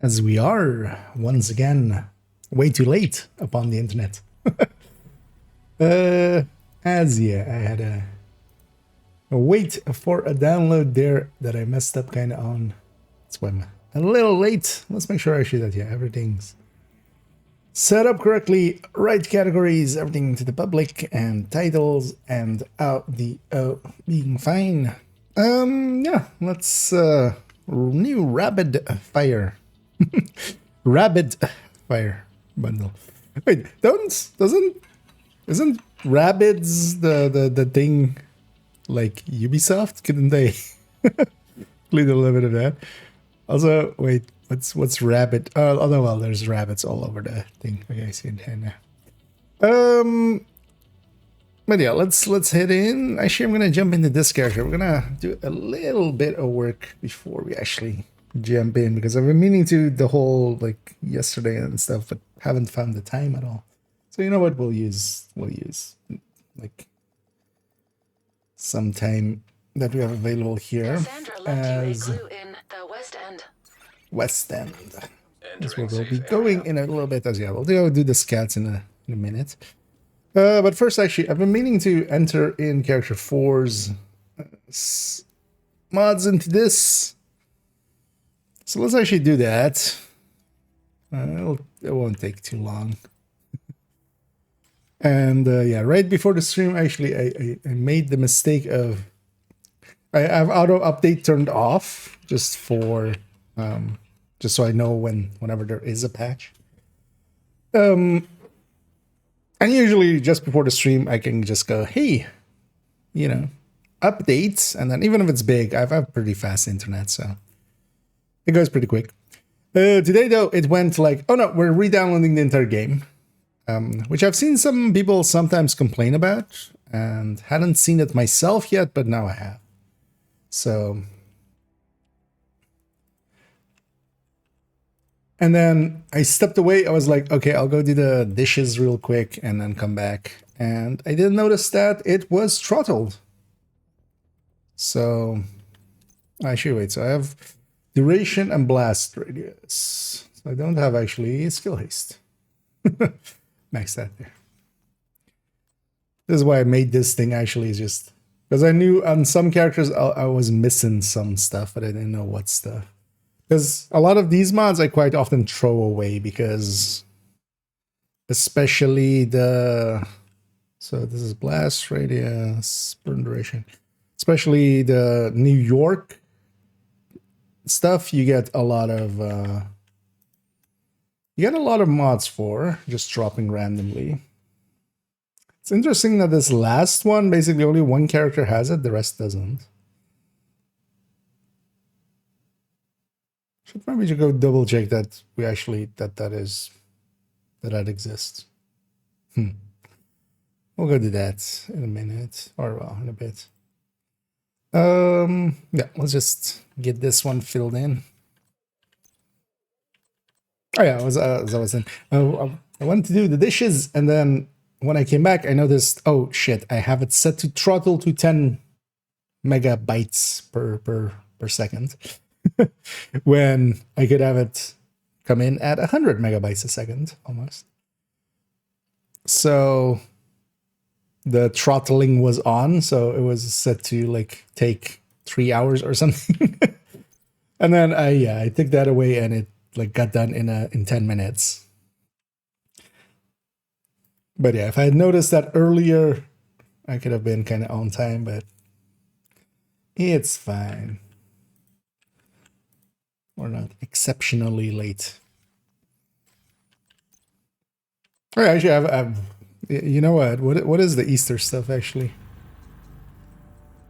as we are once again way too late upon the internet. As yeah, I had a wait for a download there that I messed up kind of on. That's why I'm a little late. Let's make sure actually that everything's set up correctly, right categories, everything to the public, and titles, and out the being fine. Yeah, let's new rapid fire. Rapid fire bundle. Wait, isn't Rabbids the thing like Ubisoft? Couldn't they include a little bit of that? Also, wait, what's rabbit? Oh no, well, there's rabbits all over the thing. Okay, I see it here now. But yeah, let's head in. Actually, I'm gonna jump into this character. We're gonna do a little bit of work before we actually jump in, because I've been meaning to the whole like yesterday and stuff, but haven't found the time at all. So you know what, we'll use like some time that we have available here as West End. That's where we'll be going in a little bit as well. We'll do the scouts in a minute. But first, actually, I've been meaning to enter in Character 4's mods into this. So let's actually do that. It won't take too long. And yeah, right before the stream, actually, I made the mistake of... I have auto update turned off just for... just so I know whenever there is a patch. And usually just before the stream, I can just go, hey, you know, updates. And then even if it's big, I have pretty fast internet, so it goes pretty quick. Today, though, it went like, oh no, we're re-downloading the entire game. Which I've seen some people sometimes complain about, and hadn't seen it myself yet, but now I have. So... And then I stepped away. I was like, okay, I'll go do the dishes real quick and then come back. And I didn't notice that it was throttled. So, actually, wait. So I have duration and blast radius. So I don't have actually skill haste. Max that there. This is why I made this thing actually, is just because I knew on some characters I was missing some stuff, but I didn't know what stuff. Because a lot of these mods I quite often throw away, because especially the... So this is blast radius, burn duration. Especially the New York stuff, you get a lot of... you get a lot of mods for just dropping randomly. It's interesting that this last one, basically only one character has it, the rest doesn't. Should probably go double check that we actually that exists. We'll go do that in a minute, or well, in a bit. Yeah, let's just get this one filled in. Oh yeah, as I was saying, I wanted to do the dishes, and then when I came back, I noticed, oh shit, I have it set to throttle to 10 megabytes per second. When I could have it come in at 100 megabytes a second, almost. So the throttling was on, so it was set to like take 3 hours or something. And then I took that away, and it like got done in 10 minutes. But yeah, if I had noticed that earlier, I could have been kind of on time, but it's fine. We're not exceptionally late. Oh, actually, I've you know what is the Easter stuff actually?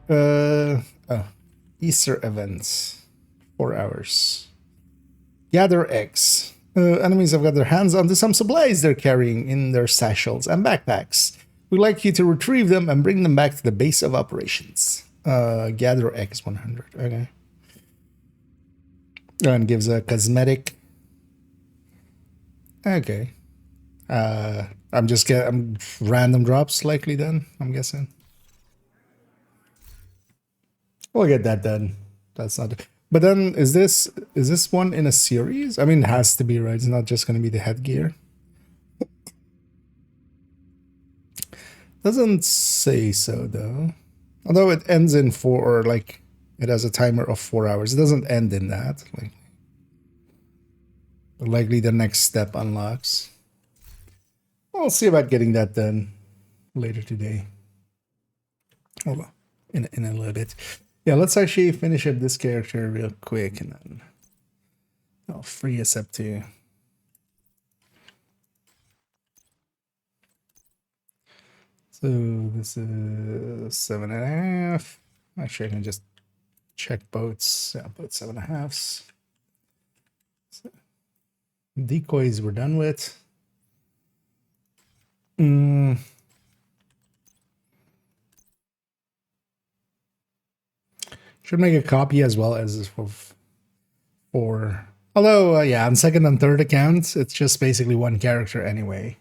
Oh, Easter events, 4 hours. Gather eggs. Enemies have got their hands onto some supplies they're carrying in their satchels and backpacks. We'd like you to retrieve them and bring them back to the base of operations. Gather eggs 100. Okay. And gives a cosmetic. Okay. I'm random drops likely then, I'm guessing. We'll get that done. That's not... But then is this one in a series? I mean, it has to be, right? It's not just going to be the headgear. Doesn't say so though. Although it ends in 4, or like it has a timer of 4 hours. It doesn't end in that. Like, likely the next step unlocks. I'll see about getting that done later today. Hold on. In a little bit. Yeah, let's actually finish up this character real quick, and then I'll free us up to... So this is 7.5. Actually, I can just check boats. Yeah, both 7.5s. So, decoys we're done with. Should make a copy as well as for although yeah, on second and third accounts, it's just basically one character anyway.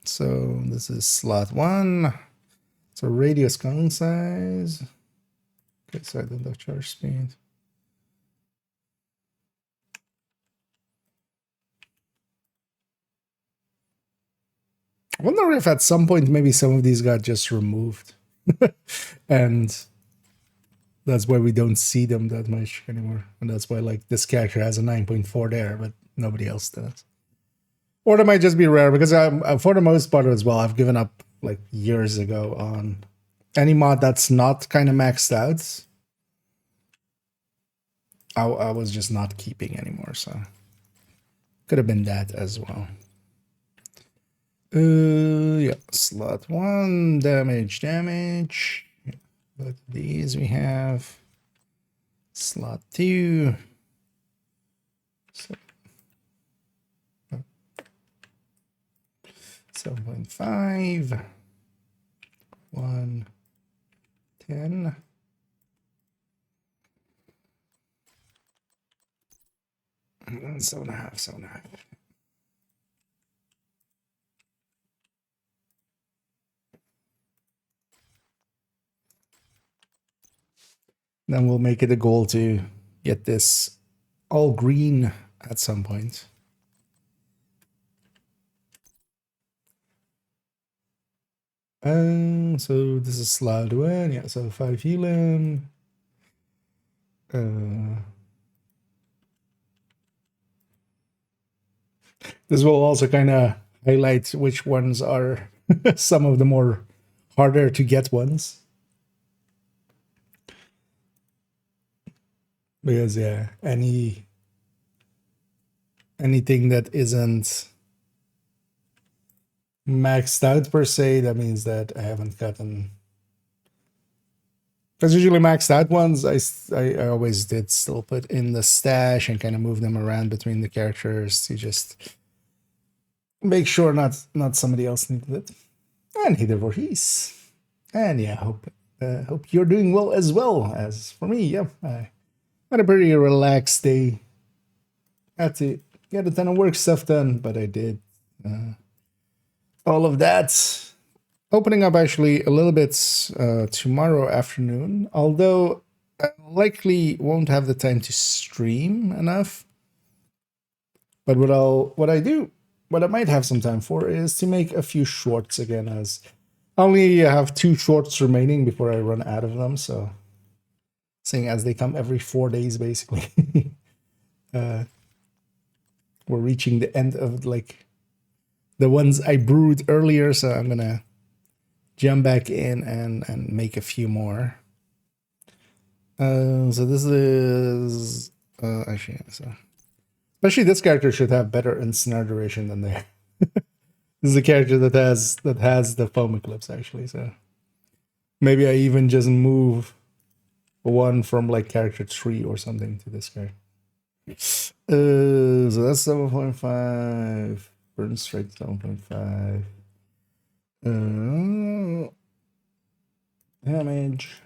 So this is slot 1. So radius cone size. Okay, so I don't have charge speed. I wonder if at some point maybe some of these got just removed. And that's why we don't see them that much anymore. And that's why like this character has a 9.4 there, but nobody else does. Or they might just be rare, because for the most part as well, I've given up like years ago on any mod that's not kind of maxed out. I was just not keeping anymore, so could have been that as well. Yeah, slot 1, damage. But these we have slot 2. So 7.5, 1, 10. And then 7.5. Then we'll make it a goal to get this all green at some point. So this is slot 1, yeah, so 5 healing. This will also kind of highlight which ones are some of the more harder to get ones. Because yeah, anything that isn't maxed out per se, that means that I haven't gotten... Because usually maxed out ones, I always did still put in the stash and kind of move them around between the characters to just make sure not somebody else needed it. And Hither Voorhees. And yeah, hope you're doing well as well as for me. Yeah, I had a pretty relaxed day. Had to get a ton of work stuff done, but I did all of that. Opening up actually a little bit tomorrow afternoon, although I likely won't have the time to stream enough. But what I might have some time for is to make a few shorts again, as I only have 2 shorts remaining before I run out of them. So seeing as they come every 4 days, basically, we're reaching the end of like the ones I brewed earlier. So I'm gonna jump back in and make a few more. So this is actually, so especially this character should have better ensnare duration than they. This is a character that has the foam eclipse actually. So maybe I even just move one from like character 3 or something to this guy. So that's 7.5. Burn straight 7.5. Damage.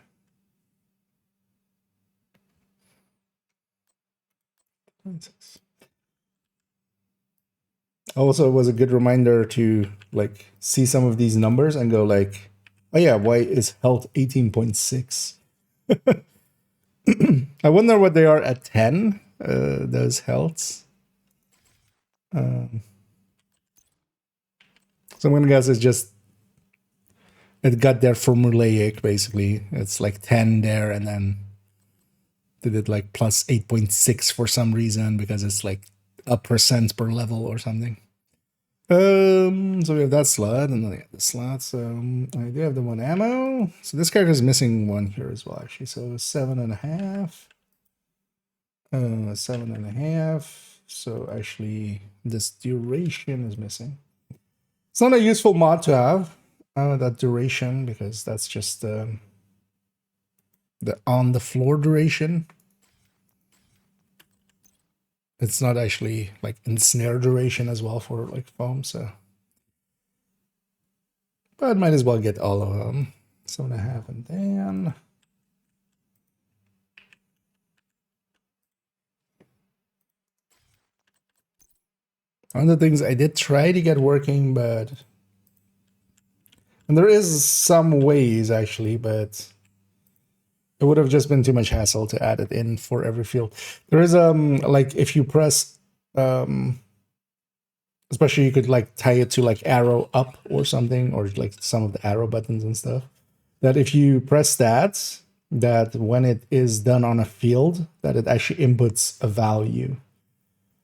Also, it was a good reminder to like see some of these numbers and go like, Oh yeah, why is health 18.6? I wonder what they are at 10, those healths. So I'm gonna guess it's just, it got their formulaic, basically. It's like 10 there, and then did it like plus 8.6 for some reason, because it's like a percent per level or something. So we have that slot, and then the slots. I do have the one ammo. So this character is missing one here as well, actually. So 7.5. 7.5. So actually, this duration is missing. It's not a useful mod to have, that duration, because that's just the on the floor duration. It's not actually like ensnare duration as well for like foam, so. But might as well get all of them. 7.5 and then. One of the things I did try to get working, but. And there is some ways actually, but it would have just been too much hassle to add it in for every field. There is like if you press especially you could like tie it to like arrow up or something, or like some of the arrow buttons and stuff. That if you press that when it is done on a field, that it actually inputs a value.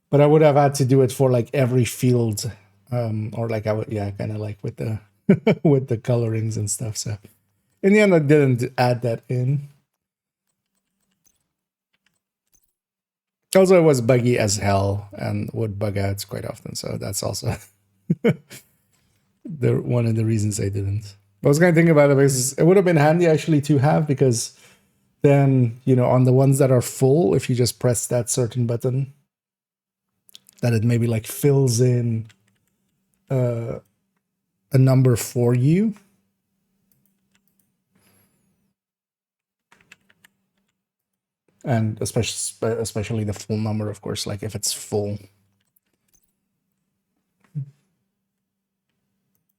But I would have had to do it for like every field, or like I would, yeah, kind of like with the with the colorings and stuff. So in the end, I didn't add that in. Also, it was buggy as hell and would bug out quite often. So that's also one of the reasons I didn't. I was kind of thinking about it because it would have been handy actually to have, because then, you know, on the ones that are full, if you just press that certain button, that it maybe like fills in a number for you. And especially the full number, of course, like if it's full.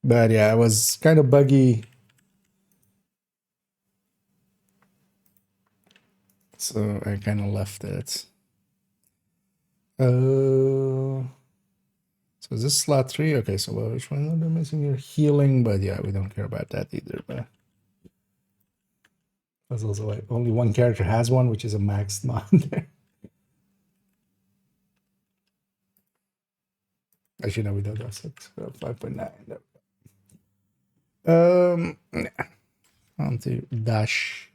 But yeah, it was kind of buggy. So I kind of left it. So is this slot 3? Okay, so which one are they missing here? Healing, but yeah, we don't care about that either. But that's also why only one character has one, which is a maxed mod there. Actually, no, we don't have 6. 5.9. On to dash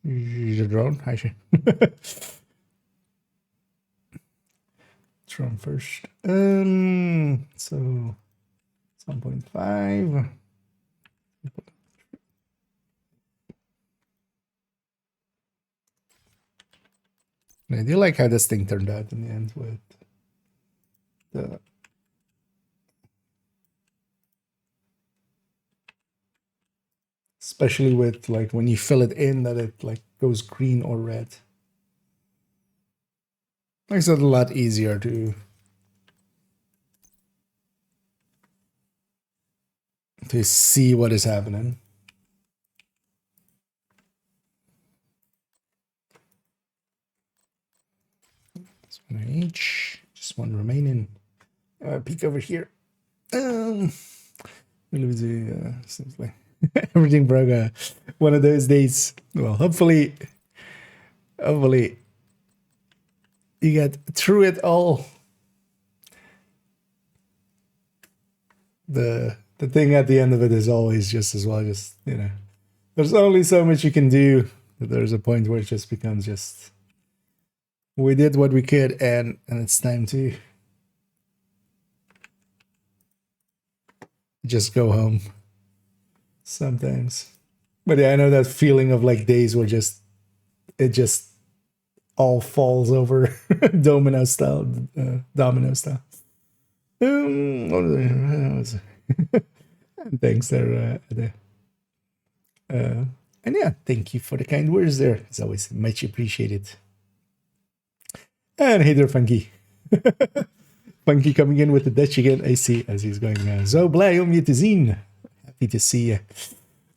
the drone, actually. Drone first. So 7.5. I do like how this thing turned out in the end with the. Especially with like when you fill it in, that it like goes green or red. Makes it a lot easier to see what is happening. This one each, just one remaining. Peek over here. Seems like everything broke. One of those days. Well, hopefully you get through it all. The thing at the end of it is always just as well, just, you know, there's only so much you can do. There's a point where it just becomes just, we did what we could, and it's time to just go home sometimes. But yeah, I know that feeling of like days where it just all falls over domino style. Thanks there. And yeah, thank you for the kind words there. It's always much appreciated. And hey there, Funky. Funky coming in with the Dutch again. I see as he's going, zo blij om je te zien. Happy to see you.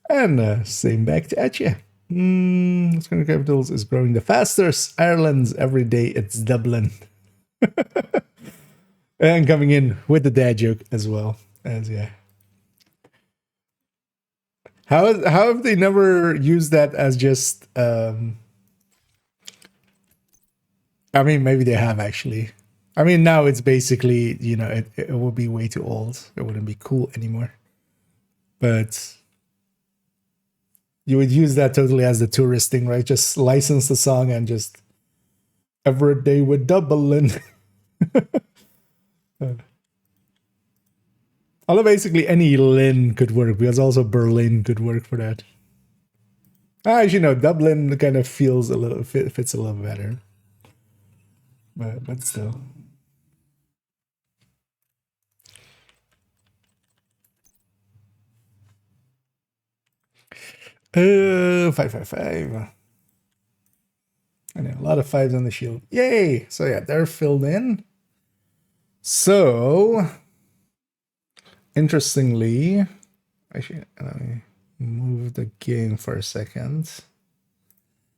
And same back to Etcha. This kind of capitals is growing the fastest. Ireland's every day it's Dublin. And coming in with the dad joke as well. As yeah. How have they never used that as just I mean, maybe they have actually. I mean, now it's basically, you know, it would be way too old. It wouldn't be cool anymore. But you would use that totally as the tourist thing, right? Just license the song and just every day with Dublin. Although basically any Lynn could work, because also Berlin could work for that. As you know, Dublin kind of feels a little fits a little better. But still. Y25M04D08. I know, a lot of fives on the shield. Yay! So yeah, they're filled in. So interestingly, actually, let me move the game for a second.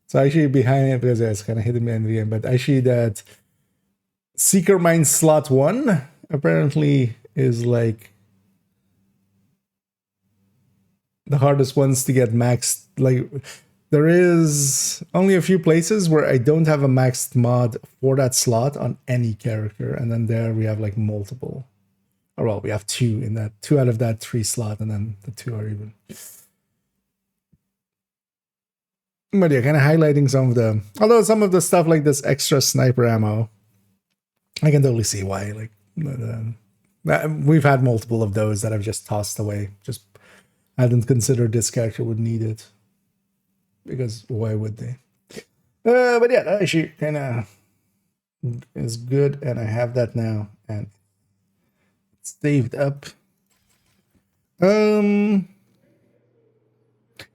So actually behind it, because it's kind of hidden behind the game, but actually that Seeker Mine slot 1 apparently is like the hardest ones to get maxed. Like there is only a few places where I don't have a maxed mod for that slot on any character, and then there we have like multiple. Or well, we have two out of that 3 slot, and then the 2 are even. But yeah, kind of highlighting some of the, although some of the stuff like this extra sniper ammo, I can totally see why. Like, we've had multiple of those that I've just tossed away. Just hadn't considered this character would need it, because why would they? But yeah, that actually kind of is good, and I have that now, and it's saved up.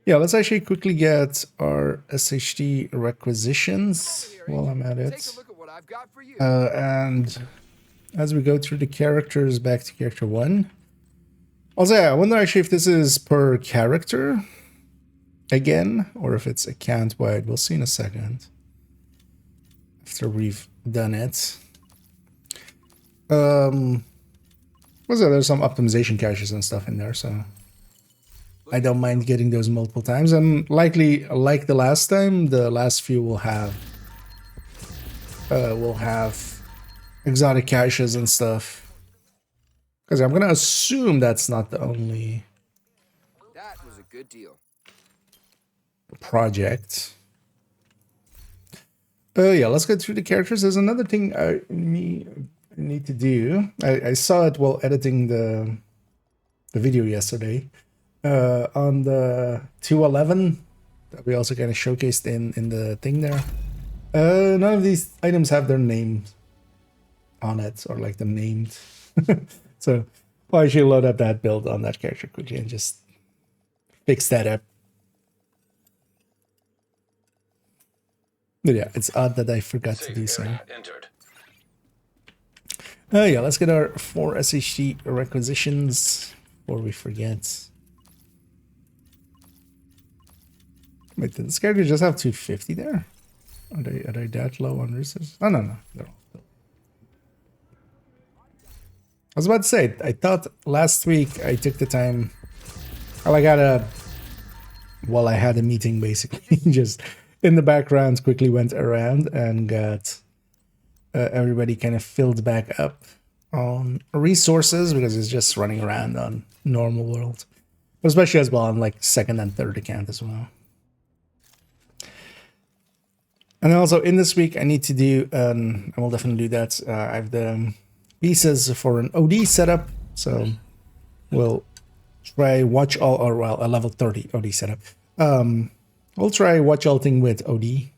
Yeah, let's actually quickly get our SHD requisitions while I'm at it. And as we go through the characters back to character 1. Also, yeah, I wonder actually if this is per character again, or if it's account wide. We'll see in a second after we've done it. There's some optimization caches and stuff in there, so I don't mind getting those multiple times. And likely, like the last time, the last few will have exotic caches and stuff. Because I'm gonna assume that's not the only That was a good deal. project. Yeah, let's go through the characters. There's another thing I need to do. I saw it while editing the video yesterday. On the 211 that we also kind of showcased in the thing there. None of these items have their names on it, or like them named. So I'll actually load up that build on that character quickly and just fix that up. But yeah, it's odd that I forgot to do so. Yeah, let's get our 4 SHD requisitions before we forget. Wait, did this character just have 250 there? Are they that low on resources? Oh, no. They're all. I was about to say, I thought last week I took the time. Well, I had a meeting basically, just in the background, quickly went around and got everybody kind of filled back up on resources, because it's just running around on normal world, especially as well on like 2nd and 3rd account as well. And also in this week I need to do, I will definitely do that. I have the visas for an OD setup, so we'll try watch all, or well, a level 30 OD setup. We'll try watch all thing with OD.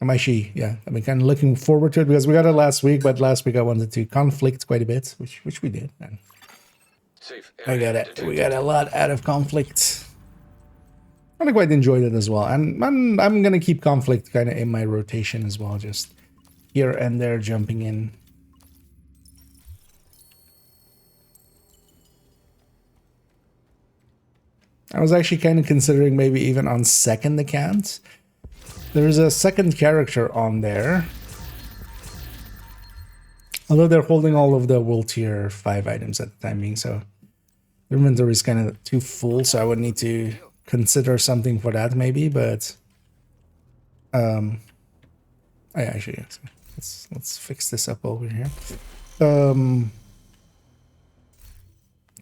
I'm actually, yeah, I've been kind of looking forward to it, because we got it last week, but last week I wanted to conflict quite a bit, which we did. And we got a lot out of conflict. I quite enjoyed it as well, and I'm gonna keep conflict kind of in my rotation as well, just here and there jumping in. I was actually kind of considering maybe even on second account. There's a second character on there. Although they're holding all of the world tier 5 items at the time being, so the inventory is kind of too full, so I would need to consider something for that maybe, but actually, let's fix this up over here. To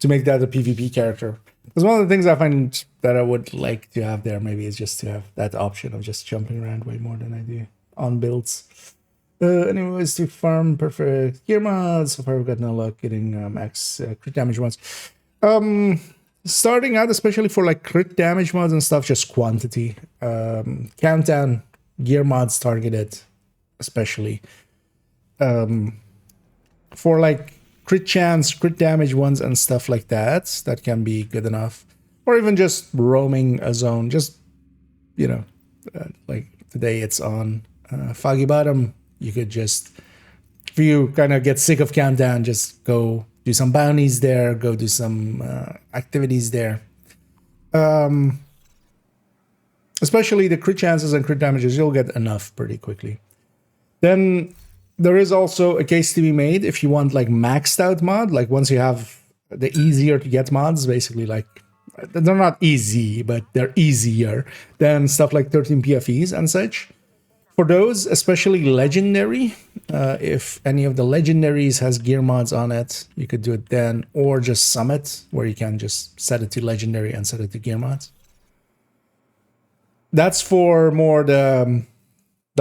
make that a PvP character. Because one of the things I find that I would like to have there maybe is just to have that option of just jumping around way more than I do on builds. Anyways, to farm perfect gear mods. So far we've got no luck getting max crit damage ones. Starting out, especially for like crit damage mods and stuff, just quantity. Countdown gear mods targeted, especially. For like crit chance, crit damage ones and stuff like that, that can be good enough. Or even just roaming a zone, just, you know, like today it's on Foggy Bottom. You could just, if you kind of get sick of countdown, just go do some bounties there, go do some activities there. Especially the crit chances and crit damages, you'll get enough pretty quickly. Then there is also a case to be made if you want like maxed out mod, like once you have the easier to get mods, basically like, they're not easy, but they're easier than stuff like 13 PFEs and such. For those, especially legendary, if any of the legendaries has gear mods on it, you could do it then, or just summit, where you can just set it to legendary and set it to gear mods. That's for more the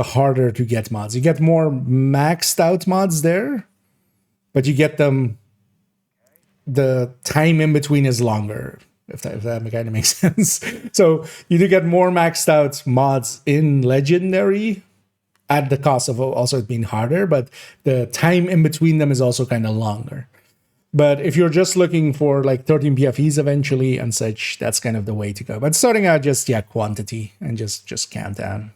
harder to get mods. You get more maxed out mods there, but you get them, the time in between is longer, if that kind of makes sense. So you do get more maxed out mods in legendary at the cost of also it being harder, but the time in between them is also kind of longer. But if you're just looking for like 13 PFEs eventually and such, that's kind of the way to go. But starting out, just quantity and just countdown.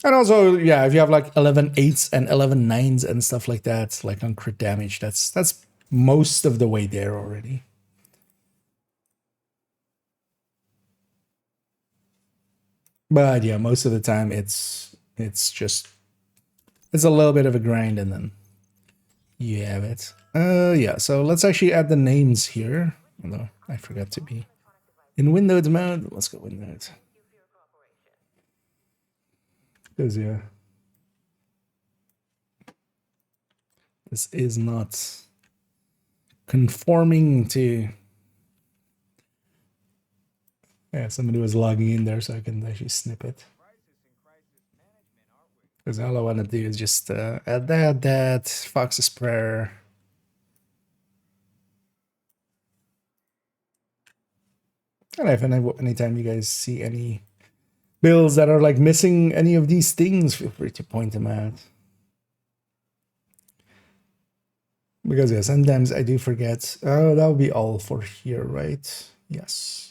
And also, if you have like 11 8s and 11 9s and stuff like that, like on crit damage, that's most of the way there already. But yeah, most of the time it's a little bit of a grind and then you have it. So let's actually add the names here. Although I forgot to be in Windows mode. Let's go Windows. Because this is not conforming to. Yeah, somebody was logging in there, so I can actually snip it. Because all I want to do is just add that Fox's Prayer. And if anytime you guys see any builds that are like missing any of these things, feel free to point them out. Because sometimes I do forget. Oh, that would be all for here, right? Yes.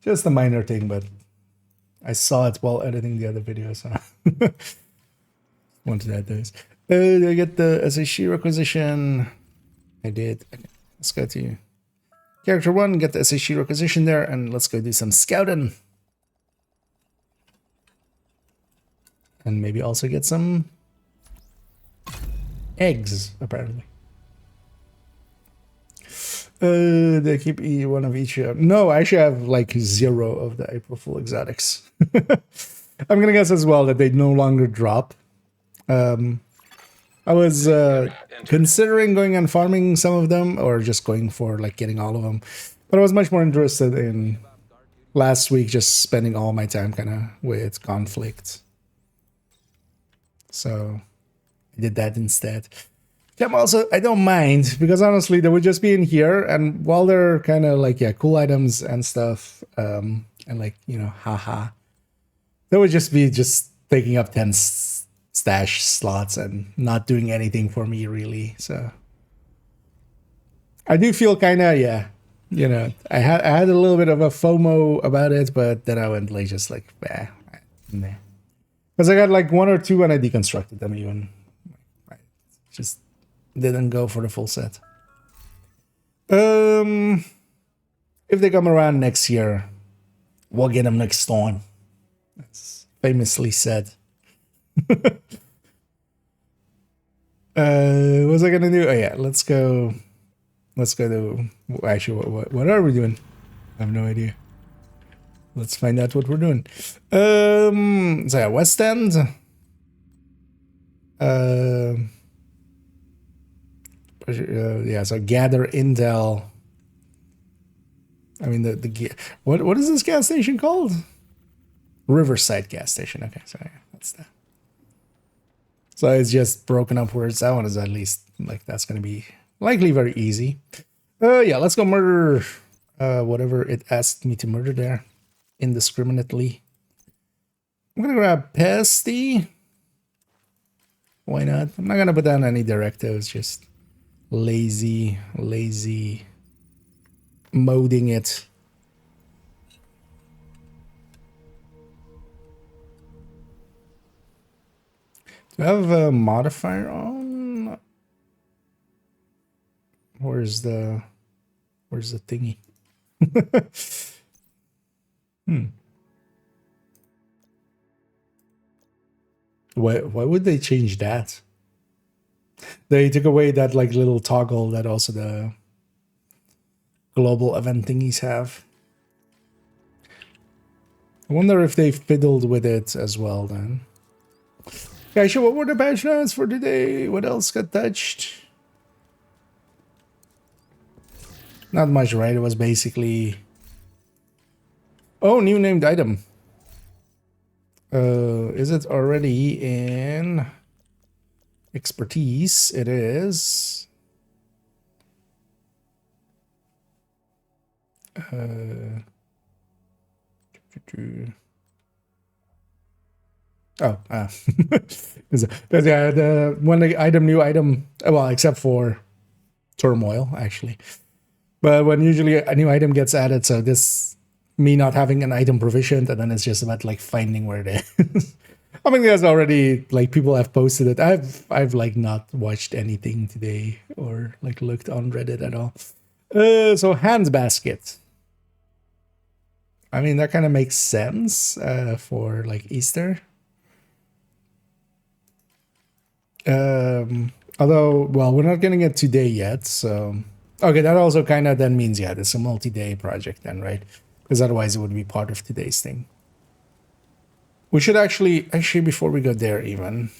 Just a minor thing, but I saw it while editing the other video, so wanted to add those. Did I get the SHE requisition? I did. Okay. Let's go to character 1, get the SHE requisition there, and let's go do some scouting. And maybe also get some eggs, apparently. They keep one of each. No, I actually have like 0 of the April Fool exotics. I'm gonna guess as well that they no longer drop. I was considering going and farming some of them, or just going for like getting all of them. But I was much more interested in last week just spending all my time kind of with conflict. So I did that instead. I don't mind, because honestly, they would just be in here, and while they're kind of like, cool items and stuff, and like, haha, they would just be taking up 10 stash slots and not doing anything for me, really. So I do feel kind of, I had a little bit of a FOMO about it, but then I went like, just like, nah. Because I got like 1 or 2 and I deconstructed them even. Just didn't go for the full set. If they come around next year, we'll get them next time. That's famously said. What was I gonna do? Oh yeah, let's go to, actually, what are we doing? I have no idea. Let's find out what we're doing. So yeah, West End. Yeah, so gather intel. I mean, what is this gas station called? Riverside gas station. Okay, so yeah, that's that. So it's just broken up words. That one is at least, like, that's going to be likely very easy. Yeah, let's go murder whatever it asked me to murder there indiscriminately. I'm going to grab Pesty. Why not? I'm not going to put down any directives, just lazy moding it. Do I have a modifier on? Where's the thingy? Why would they change that? They took away that like little toggle that also the global event thingies have. I wonder if they fiddled with it as well then. Okay, so what were the patch notes for today? What else got touched? Not much, right? It was basically... Oh, new named item. Is it already in expertise? It is. Because yeah, when the new item, well, except for turmoil, actually. But when usually a new item gets added, so this, me not having an item provisioned, and then it's just about like finding where it is. I mean, there's already, like, people have posted it. I've like not watched anything today or like looked on Reddit at all. So handbasket. I mean, that kind of makes sense for like Easter. Although, well, we're not getting it today yet, so okay, that also kind of then means, yeah, it's a multi-day project then, right? Because otherwise it would be part of today's thing. We should actually, before we go there even,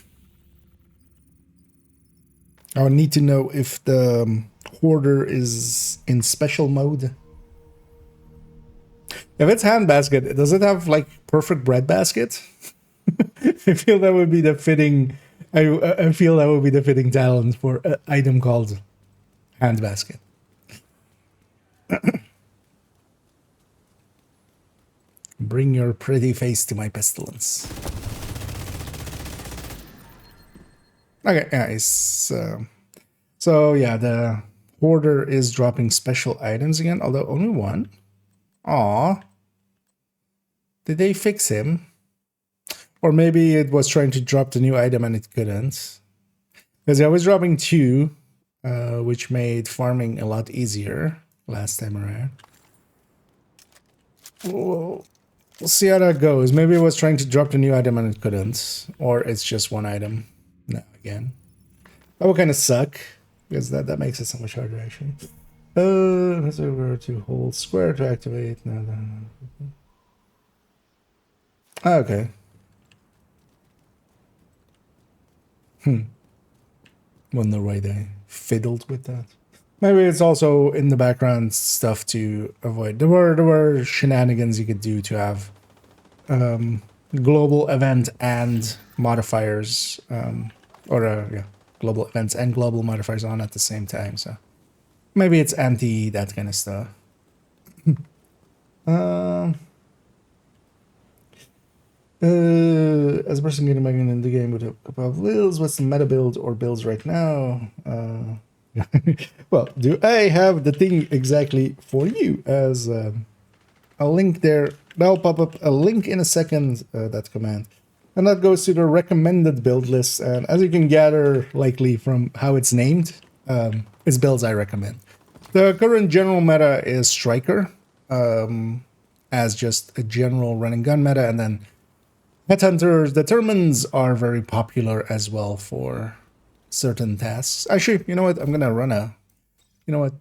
I would need to know if the hoarder is in special mode. If it's handbasket, does it have like perfect breadbasket? I feel that would be the fitting. I feel that would be the fitting talent for an item called handbasket. Bring your pretty face to my pestilence. Okay, nice. So yeah, the hoarder is dropping special items again, although only one. Aw. Did they fix him? Or maybe it was trying to drop the new item and it couldn't. Because I was dropping 2, which made farming a lot easier last time around. We'll see how that goes. Maybe it was trying to drop the new item and it couldn't. Or it's just one item. No, again. That would kind of suck. Because that makes it so much harder, actually. Let's over to hold square to activate. No. Okay. Wonder why they fiddled with that. Maybe it's also in the background stuff to avoid. There were shenanigans you could do to have global event and modifiers, global events and global modifiers on at the same time. So maybe it's anti that kind of stuff. As a person getting back in the game with a couple of builds, what's the meta build or builds right now? Well, do I have the thing exactly for you? As a link there, that'll pop up a link in a second. That command. And that goes to the recommended build list. And as you can gather, likely from how it's named, it's builds I recommend. The current general meta is Striker, as just a general run and gun meta, and then Headhunters, Determines are very popular as well for certain tasks. Actually, you know what? I'm gonna run a, you know what?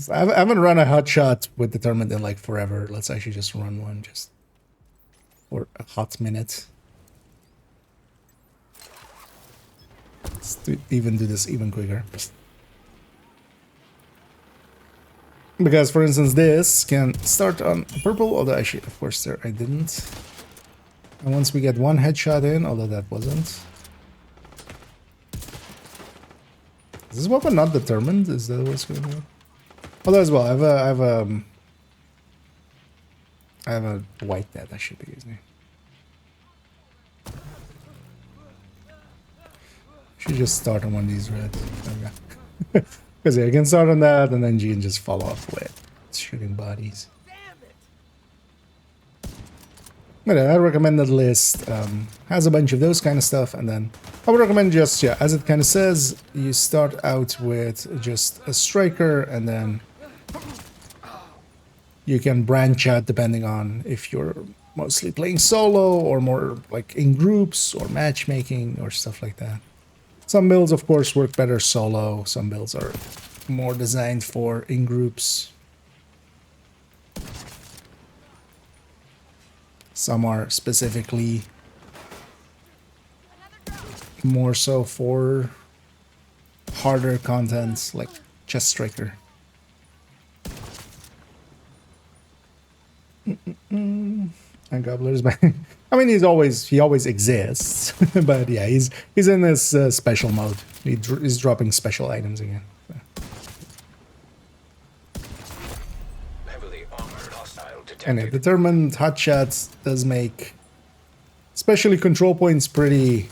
I haven't run a hotshot with Determined in like forever. Let's actually just run one just for a hot minute. Let's even do this even quicker. Because, for instance, this can start on purple, although actually, of course, there I didn't. And once we get one headshot in, although that wasn't. Is this weapon not determined? Is that what's going on? Although as well, I have a white that I should be using. Should just start on one of these reds. Okay. Because yeah, I can start on that and then G and just follow up with shooting bodies. But I recommend that list has a bunch of those kind of stuff, and then I would recommend just, yeah, as it kind of says, you start out with just a striker, and then you can branch out depending on if you're mostly playing solo or more like in groups or matchmaking or stuff like that. Some builds, of course, work better solo. Some builds are more designed for in groups. Some are specifically more so for harder contents like Chest Striker. And Gobbler's back. I mean, he always exists, but yeah, he's in this special mode. He's dropping special items again. So. Heavily armored hostile detected. And a determined hotshots does make, especially control points, pretty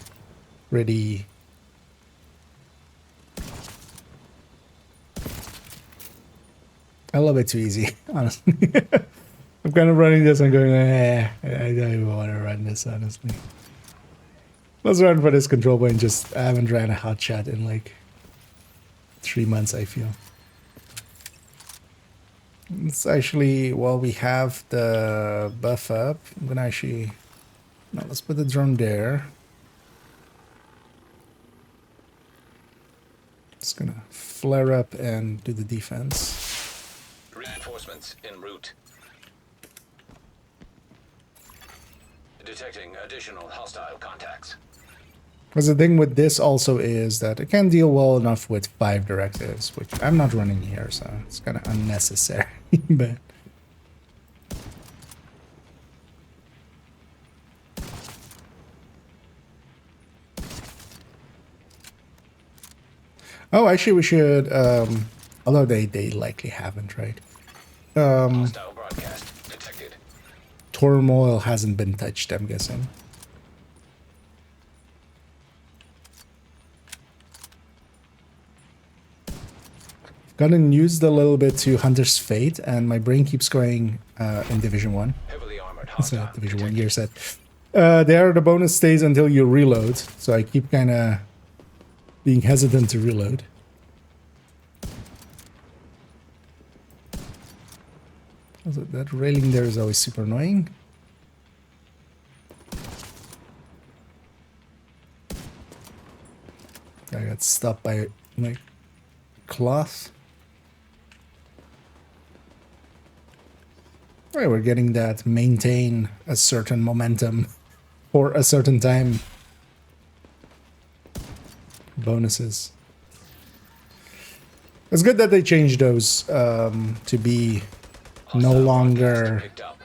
a little bit too easy, honestly. I'm kind of running this and going, I don't even want to run this, honestly. Let's run for this control point. Just, I haven't ran a hotshot in like 3 months, I feel. It's actually, while we have the buff up, I'm gonna actually, no, let's put the drone there. Just gonna flare up and do the defense. Reinforcements en route. Detecting additional hostile contacts. Because the thing with this also is that it can deal well enough with 5 directives, which I'm not running here, so it's kind of unnecessary. But oh, actually, we should. Although they likely haven't, right? Hostile broadcast detected. Turmoil hasn't been touched, I'm guessing. Gotten used a little bit to Hunter's Fate, and my brain keeps going in Division 1. Heavily armored It's a hostile Division 1 detected. gear set. There, the bonus stays until you reload, so I keep kind of being hesitant to reload. Also, that railing there is always super annoying. I got stopped by my cloth. Alright, we're getting that maintain a certain momentum for a certain time bonuses. It's good that they changed those to be no Hostile longer broadcast picked up.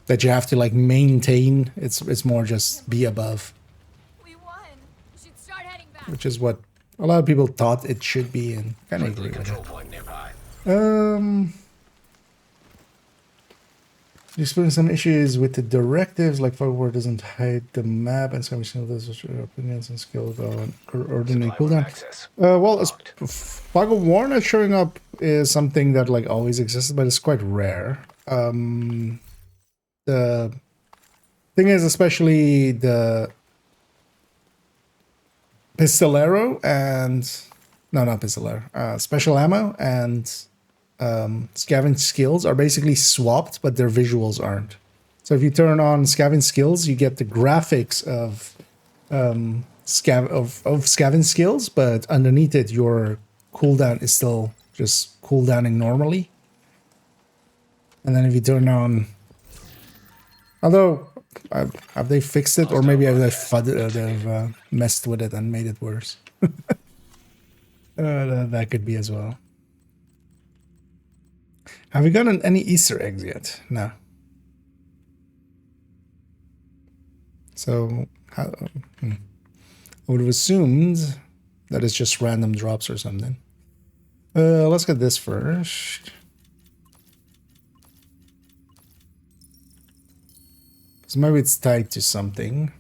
that you have to like maintain. It's more just be above, We won. We should start heading back. which is what a lot of people thought it should be, and kind of Friendly agree with control it. point nearby. You experience some issues with the directives, like Fog War doesn't hide the map, and some those opinions and skill go on ordinary Supply room cooldown. access. Well, Fog of War not showing up is something that like always exists, but it's quite rare. The thing is, especially the Pistolero and no, not Pistolero, special ammo and scavenge skills are basically swapped, but their visuals aren't. So if you turn on scavenge skills, you get the graphics of scavenge skills, but underneath it, your cooldown is still just cooldowning normally. And then if you turn on, although have they fixed it, or maybe they've messed with it and made it worse. That could be as well. Have we gotten any Easter eggs yet? No. So I would have assumed that it's just random drops or something. Let's get this first. So maybe it's tied to something.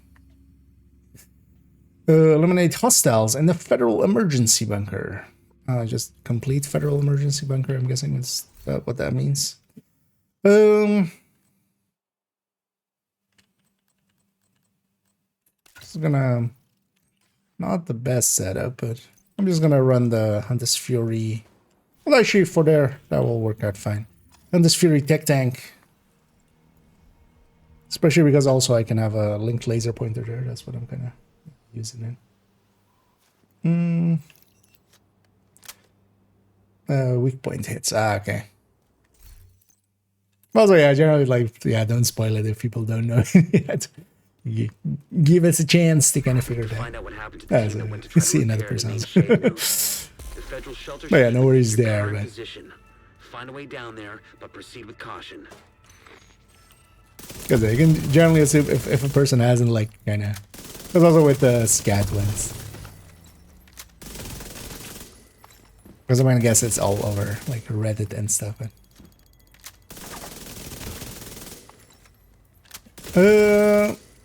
Eliminate hostiles in the Federal Emergency Bunker. Just complete Federal Emergency Bunker, I'm guessing is what that means. This is gonna... Not the best setup, but I'm just gonna run the Hunter's Fury. Well, actually, for there, that will work out fine. Hunter's Fury Tech Tank. Especially because also I can have a linked laser pointer there. That's what I'm gonna use it in. Weak point hits. Okay. Also, yeah, generally, like, yeah, don't spoil it if people don't know yet. Give us a chance to kind of figure it out. Find out what happened to the team that went to try to See another repair the main person. shade node. The federal shelter But yeah, should no worries your there, current but... position. Find a way down there, but proceed with caution. Because you can generally assume if a person hasn't, like, kind of... That's also with the scat ones. Because I'm gonna guess it's all over, like, Reddit and stuff. But...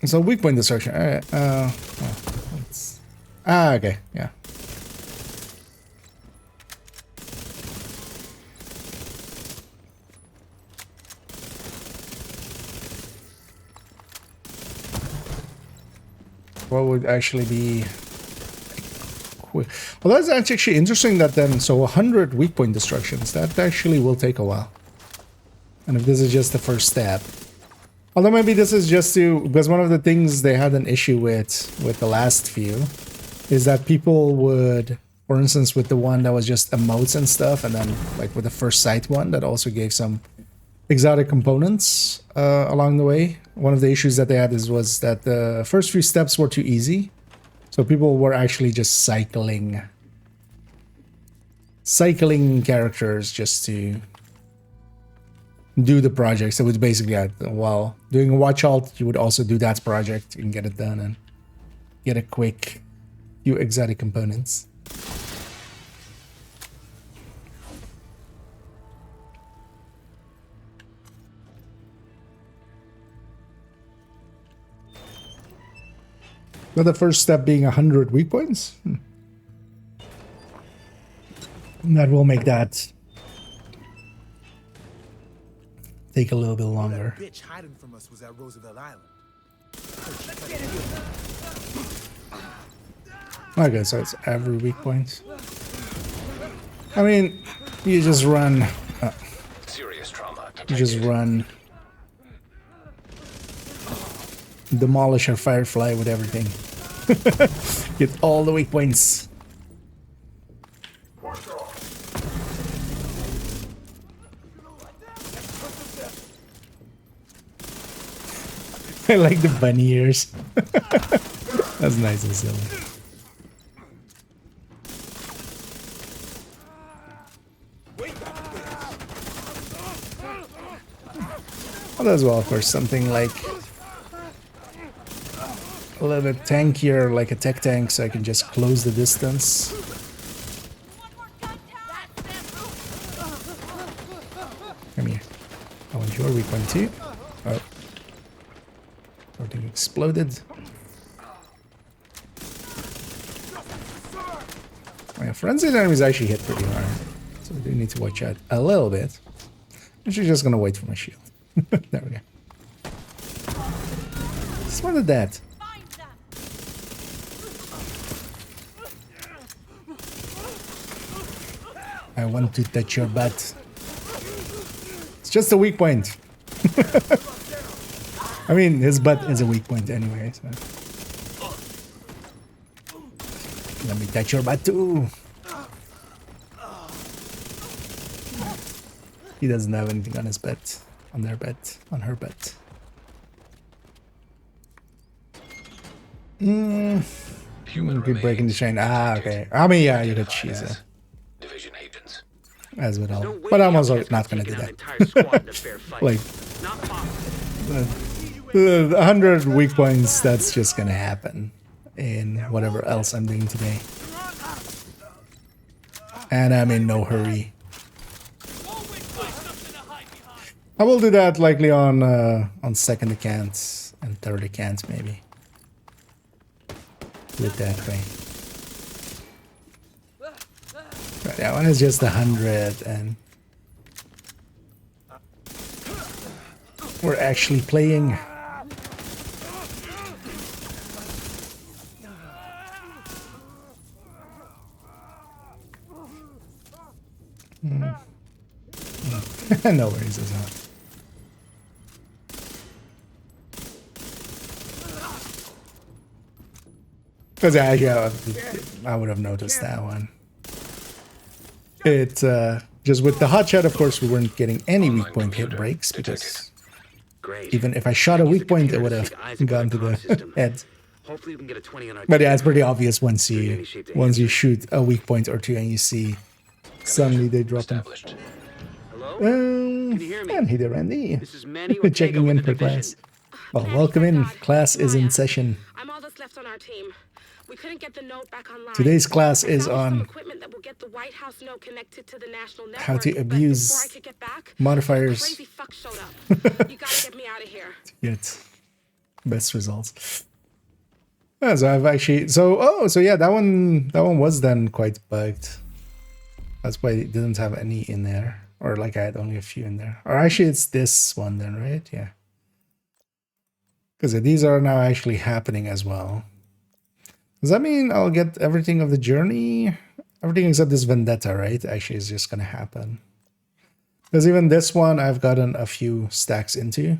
So weak point destruction. Alright, okay, yeah. What would actually be quick? Well, that's actually interesting that then, so 100 weak point destructions, that actually will take a while. And if this is just the first step. Although maybe this is just to, because one of the things they had an issue with the last few is that people would, for instance, with the one that was just emotes and stuff, and then like with the first sight one that also gave some exotic components along the way. One of the issues that they had was that the first few steps were too easy. So people were actually just cycling characters just to do the project. So it's basically while doing a watch alt, you would also do that project and get it done and get a quick few exotic components. But the first step being 100 weak points. That will make that take a little bit longer. That bitch hiding from us was at Roosevelt Island. Okay, so it's every weak point. I mean, you just run. Serious trauma. You just run. Demolish a Firefly with everything. Get all the weak points. I like the bunny ears. That's nice and silly. Well, as well for something like a little bit tankier, like a tech tank, so I can just close the distance. Come here. I want your weak point too. Oh. Something exploded. Oh, yeah, frenzied enemies actually hit pretty hard. So we do need to watch out a little bit. I'm actually just gonna wait for my shield. There we go. Just wanted that. Find them. I want to touch your butt. It's just a weak point. I mean, his butt is a weak point anyway, so. Let me touch your butt too. He doesn't have anything on his butt. On their butt. On her butt. Human Keep breaking the remains. chain. Ah, okay. I mean, yeah, you could cheese it. Division agents. As with all. No way But I'm the also outcast not can gonna do take that. down an entire squad in a fair fight. Like, Not possible. the 100 weak points, that's just gonna happen in whatever else I'm doing today. And I'm in no hurry. I will do that likely on second account and third account maybe. Do it that way. But that one is just 100 and we're actually playing. No worries, as well. Because actually, I would have noticed that one. It just with the hot shot, of course, we weren't getting any weak point hit breaks because Great. even if I shot a Use the weak point, it computer would to have stick eyes into gone to their the comm system. head. Hopefully we can get a 20 on our But team. yeah, it's pretty obvious once Really you any shape to answer. shoot a weak point or two and you see suddenly they drop them. Established. Hello? Can you hear me? And hey there, Randy. This is Manny Ortega Checking with in the for division. class. Well, welcome in. Class is in session. I'm all that's left on our team. We couldn't get the note back online. Today's class I is found some on equipment that will get the White House note connected to the national network. how to but abuse before I could get back, modifiers. crazy fuck showed up. You gotta get me out of here. Get best results. Yeah, so I've actually so yeah, that one was then quite bugged. That's why it didn't have any in there. Or like I had only a few in there. Or actually it's this one then, right? Yeah. Because these are now actually happening as well. Does that mean I'll get everything of the journey? Everything except this vendetta, right? Actually is just gonna happen. Because even this one I've gotten a few stacks into.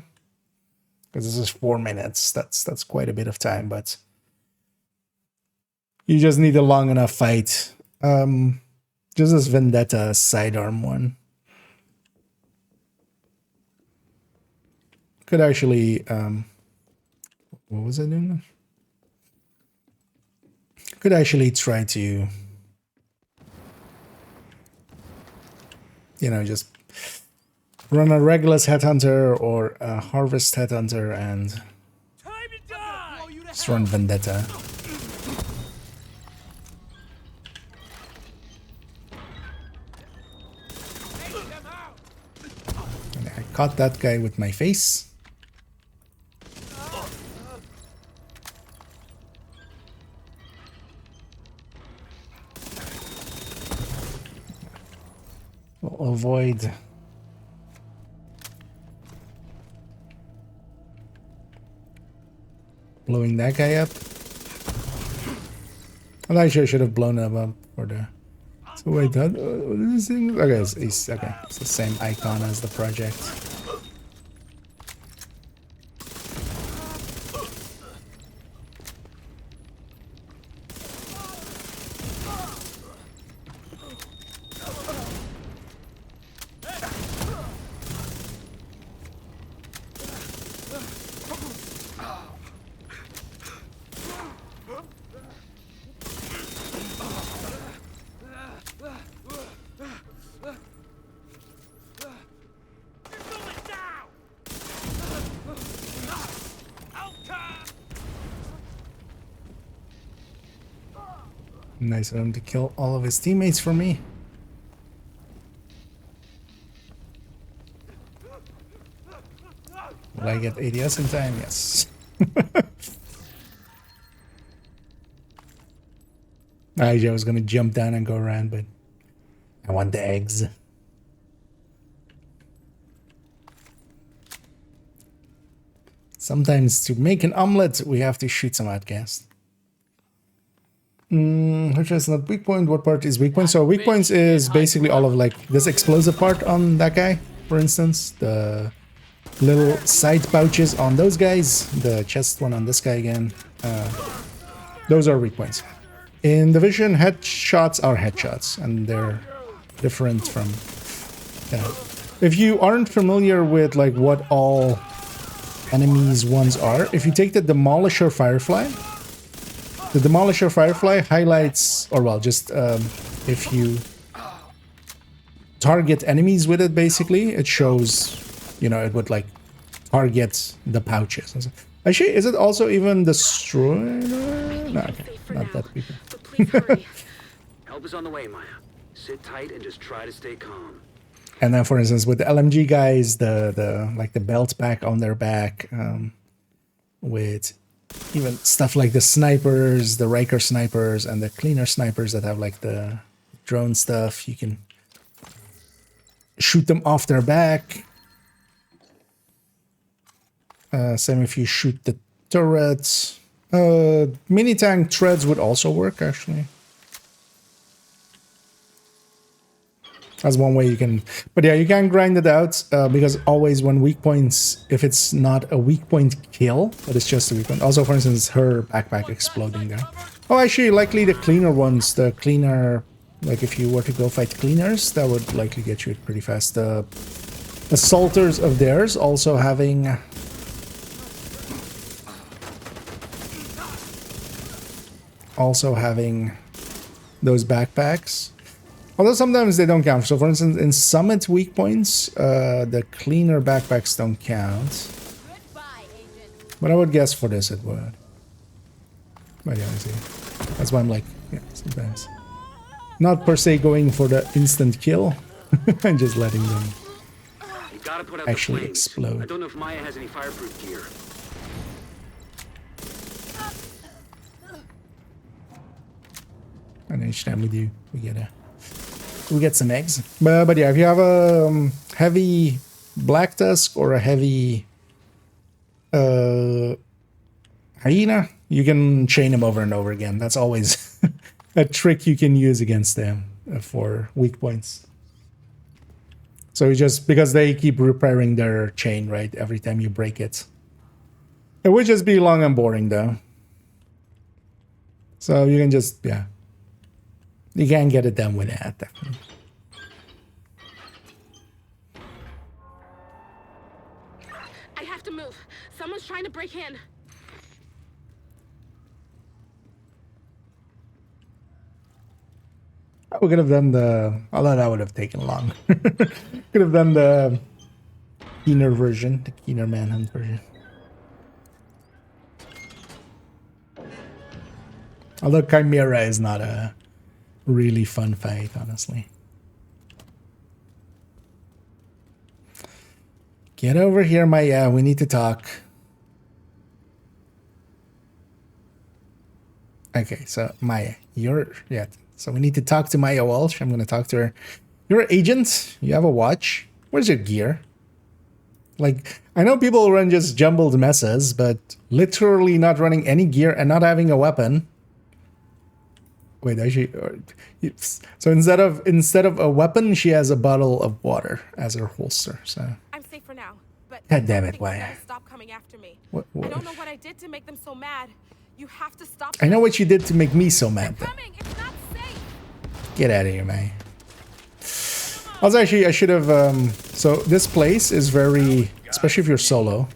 Because this is 4 minutes. That's quite a bit of time, but you just need a long enough fight. Just this vendetta sidearm one. Could actually what was I doing? Could actually try to, you know, just run a Regulus Headhunter or a Harvest Headhunter and just run Vendetta. And I caught that guy with my face. We'll avoid blowing that guy up. Well, actually, I should have blown him up for the. So wait, that what is this thing? Okay, it's okay. It's the same icon as the project. Nice of him to kill all of his teammates for me. Will I get ADS in time? Yes. I was gonna jump down and go around, but I want the eggs. Sometimes to make an omelet, we have to shoot some outcasts. Which is not weak point. What part is weak point? So weak points is basically all of like this explosive part on that guy, for instance. The little side pouches on those guys. The chest one on this guy again. Those are weak points. In Division, headshots are headshots, and they're different from... Yeah. If you aren't familiar with like what all enemies ones are, if you take the Demolisher Firefly, the Demolisher Firefly highlights, or well, just if you target enemies with it, basically, it shows, you know, it would like target the pouches. Actually, is it also even destroy? No, okay, not that people. Help is on the way, Maya. Sit tight and just try to stay calm. And then, for instance, with the LMG guys, the like the belt pack on their back, with even stuff like the snipers, the Riker snipers, and the cleaner snipers that have like the drone stuff, you can shoot them off their back. Same if you shoot the turrets. Mini tank treads would also work, actually. That's one way you can... But yeah, you can grind it out, because always when weak points, if it's not a weak point kill, but it's just a weak point. Also, for instance, her backpack exploding there. Oh, actually, likely the cleaner ones, the cleaner... Like, if you were to go fight cleaners, that would likely get you pretty fast. The assaulters of theirs also having... those backpacks. Although sometimes they don't count. So for instance, in Summit weak points, the cleaner backpacks don't count. But I would guess for this it would. But yeah, I see. That's why I'm like, yeah, sometimes. Not per se going for the instant kill, and just letting them You gotta put out actually the flames. explode. I don't know if Maya has any fireproof gear. And each time we do, we get some eggs. But yeah, if you have a heavy Black Tusk or a heavy hyena, you can chain them over and over again. That's always a trick you can use against them for weak points. So you just, because they keep repairing their chain, right, every time you break it. It would just be long and boring though. So you can just, yeah. You can get it done with that, definitely. I have to move. Someone's trying to break in. We could have done the... Although that would have taken long. Could have done the Keener version, the Keener Manhunt version. Although Chimera is not a really fun fight, honestly. Get over here, Maya. We need to talk. Okay, so Maya, you're... Yeah, so we need to talk to Maya Walsh. I'm going to talk to her. You're an agent. You have a watch. Where's your gear? Like, I know people run just jumbled messes, but literally not running any gear and not having a weapon... Wait, actually, so instead of a weapon, she has a bottle of water as her holster. So I'm safe for now, but God damn it, you why? gotta stop coming after me. What? I don't know what I did to make them so mad. You have to stop. I know what you did to make me so mad. Though. Coming. It's not safe. Get out of here, man. Also, actually, I should have. So this place is very, especially if you're solo.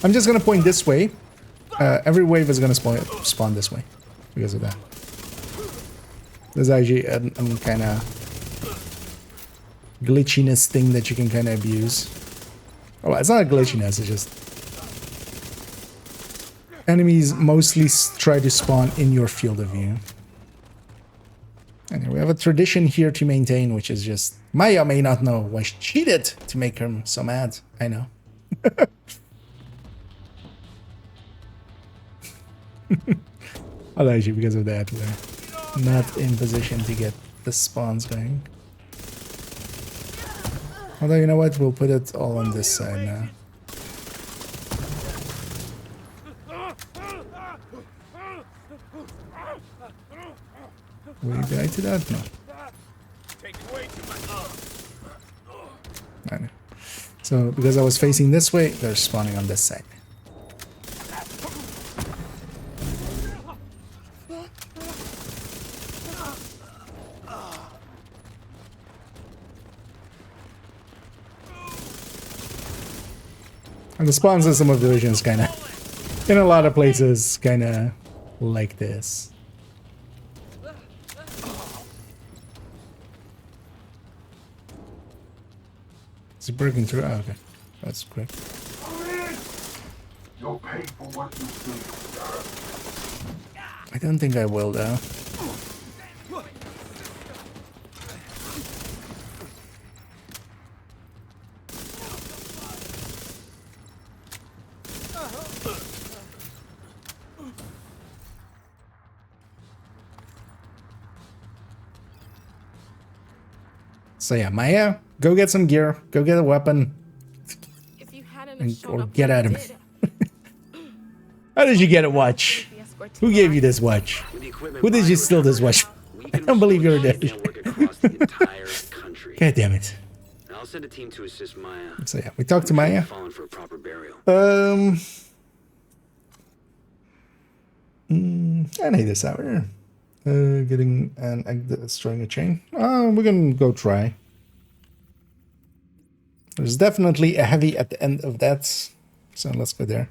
I'm just gonna point this way. Every wave is gonna spawn this way because of that. There's actually a kind of glitchiness thing that you can kind of abuse. Oh, it's not a glitchiness, it's just... Enemies mostly try to spawn in your field of view. Anyway, we have a tradition here to maintain, which is just... Maya may not know why she cheated to make her so mad. I know. Well, actually, because of that, we're not in position to get the spawns going. Although, you know what? We'll put it all on this side now. Will you die to that? No. I know. So because I was facing this way, they're spawning on this side. And the spawn system of Division is kind of, in a lot of places, kind of like this. Is it breaking through? Oh, okay. That's quick. You'll pay for what you do. I don't think I will, though. So yeah, Maya, go get some gear, go get a weapon, If you hadn't and, shown or up get when out you of did, How did you get a watch? the escort Who team gave you this watch? With the equipment Who did you Maya steal this watch? we I can don't believe you're restore dead. the network across the entire country. God damn it. I'll send a team to assist Maya. So yeah, we talked to Maya. Fallen for a proper burial. I need this out here. Getting an egg destroying a chain. We're gonna go try. There's definitely a heavy at the end of that, so let's go there.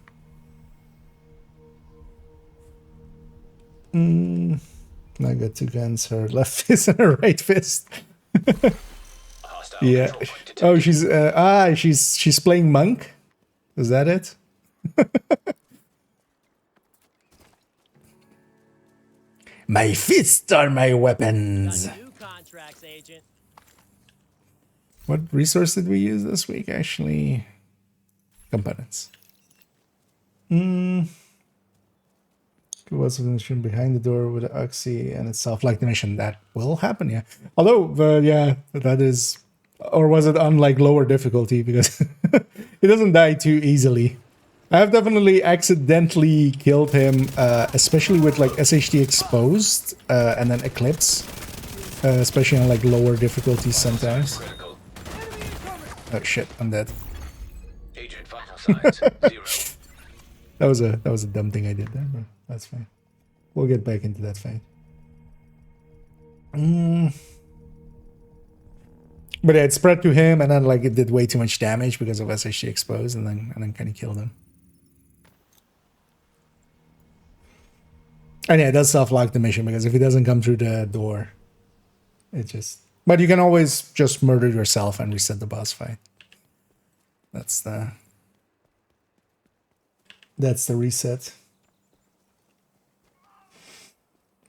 I got two guns, her left fist and her right fist. Hostile Yeah. control point detected. Oh, she's playing monk. Is that it? My fists are my weapons. Got new contracts, Agent. What resource did we use this week? Actually, components. Who was the mission behind the door with the oxy and itself like the mission? That will happen, yeah. Although, yeah, that is, or was it on like lower difficulty because he doesn't die too easily. I have definitely accidentally killed him, especially with like SHD exposed and then Eclipse, especially on like lower difficulties sometimes. Critical. Oh shit, I'm dead. Agent vital signs 0. That was a dumb thing I did there, but that's fine. We'll get back into that fight. But yeah, it spread to him, and then like it did way too much damage because of SHD exposed, and then kind of killed him. And yeah, it does self-lock the mission because if he doesn't come through the door, it just. But you can always just murder yourself and reset the boss fight. That's the reset.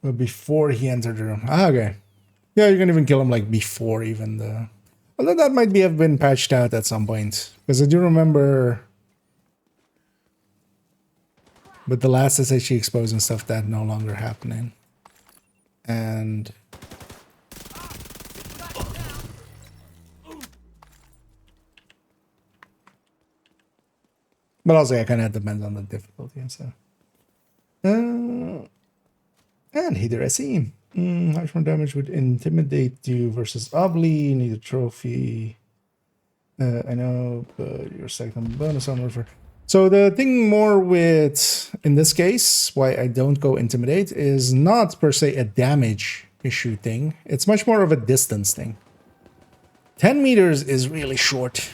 But before he entered the room. Ah, okay. Yeah, you can even kill him like before even the. Although that might have been patched out at some point. Because I do remember with the last SHD exposed and stuff that no longer happening. And but also, yeah, kind of depends on the difficulty and stuff. And Heather, I see. How much more damage would intimidate you versus Obli? You need a trophy. I know, but your second bonus on warfare. So the thing more with, in this case, why I don't go intimidate is not per se a damage issue thing. It's much more of a distance thing. 10 meters is really short.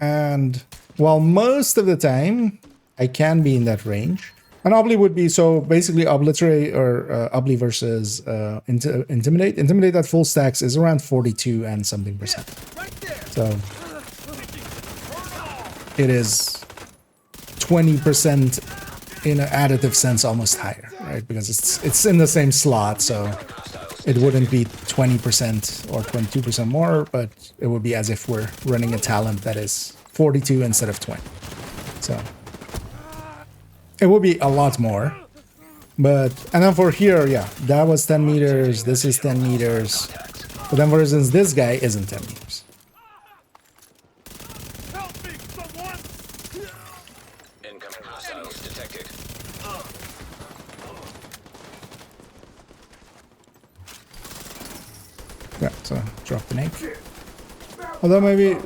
And while most of the time I can be in that range, and Obli would be, so basically obliterate or Obli versus intimidate. Intimidate at full stacks is around 42 and something percent. So it is 20% in an additive sense, almost higher, right? Because it's in the same slot, so it wouldn't be 20% or 22% more, but it would be as if we're running a talent that is 42 instead of 20. So it would be a lot more. But, and then for here, yeah, that was 10 meters, this is 10 meters. But then for instance, this guy isn't 10 meters. Incoming hostiles detected. panic. Although maybe...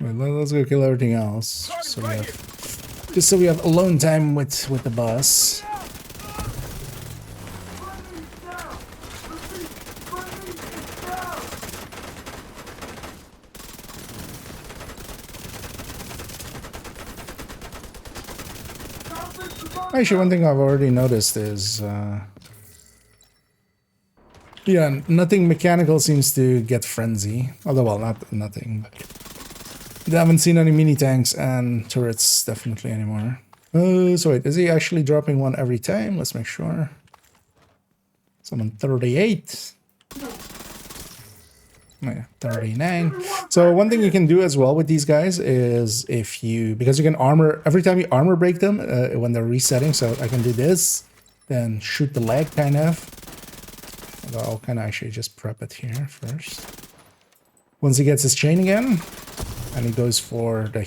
Wait, let's go kill everything else. So we have, just so we have alone time with the boss. Actually, one thing I've already noticed is, yeah, nothing mechanical seems to get frenzy. Although, well, not nothing, but I haven't seen any mini tanks and turrets definitely anymore. So wait, is he actually dropping one every time? Let's make sure. Someone 38. Oh, yeah, 39. So one thing you can do as well with these guys is if you, because you can armor, every time you armor break them when they're resetting, so I can do this, then shoot the leg kind of. Although I'll kind of actually just prep it here first. Once he gets his chain again, and he goes for the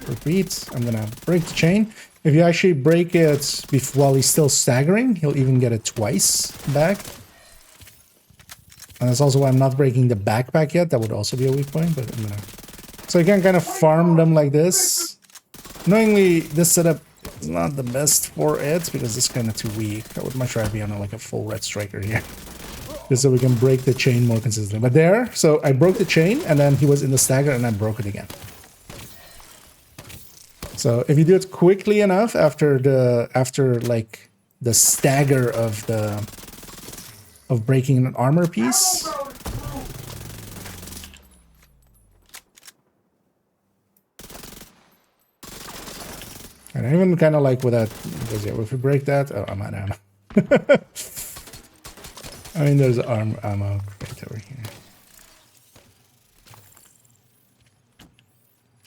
repeat, I'm gonna break the chain. If you actually break it while he's still staggering, he'll even get it twice back. And that's also why I'm not breaking the backpack yet. That would also be a weak point, but I'm gonna... So you can kind of farm them like this. Knowingly, this setup is not the best for it because it's kind of too weak. I would much rather be on like a full red striker here. Just so we can break the chain more consistently. But there, so I broke the chain and then he was in the stagger and I broke it again. So if you do it quickly enough after like the stagger of breaking an armor piece. And even kind of like with that, because yeah, if we break that, oh, I'm out of ammo. I mean, there's ammo right over here.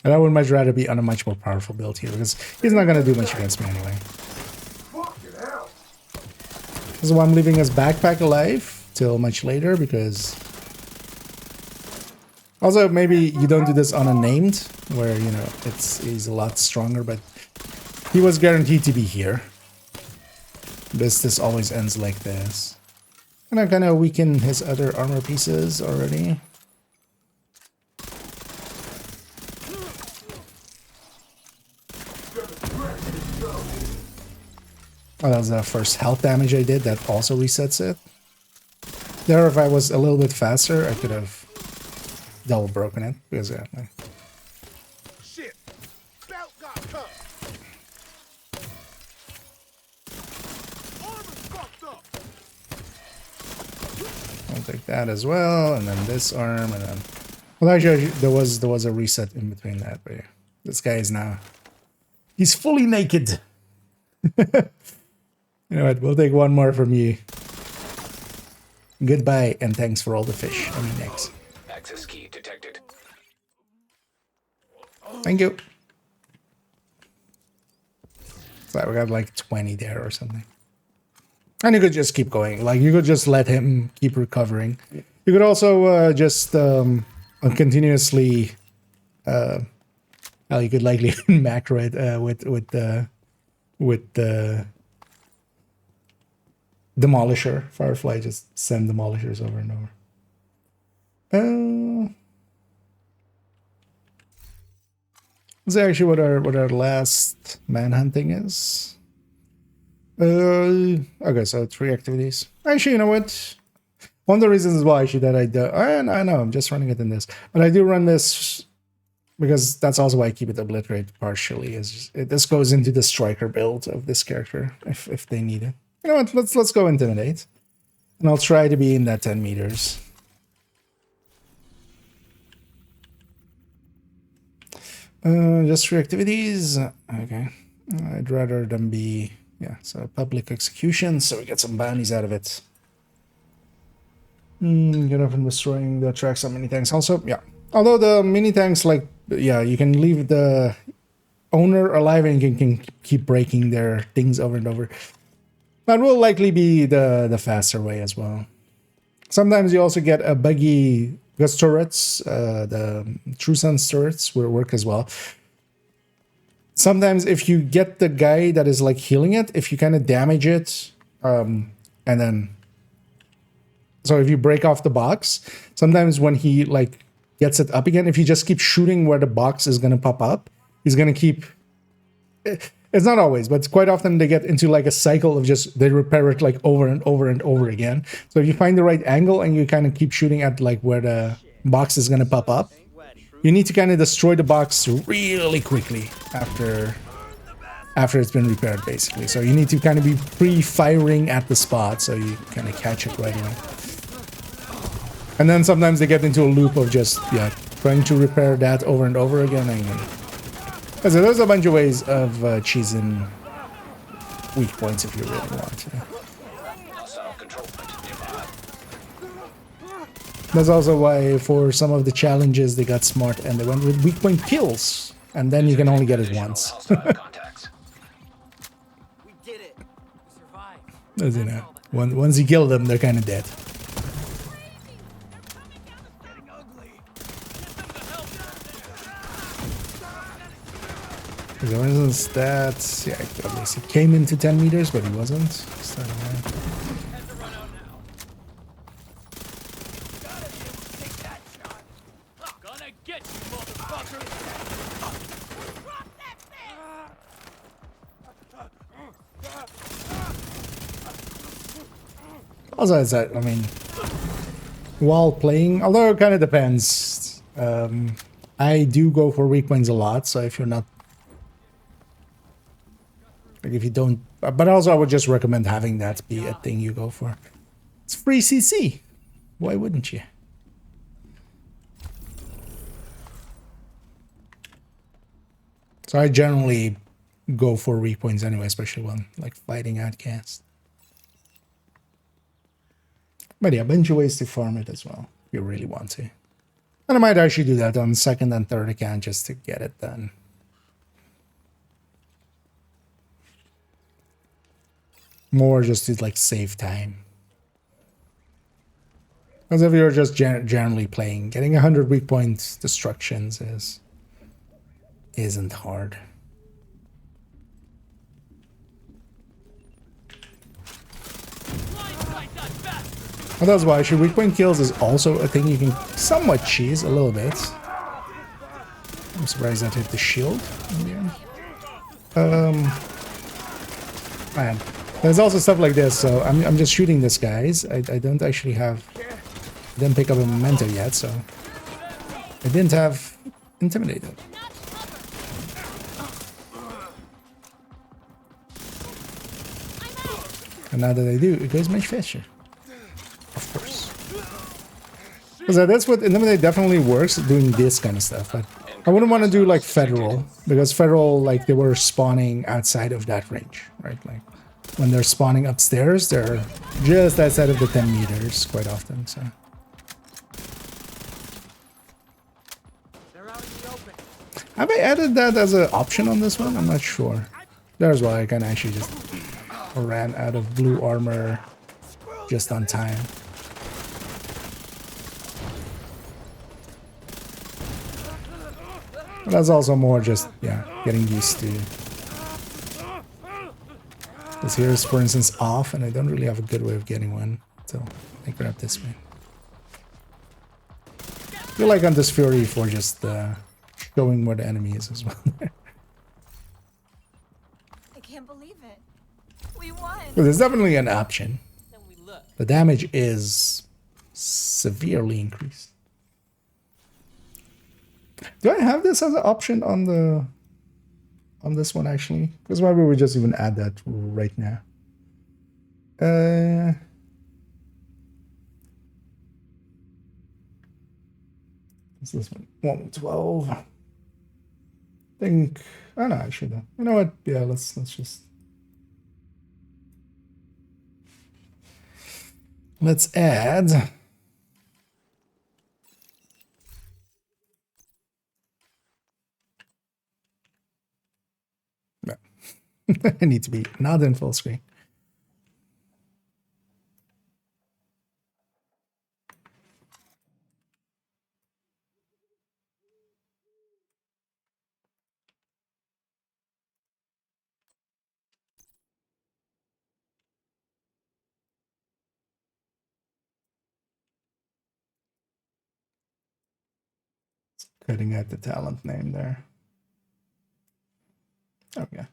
And I would much rather be on a much more powerful build here, because he's not going to do much against me anyway. This is why I'm leaving his backpack alive till much later, because... Also, maybe you don't do this on a named, where, you know, he's a lot stronger, but he was guaranteed to be here. This always ends like this. And I kind of weaken his other armor pieces already. Oh, that was the first health damage I did. That also resets it. There, if I was a little bit faster, I could have double broken it. Because, yeah. Shit! Belt got cut! Armor's fucked up! I'll take that as well. And then this arm. And then... Well, actually, there was a reset in between that. But yeah. This guy is now... He's fully naked. You know what? We'll take one more from you. Goodbye, and thanks for all the fish. I mean, next. Access key detected. Thank you. So we got like 20 there or something. And you could just keep going. Like, you could just let him keep recovering. You could also just continuously... well, you could likely macro it with the Demolisher. Firefly, just send Demolishers over and over. Let's see actually what our last manhunting is. Okay, so 3 activities. Actually, you know what? One of the reasons why actually that I do, I know I'm just running it in this, but I do run this because that's also why I keep it obliterate partially. This goes into the striker build of this character if they need it. You know what? Let's go intimidate, and I'll try to be in that 10 meters. Just 3 activities. Okay, I'd rather them be so public execution, so we get some bounties out of it. Get off from destroying the tracks on mini tanks. Also, yeah. Although the mini tanks, like, yeah, you can leave the owner alive and you can keep breaking their things over and over. That will likely be the faster way as well. Sometimes you also get a buggy, because turrets, the True Sun's turrets will work as well. Sometimes if you get the guy that is like healing it, if you kind of damage it, and then... So if you break off the box, sometimes when he like gets it up again, if he just keeps shooting where the box is going to pop up, he's going to keep... It's not always, but quite often they get into like a cycle of just, they repair it like over and over and over again. So if you find the right angle and you kind of keep shooting at like where the box is going to pop up, you need to kind of destroy the box really quickly after it's been repaired, basically. So you need to kind of be pre-firing at the spot so you kind of catch it right away. And then sometimes they get into a loop of just, yeah, trying to repair that over and over again. So there's a bunch of ways of cheesing weak points if you really want to. That's also why for some of the challenges they got smart and they went with weak point kills. And then you can only get it once. We did it. We survived. As you know, once you kill them, they're kind of dead. For instance, that, yeah, at least he came into 10 meters, but he wasn't. So, also, it's that, I mean, while playing, although it kind of depends, I do go for weak points a lot, so if you're not, like if you don't, but also I would just recommend having that be a thing you go for. It's free CC. Why wouldn't you? So I generally go for weak points anyway, especially when like fighting outcast. But yeah, a bunch of ways to farm it as well, if you really want to. And I might actually do that on second and third account just to get it done. More just to like save time. Because if you're just generally playing, getting 100 weak point destructions isn't hard. And that's why actually weak point kills is also a thing you can somewhat cheese a little bit. I'm surprised that hit the shield in the end. Man. There's also stuff like this, so I'm just shooting this, guys. I don't actually have... I didn't pick up a memento yet, so... I didn't have Intimidated. And now that I do, it goes much faster. Of course. So that's what Intimidate definitely works, doing this kind of stuff. But I wouldn't want to do like Federal, because Federal, like, they were spawning outside of that range, right? Like, when they're spawning upstairs, they're just outside of the 10 meters quite often, so. Have I added that as an option on this one? I'm not sure. There's why I can actually just ran out of blue armor just on time. But that's also more just, yeah, getting used to. This here is, for instance, off, and I don't really have a good way of getting one. So I grab this way. I feel like on this Fury for just showing where the enemy is as well. I can't believe it. We won. But there's definitely an option. The damage is severely increased. Do I have this as an option on the this one actually? Because maybe we just even add that right now. What's this one? 112. I think. Oh no, actually no. You know what? Yeah, let's just. Let's add. No. I need to be not in full screen. cutting out the talent name there. Okay.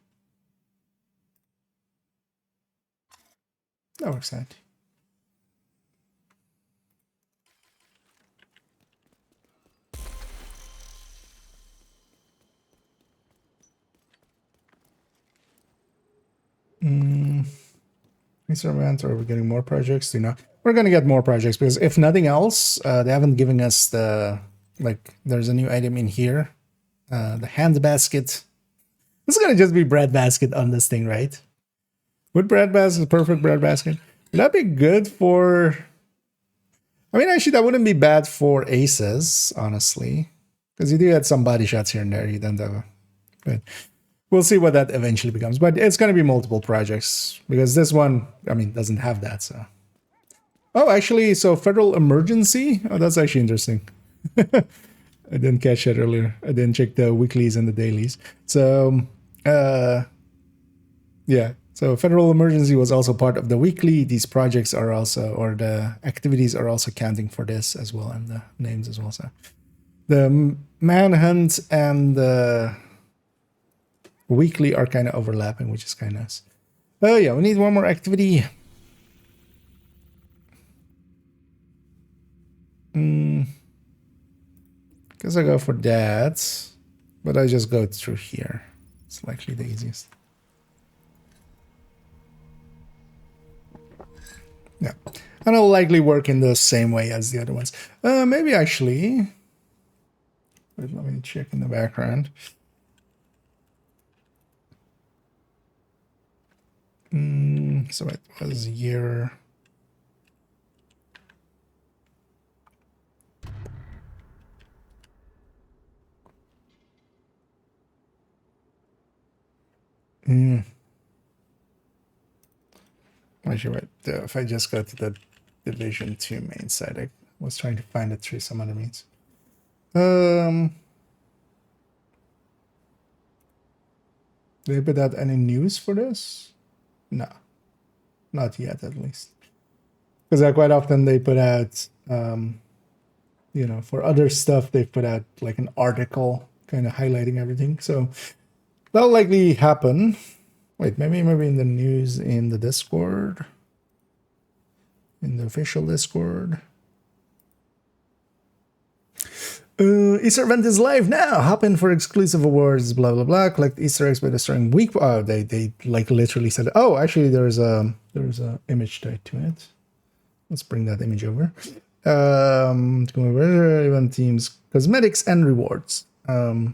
That works out. These events, or are we getting more projects? You know, we're gonna get more projects because if nothing else, they haven't given us the like. There's a new item in here, the hand basket. It's gonna just be bread basket on this thing, right? Would bread basket, perfect bread basket? Would that be good for? I mean, actually, that wouldn't be bad for aces, honestly, because you do get some body shots here and there. You don't have, but we'll see what that eventually becomes. But it's going to be multiple projects because this one, I mean, doesn't have that. So, oh, actually, so federal emergency. Oh, that's actually interesting. I didn't catch that earlier. I didn't check the weeklies and the dailies. So, yeah. So federal emergency was also part of the weekly. These projects are also, or the activities are also counting for this as well, and the names as well. So the manhunt and the weekly are kind of overlapping, which is kind of nice. Oh yeah, we need one more activity. Guess I go for that, but I just go through here. It's likely the easiest. Yeah, and it'll likely work in the same way as the other ones. Maybe actually. Wait, let me check in the background. So it was year. Actually, wait, if I just go to the Division 2 main site, I was trying to find it through some other means. Did they put out any news for this? No, not yet, at least. Because quite often they put out, you know, for other stuff, they put out like an article kind of highlighting everything. So that'll likely happen. Wait, maybe in the news in the Discord, in the official Discord. Easter event is live now. Hop in for exclusive awards. Blah blah blah. Collect Easter eggs by destroying weak. Oh, they like literally said. Oh, actually, there's a image tied to it. Let's bring that image over. Event teams, cosmetics and rewards. I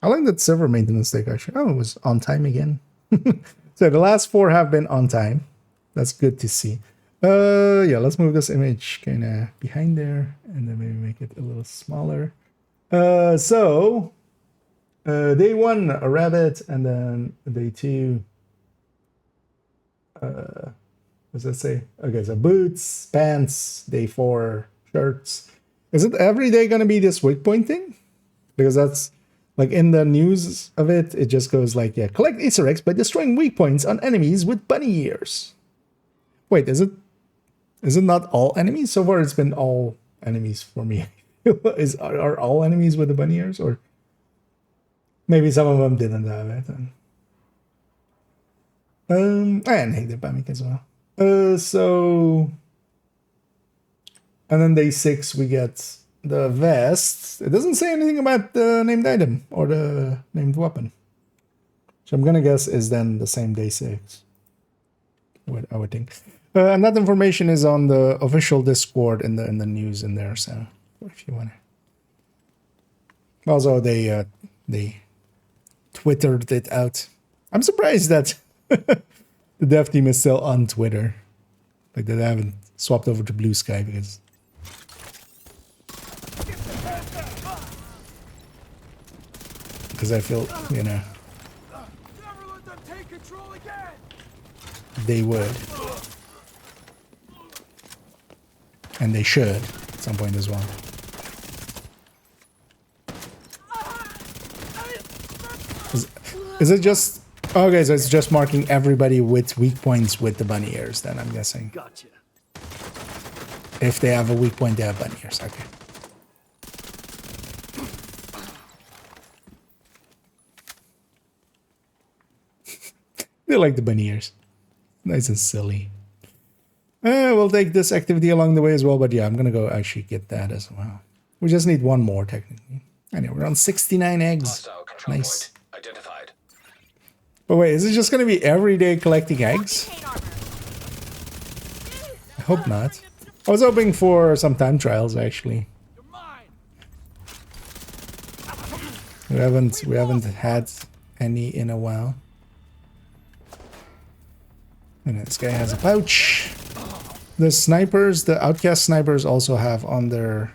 like that server maintenance take actually. Oh, it was on time again. So the last 4 have been on time. That's good to see. Yeah, let's move this image kind of behind there and then maybe make it a little smaller. So day 1 a rabbit, and then day 2 what's that say? Okay, so boots, pants, day 4 shirts. Is it every day gonna be this weak point thing? Because that's like in the news of it, it just goes like, yeah, collect Easter eggs by destroying weak points on enemies with bunny ears. Wait, is it not all enemies? So far, it's been all enemies for me. Are all enemies with the bunny ears, or maybe some of them didn't have it? And hate the panic as well. So, and then day 6 we get the vest. It doesn't say anything about the named item or the named weapon. So I'm gonna guess is then the same day 6. I would think. And that information is on the official Discord in the news in there. So if you want to. Also, they Twittered it out. I'm surprised that the dev team is still on Twitter. Like they haven't swapped over to Blue Sky because. Because I feel, you know, they would. And they should at some point as well. Is it just... Okay, so it's just marking everybody with weak points with the bunny ears then, I'm guessing. Gotcha. If they have a weak point, they have bunny ears. Okay. They like the bunny ears. Nice and silly. We'll take this activity along the way as well, but yeah, I'm gonna go actually get that as well. We just need one more technically. Anyway, we're on 69 eggs. Hostile control Nice. point identified. But wait, is it just gonna be every day collecting eggs? I hope not. I was hoping for some time trials actually. We haven't had any in a while. And this guy has a pouch. The snipers, the outcast snipers also have on their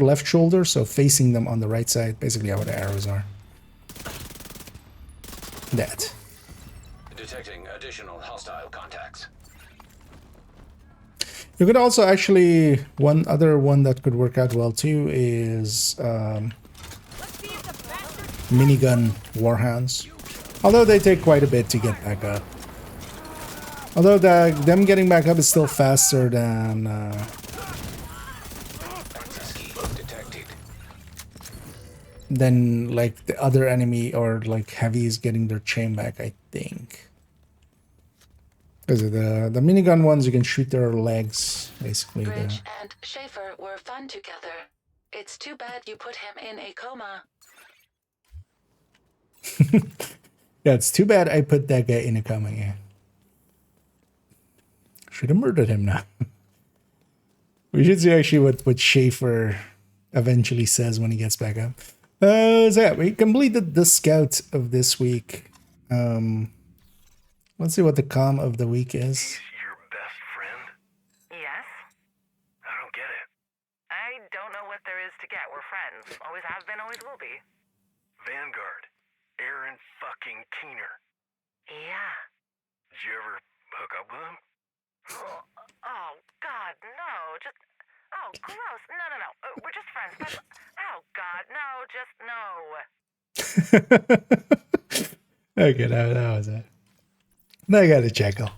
left shoulder, so facing them on the right side, basically how the arrows are. That. Detecting additional hostile contacts. You could also actually, one other one that could work out well too is minigun warhounds. Although they take quite a bit to get back up. Although them getting back up is still faster than like the other enemy or like heavies getting their chain back, I think. Because the minigun ones, you can shoot their legs, basically. Bridge and Schaefer were fun together. It's too bad you put him in a coma. Yeah, it's too bad I put that guy in a coma, yeah. Should have murdered him now. We should see actually what Schaefer eventually says when he gets back up. So yeah, we completed the scout of this week. Let's see what the comm of the week is. He's your best friend? Yes? I don't get it. I don't know what there is to get. We're friends. Always have been, always will be. Vanguard. Aaron fucking Keener. Yeah. Did you ever hook up with him? Oh, God, no. Just... Oh, gross. No. We're just friends. But... Oh, God, no. Just no. Okay, that was it. Now I gotta check out.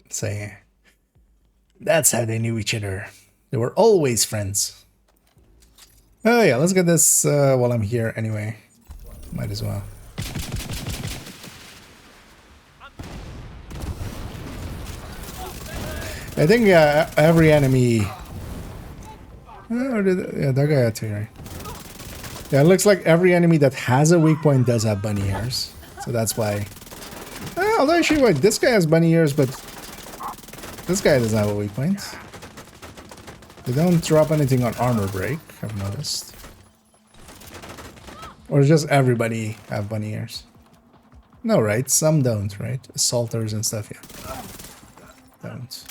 So yeah. That's how they knew each other. They were always friends. Oh yeah, let's get this while I'm here anyway. Might as well. I think every enemy... yeah, that guy had two, right? Yeah, it looks like every enemy that has a weak point does have bunny ears. So that's why... although actually, wait, this guy has bunny ears, but... this guy doesn't have a weak point. They don't drop anything on armor break, I've noticed. Or just everybody have bunny ears. No, right? Some don't, right? Assaulters and stuff, yeah. Don't.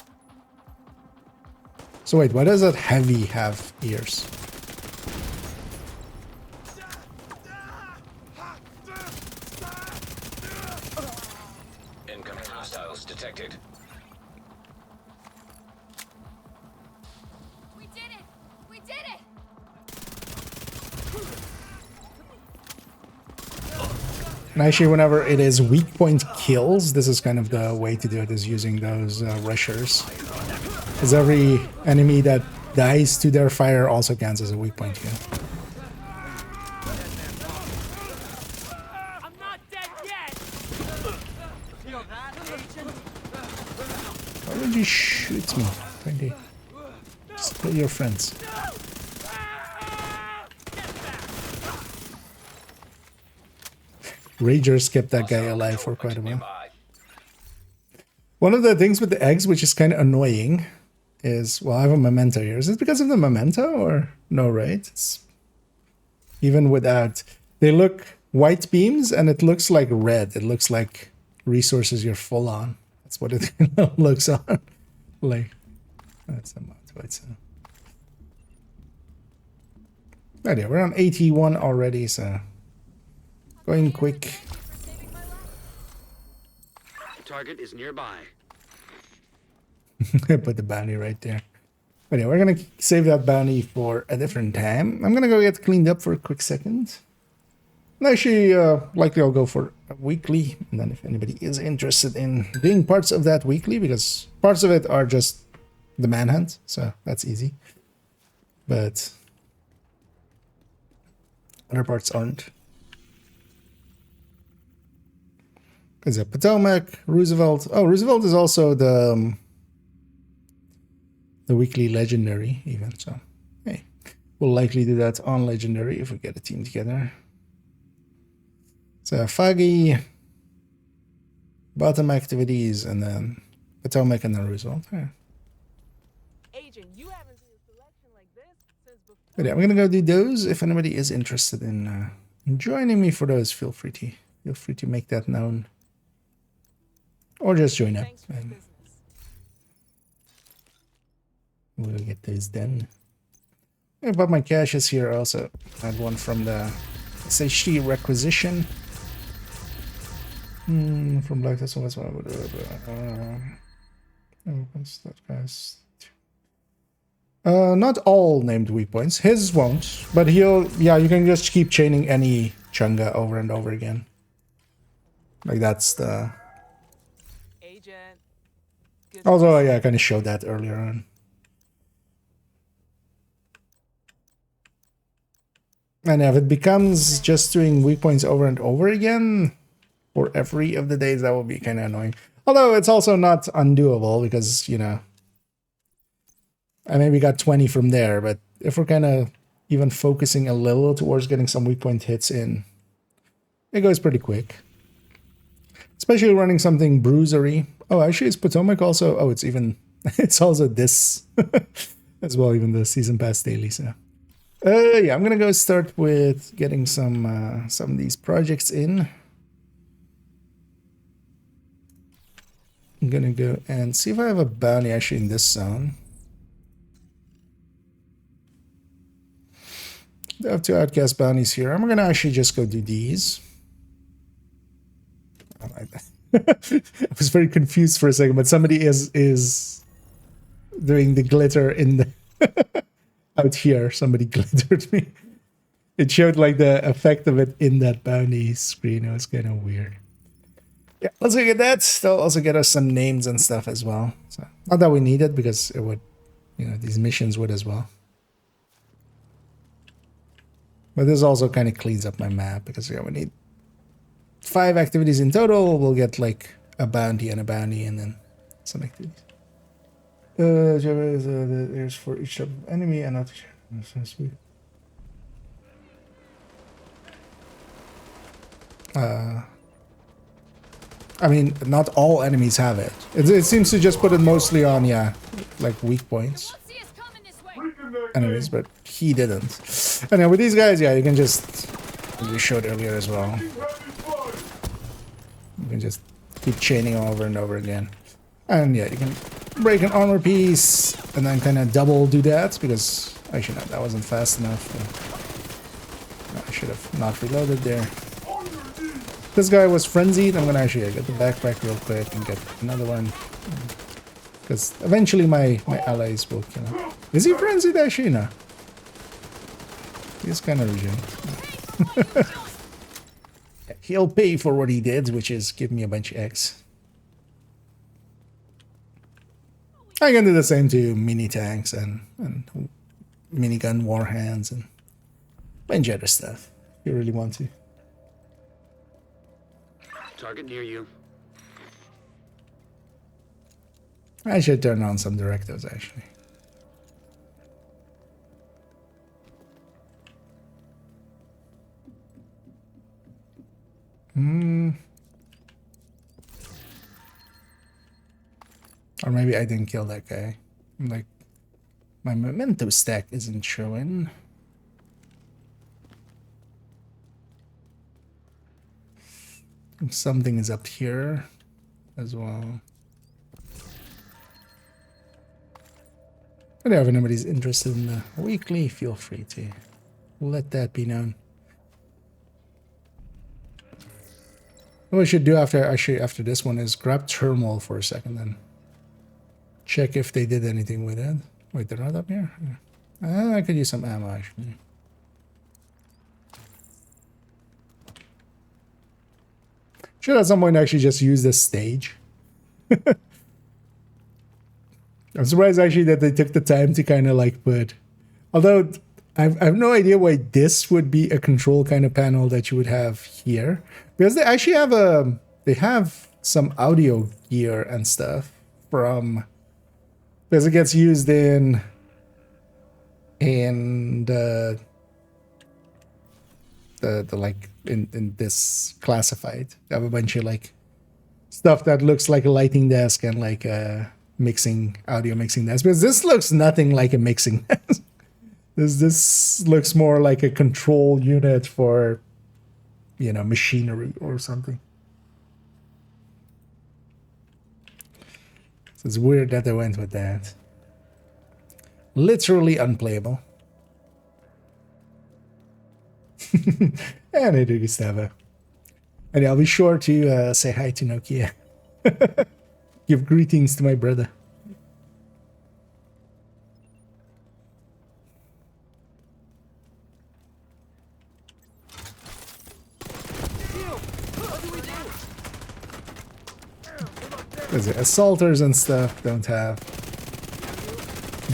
So wait, why does that heavy have ears? Incoming hostiles detected. We did it! We did it! And actually, whenever it is weak point kills, this is kind of the way to do it, is using those rushers. Because every enemy that dies to their fire also counts as a weak point kill. I'm not dead yet! Feel that, Agent? Why would you shoot me? Randy? Just kill your friends. Ragers kept that guy alive for quite a while. One of the things with the eggs, which is kind of annoying, is, well, I have a memento here. Is it because of the memento or no, right? It's even without, they look white beams and it looks like red. It looks like resources you're full on. That's what it looks on. Like, that's a mod, right? So. Right, yeah, we're on 81 already, so going quick. Target is nearby. Put the bounty right there. But yeah, we're gonna save that bounty for a different time. I'm gonna go get cleaned up for a quick second. And actually, likely I'll go for a weekly. And then if anybody is interested in doing parts of that weekly, because parts of it are just the manhunt, so that's easy. but other parts aren't. Is it Potomac, Roosevelt? Oh, Roosevelt is also the weekly legendary even, so hey, we'll likely do that on legendary if we get a team together. So Foggy, bottom activities, and then Potomac and then Roosevelt. Yeah. Agent, you haven't seen a selection like this since before. But yeah, I'm gonna go do those. If anybody is interested in joining me for those, feel free to make that known. Or just join up and we'll get those done. I bought my caches here. I also had one from the SHT requisition. From Black Test. That's what I would not all named weak points. His won't, but he'll, yeah, you can just keep chaining any chunga over and over again. Like that's the... Although, yeah, I kind of showed that earlier on. And if it becomes just doing weak points over and over again for every of the days, that will be kind of annoying. Although it's also not undoable because, you know, I maybe got 20 from there, but if we're kind of even focusing a little towards getting some weak point hits in, it goes pretty quick. Especially running something bruisery. Oh, actually, is Potomac also? Oh, it's even... It's also this as well, even the Season Pass daily, so... yeah, I'm gonna go start with getting some of these projects in. I'm gonna go and see if I have a bounty actually in this zone. I have 2 outcast bounties here. I'm gonna actually just go do these. I was very confused for a second, but somebody is doing the glitter in the out here. Somebody glittered me. It showed like the effect of it in that bounty screen. It was kind of weird. Yeah, let's look at that. They'll also get us some names and stuff as well. So not that we need it because it would, you know, these missions would as well. But this also kind of cleans up my map because yeah, we need 5 activities in total. We'll get like a bounty and then some activities. There's for each type of enemy and not. I mean, not all enemies have it. It seems to just put it mostly on, yeah, like weak points. Enemies, but he didn't. And yeah, with these guys, yeah, you can just, as we showed earlier as well, you can just keep chaining over and over again. And yeah, you can break an armor piece and then kind of double do that because actually no, that wasn't fast enough. I should have not reloaded there. This guy was frenzied. I'm gonna actually get the backpack real quick and get another one because eventually my allies will kill him. Is he frenzied actually? No. He's kind of regenerated. He'll pay for what he did, which is give me a bunch of X. I can do the same to mini tanks and minigun warhands and a bunch of other stuff if you really want to. Target near you. I should turn on some directives actually. Or maybe I didn't kill that guy. Like, my memento stack isn't showing. Something is up here as well. But if anybody's interested in the weekly, feel free to let that be known. What we should do after this one is grab Turmoil for a second then. Check if they did anything with it. Wait, they're not up here? Yeah. I could use some ammo actually. Should at some point actually just use this stage. I'm surprised actually that they took the time to kind of like put Although I have no idea why this would be a control kind of panel that you would have here, because they actually have they have some audio gear and stuff from, because it gets used in the like in this classified. They have a bunch of like stuff that looks like a lighting desk and like a audio mixing desk, because this looks nothing like a mixing desk. This looks more like a control unit for, you know, machinery or something. So it's weird that they went with that. Literally unplayable. And I do, Gustavo. And I'll be sure to say hi to Nokia. Give greetings to my brother. Assaulters and stuff don't have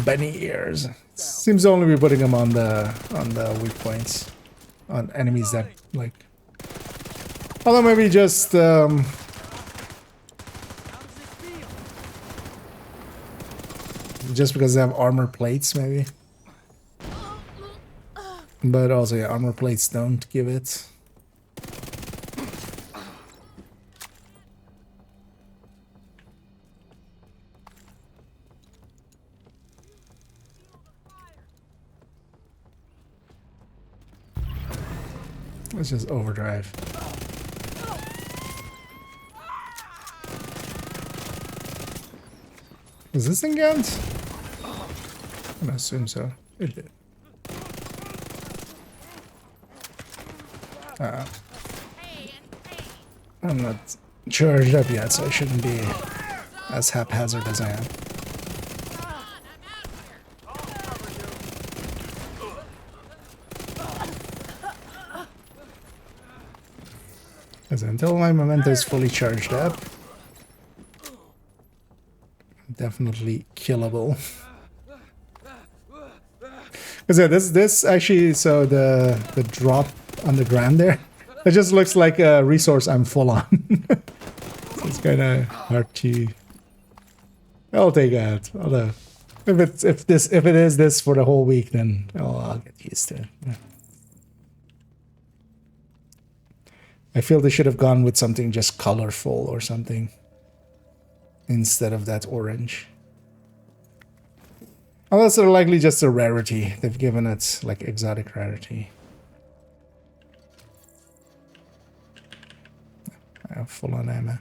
bunny ears. Seems to only be putting them on the weak points, on enemies that like. Although maybe just because they have armor plates, maybe. But also, yeah, armor plates don't give it. Let's just overdrive. Is this thing guns? I assume so. It did. I'm not charged up yet, so I shouldn't be as haphazard as I am. Because until my memento is fully charged up, definitely killable. Because yeah, this actually, so the drop on the ground there, it just looks like a resource I'm full on. So it's kind of hard to. I'll take out. Although, if it is this for the whole week, then I'll get used to it. Yeah. I feel they should have gone with something just colorful or something instead of that orange. Unless they're likely just a rarity. They've given it like exotic rarity. I have full on ammo.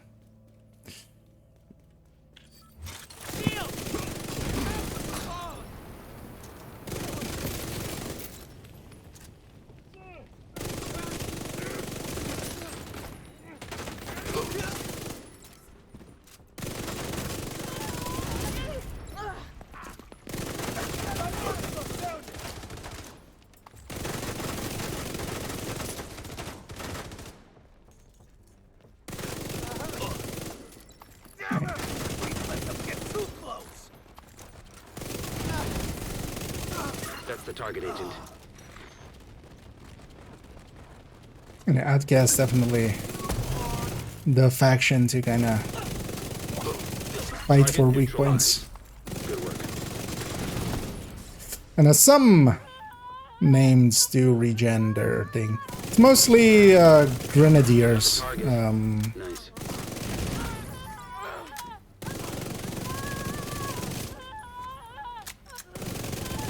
Target agent. And Outcast definitely the faction to kind of fight for weak points. Good work. And as some names do regen their thing. It's mostly grenadiers. Nice.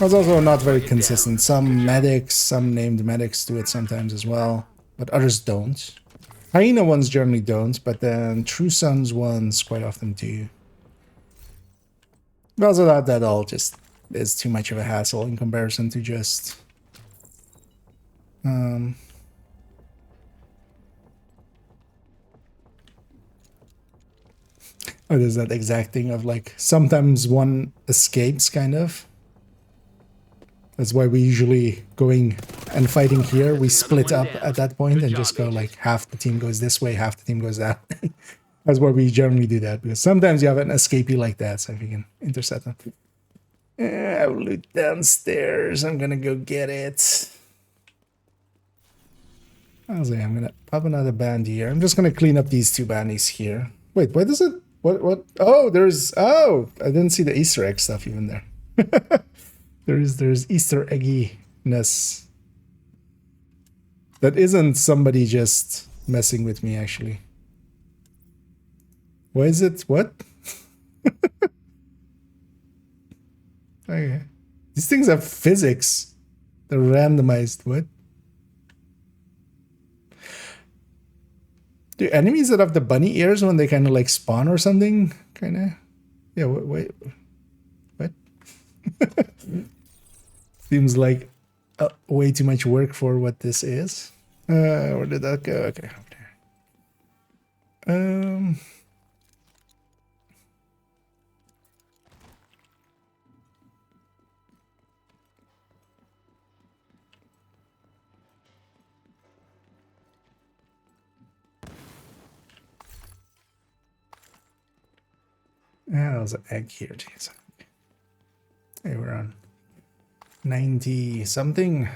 It's also not very consistent. Some medics, some named medics do it sometimes as well, but others don't. Hyena ones generally don't, but then True Sons ones quite often do. But also that all just is too much of a hassle in comparison to just oh, there's that exact thing of like sometimes one escapes kind of. That's why we usually going and fighting here. We split up at that point and just go like half the team goes this way, half the team goes that. That's why we generally do that, because sometimes you have an escapee like that, so if you can intercept them. I have loot downstairs. I'm gonna go get it. I'll say I'm gonna pop another band here. I'm just gonna clean up these two bandies here. Wait, what is it? What? Oh, I didn't see the Easter egg stuff even there. there's Easter egginess. That isn't somebody just messing with me, actually. Why is it? What? Okay. These things have physics. They're randomized. What? Do enemies that have the bunny ears when they kind of like spawn or something? Kind of? Yeah, wait. What? Seems like way too much work for what this is. Where did that go? Okay, over there. Yeah, there's an egg here. Jeez. Hey, we're on 90 something.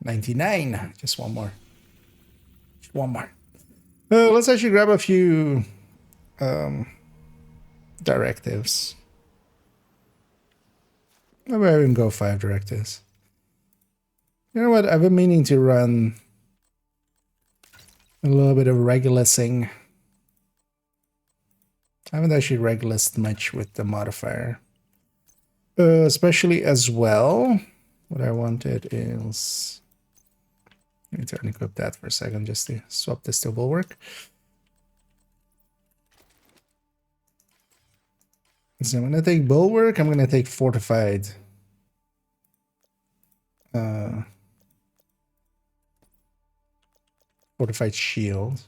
99. Just one more. Just one more. Let's actually grab a few directives. Maybe I even go 5 directives. You know what? I've been meaning to run a little bit of regulusing. I haven't actually regulused much with the modifier. Especially as well, what I wanted is... Let me turn equip that for a second just to swap this to bulwark. So I'm going to take bulwark, I'm going to take fortified. Fortified shield.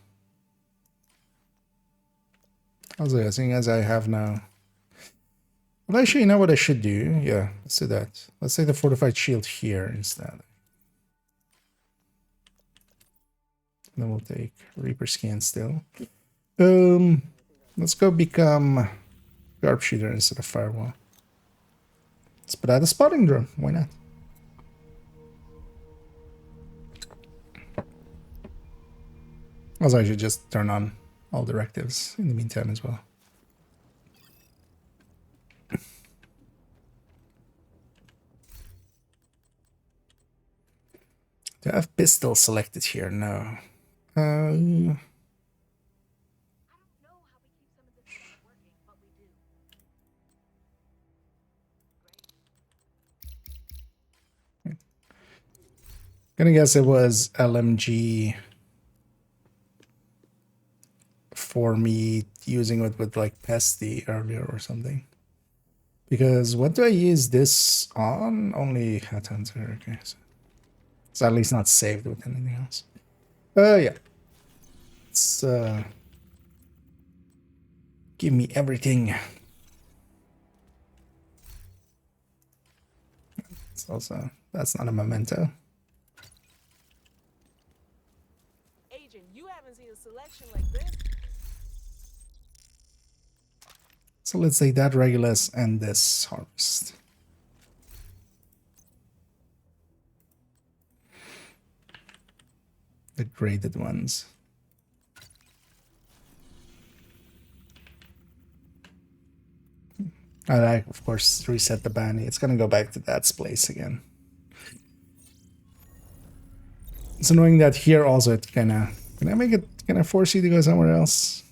Also, seeing as I have now... Well, actually, you know what I should do? Yeah, let's do that. Let's take the fortified shield here instead. Then we'll take Reaper scan still. Let's go become sharpshooter instead of firewall. Let's put out a spotting drone. Why not? Also, I should just turn on all directives in the meantime as well. Do I have pistol selected here? No. Gonna guess it was LMG for me using it with like Pesty earlier or something. Because what do I use this on? Only Headhunter. Okay, so it's at least not saved with anything else. Yeah. It's give me everything. It's also, that's not a memento. Agent, you haven't seen a selection like this. So let's take that Regulus and this Harvest. The graded ones. I like, of course, reset the bandy. It's gonna go back to that place again. It's annoying that here also it kinda... Can I make it... Can I force you to go somewhere else?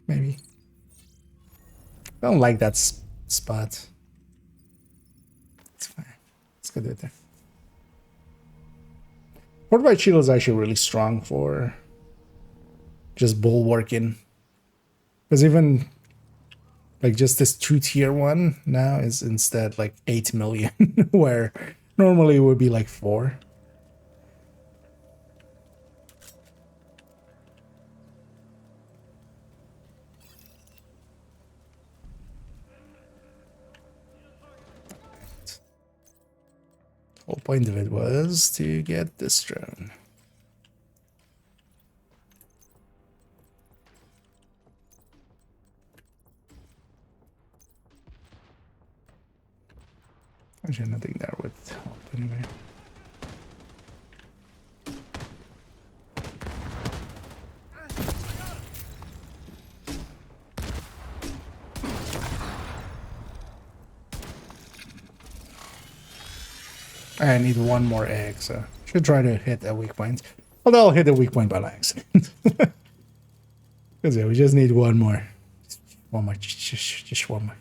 Maybe. I don't like that spot. It's fine. Let's go do it there. Fortified Shield is actually really strong for just bulwarking. Because even like just this 2-tier one now is instead like 8 million, where normally it would be like 4. The whole point of it was to get this drone. Actually, nothing there would help anyway. I need one more egg, so should try to hit a weak point. Although I'll hit a weak point by accident. Because yeah, we just need one more. One more. Just one more.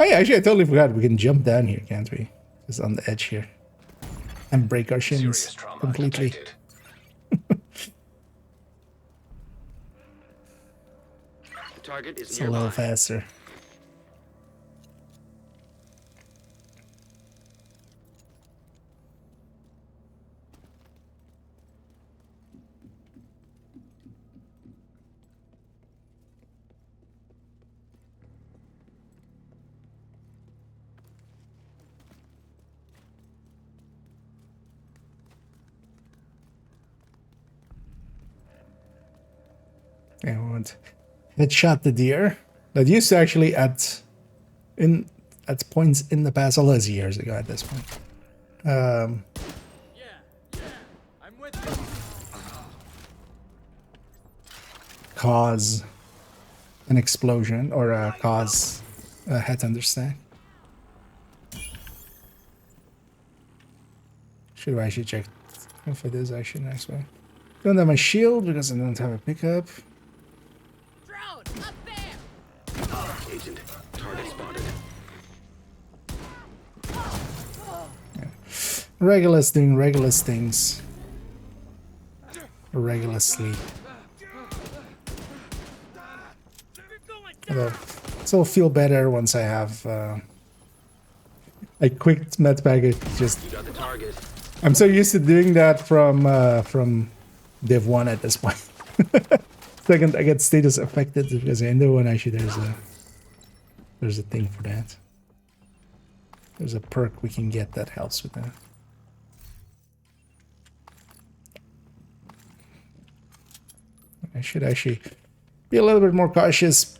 Oh yeah, actually I totally forgot. We can jump down here, can't we? Just on the edge here. And break our shins completely. The target is It's a little faster. Yeah, we want headshot the deer. That used to actually at points in the past, although it's years ago at this point. I'm with you. Cause an explosion or cause a head understand. Should I actually check if it is actually next way? Don't have my shield because I don't have a pickup. Drone, up there! Agent, target spotted. Regulus doing Regulus things. Regulusly. Although, so I'll feel better once I have a quick med packet. Just You got the target. I'm so used to doing that from Div 1 at this point. Second, I get status affected because I know when actually there's a thing for that. There's a perk we can get that helps with that. I should actually be a little bit more cautious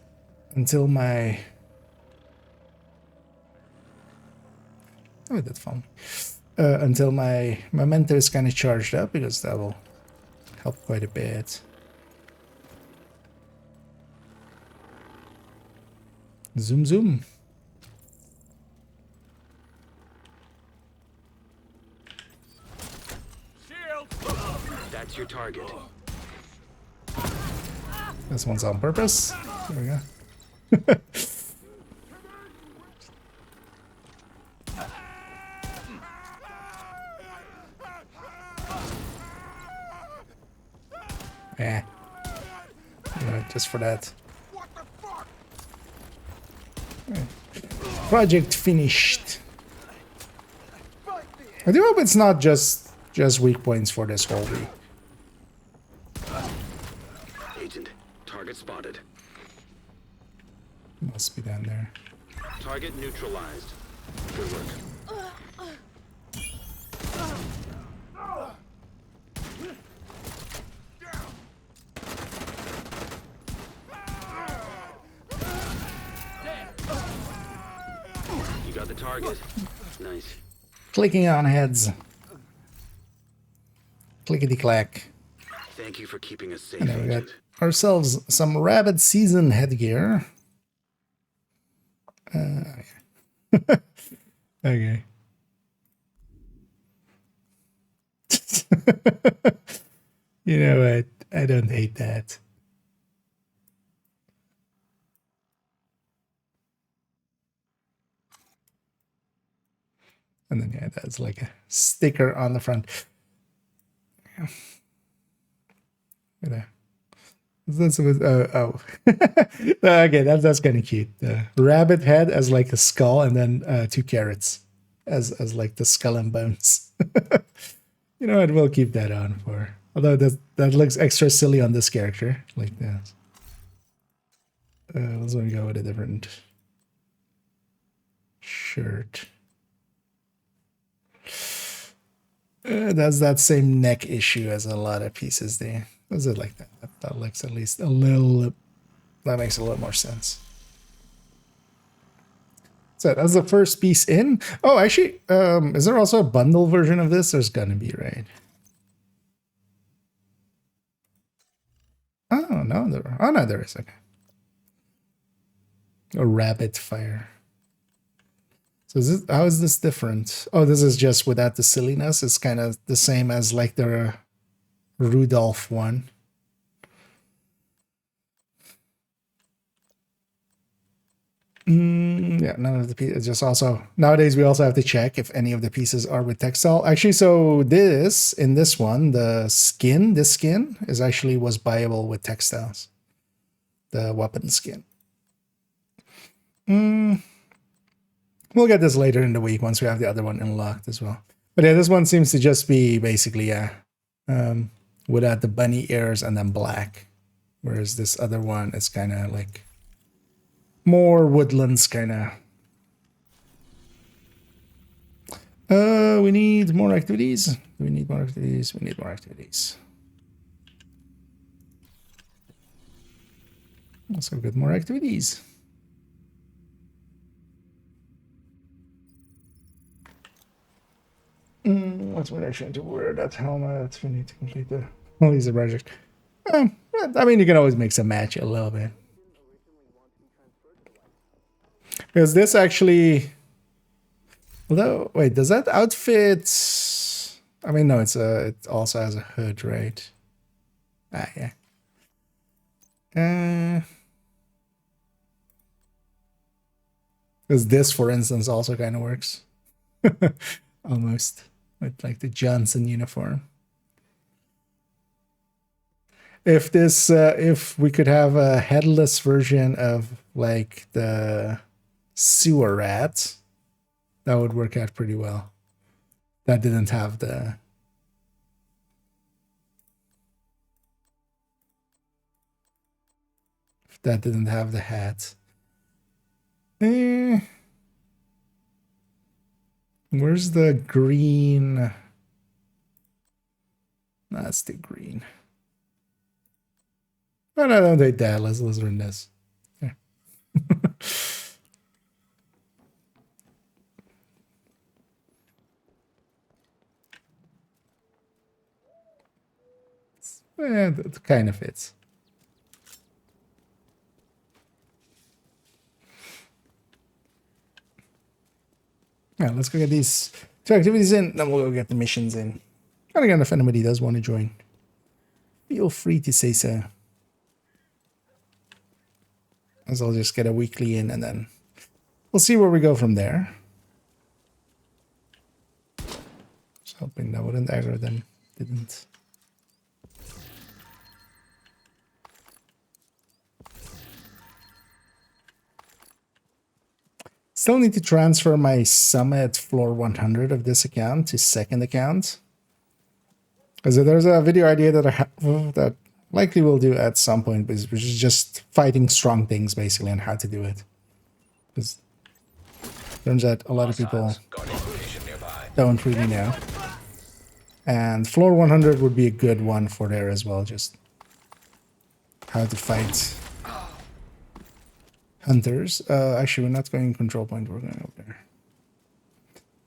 until my... Oh, that's fine. Until my memento is kind of charged up, because that will help quite a bit. Zoom, zoom. That's your target. This one's on purpose. There we go. Yeah. Just for that. Yeah. Project finished. I do hope it's not just weak points for this whole week. Agent, target spotted. Must be down there. Target neutralized. Good work. You got the target. Nice. Clicking on heads. Clickety clack. Thank you for keeping us safe, And then we got Agent. ourselves some rabbit season headgear. Okay. You know what? I don't hate that. And then yeah, that's like a sticker on the front. Yeah. That's oh. Okay, that's kind of cute. Rabbit head as like a skull, and then 2 carrots as like the skull and bones. You know what? We'll keep that on for. Although that looks extra silly on this character, like that. Let's want to go with a different shirt. That's that same neck issue as a lot of pieces there. Does it like that? That looks at least a little... That makes a little more sense. So that's the first piece in. Oh, actually, is there also a bundle version of this? There's gonna be, right? Oh no, there is. Okay. A rabbit fire. So is how is this different? Oh, this is just without the silliness. It's kind of the same as like the Rudolph one. Yeah, none of the pieces. Just also nowadays we also have to check if any of the pieces are with textile. Actually, so this in this one, this skin is actually was buyable with textiles. The weapon skin. We'll get this later in the week once we have the other one unlocked as well. But yeah, this one seems to just be basically without the bunny ears and then black, whereas this other one is kind of like more woodlands kind of. We need more activities. We need more activities. We need more activities. Also get more activities. What's my action to wear that helmet? We need to complete the Lisa project. I mean, you can always mix and match a little bit. Because this actually, although wait, does that outfit? I mean, no, it also has a hood, right? Ah, yeah. Because this, for instance, also kind of works, almost with like the Johnson uniform. If this, if we could have a headless version of like the sewer rat, that would work out pretty well. That didn't have the hat. Where's the green? That's the green. No, don't take that. Let's run this. Here. That kind of fits. Yeah, let's go get these two activities in, then we'll go get the missions in. And again, if anybody does want to join, feel free to say so. As I'll just get a weekly in and then we'll see where we go from there. Just hoping that wouldn't aggro them. Didn't. Still need to transfer my Summit floor 100 of this account to second account. Because there's a video idea that I have that likely we'll do at some point, which is just fighting strong things basically and how to do it. Because turns out a lot of people don't really know. And floor 100 would be a good one for there as well, just how to fight hunters. Actually, we're not going control point, we're going over there.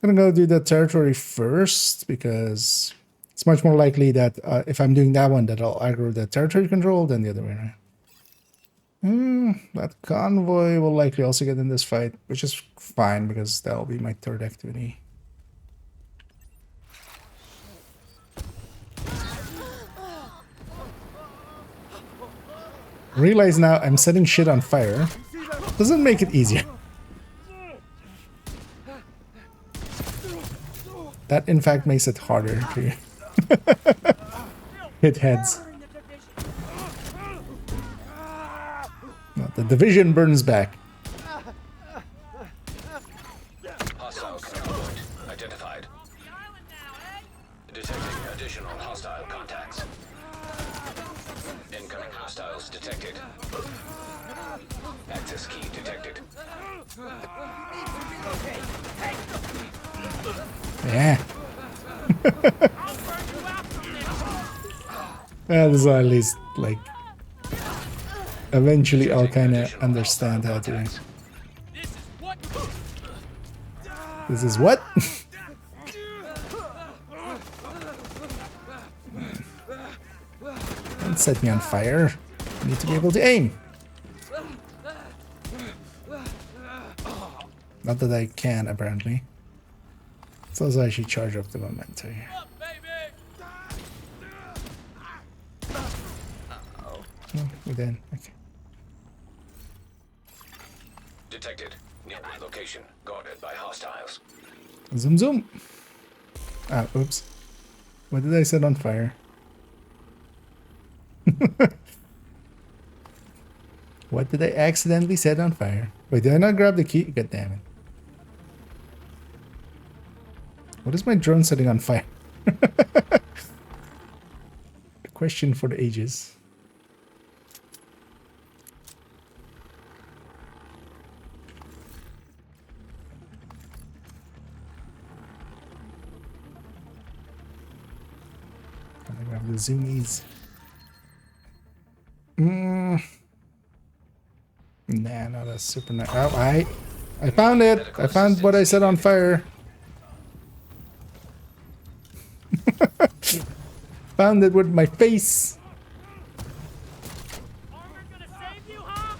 I'm gonna go do the territory first because it's much more likely that if I'm doing that one, that I'll aggro the territory control than the other way around. That convoy will likely also get in this fight, which is fine because that'll be my third activity. Realize now I'm setting shit on fire. Doesn't make it easier. That in fact makes it harder to hit heads. No, the division burns back. Hostile control point identified. Detecting additional hostile contacts. Incoming hostiles detected. Access key detected. Yeah. This is at least like eventually I'll kind of understand how to This is what? Don't set me on fire. I need to be able to aim. Not that I can, apparently. So I should charge up the momentum here. Oh, we did. Okay. Detected. Nearby location. Guarded by hostiles. Zoom zoom. Ah, oops. What did I set on fire? What did I accidentally set on fire? Wait, did I not grab the key? God damn it. What is my drone setting on fire? A question for the ages. Gotta grab the zoomies. Nah, not a super nice. Oh, I found it. I found what I set on fire. Found it with my face. Armor's gonna save you, huh?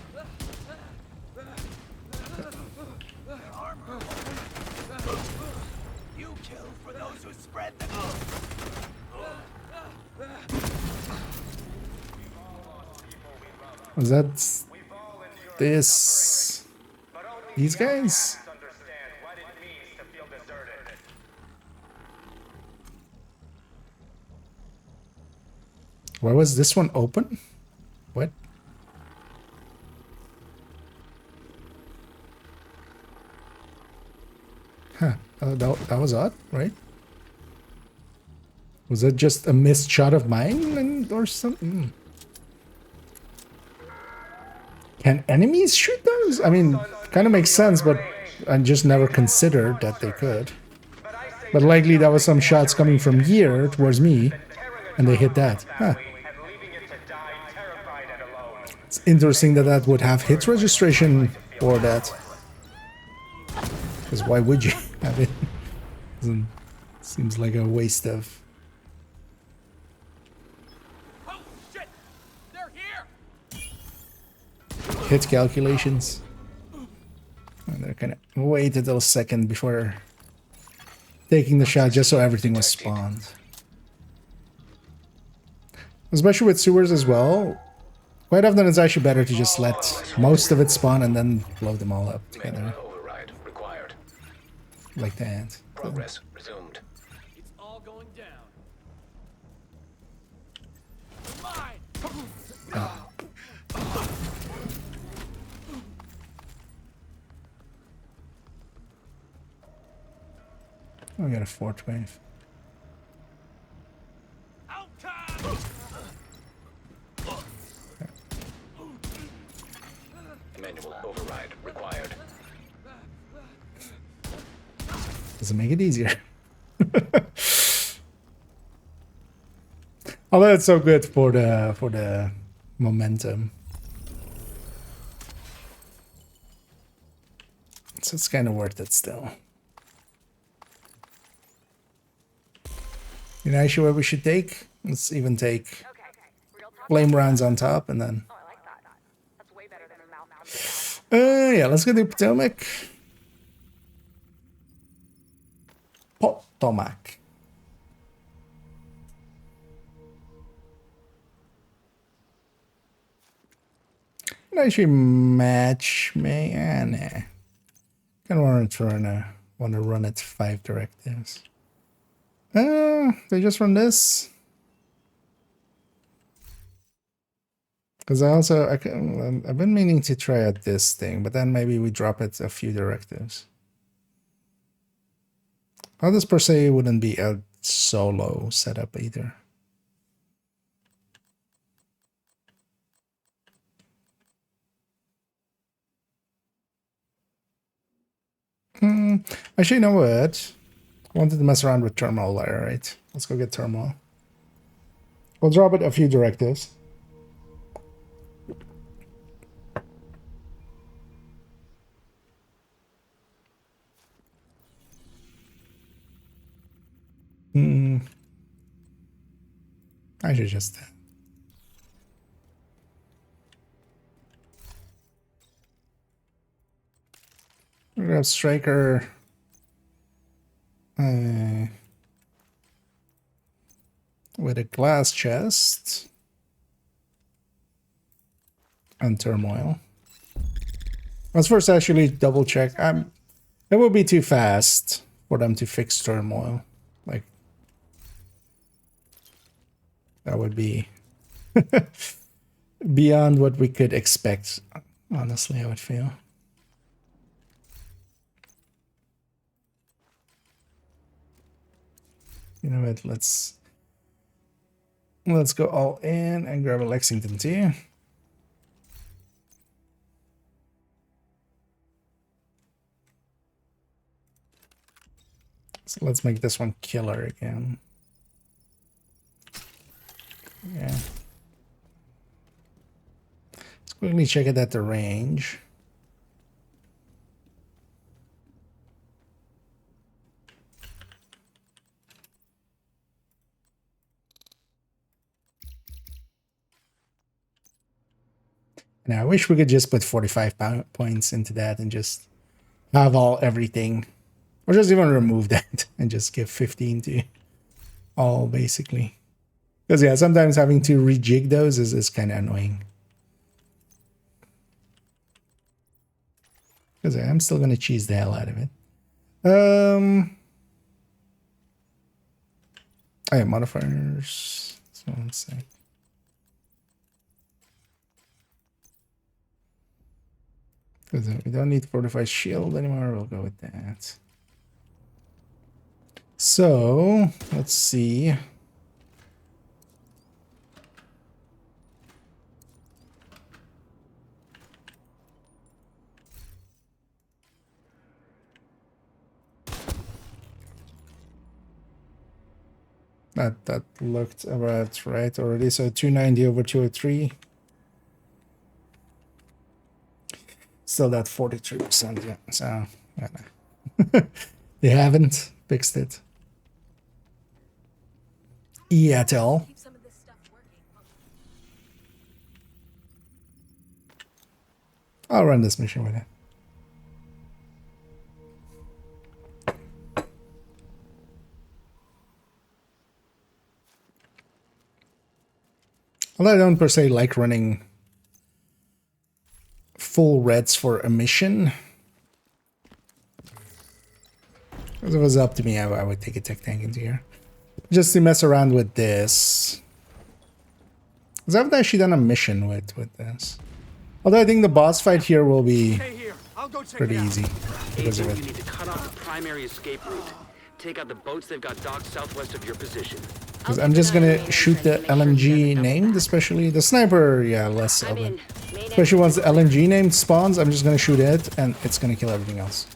You kill for those who spread the Was that this? These guys? Why was this one open? What? Huh. That was odd, right? Was that just a missed shot of mine or something? Can enemies shoot those? I mean, kind of makes sense, but I just never considered that they could. But likely that was some shots coming from here towards me, and they hit that. Huh. It's interesting that that would have hit registration for that. Because why would you have it? Seems like a waste of... Oh shit! They're here! hit calculations. And they're gonna wait until a second before taking the shot just so everything was spawned. Especially with sewers as well. Quite often it's actually better to just let most of it spawn and then blow them all up together. Override required. Like that. Progress resumed. It's all going down. Mine! Oh, we got a 412. Manual override required. Doesn't make it easier. Although it's so good for the momentum. So it's kind of worth it still. You know actually what we should take? Let's even take flame rounds on top and then... Oh, I like that. That's way better than a mouth. yeah, let's go to Potomac. Potomac. Can I actually match me? Nah. Kind of want to run it 5 directives. They just run this. Because I've been meaning to try out this thing, but then maybe we drop it a few directives. Well, this per se wouldn't be a solo setup either. Actually, you know what? I wanted to mess around with terminal there, right? Let's go get terminal. We'll drop it a few directives. I should just grab Striker. With a glass chest and turmoil. Let's first actually double check. It would be too fast for them to fix turmoil. Like, that would be beyond what we could expect. Honestly, I would feel. You know what? Let's go all in and grab a Lexington too. So let's make this one killer again. Yeah. Let's quickly check it at the range. Now, I wish we could just put 45 points into that and just have everything. Or just even remove that and just give 15 to all, basically. Because, yeah, sometimes having to rejig those is kind of annoying. Because I'm still going to cheese the hell out of it. Oh, yeah, modifiers. So let's see. We don't need fortified shield anymore. We'll go with that. So let's see. That looked about right already. So 290 over 203. Still that 43%, yeah. So they haven't fixed it yet all. I'll run this mission with it. Although I don't per se like running full reds for a mission. If it was up to me, I would take a tech tank into here. Just to mess around with this. Because I haven't actually done a mission with this. Although I think the boss fight here will be pretty easy because of it. You need to cut off the primary escape route. Take out the boats they've got docked southwest of your position. Because I'm just gonna shoot the LMG named, especially the sniper, yeah, less of it. Especially once the LMG named spawns, I'm just gonna shoot it and it's gonna kill everything else.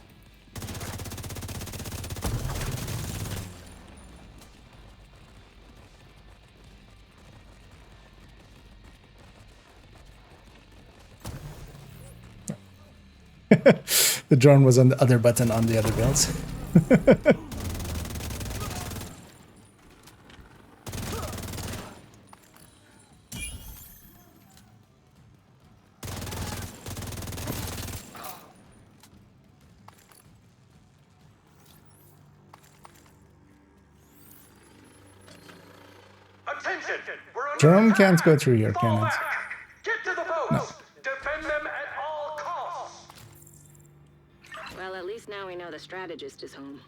The drone was on the other button on the other builds. Drone can't go through your cannons. Get to the boats! No. Defend them at all costs! Well, at least now we know the strategist is home.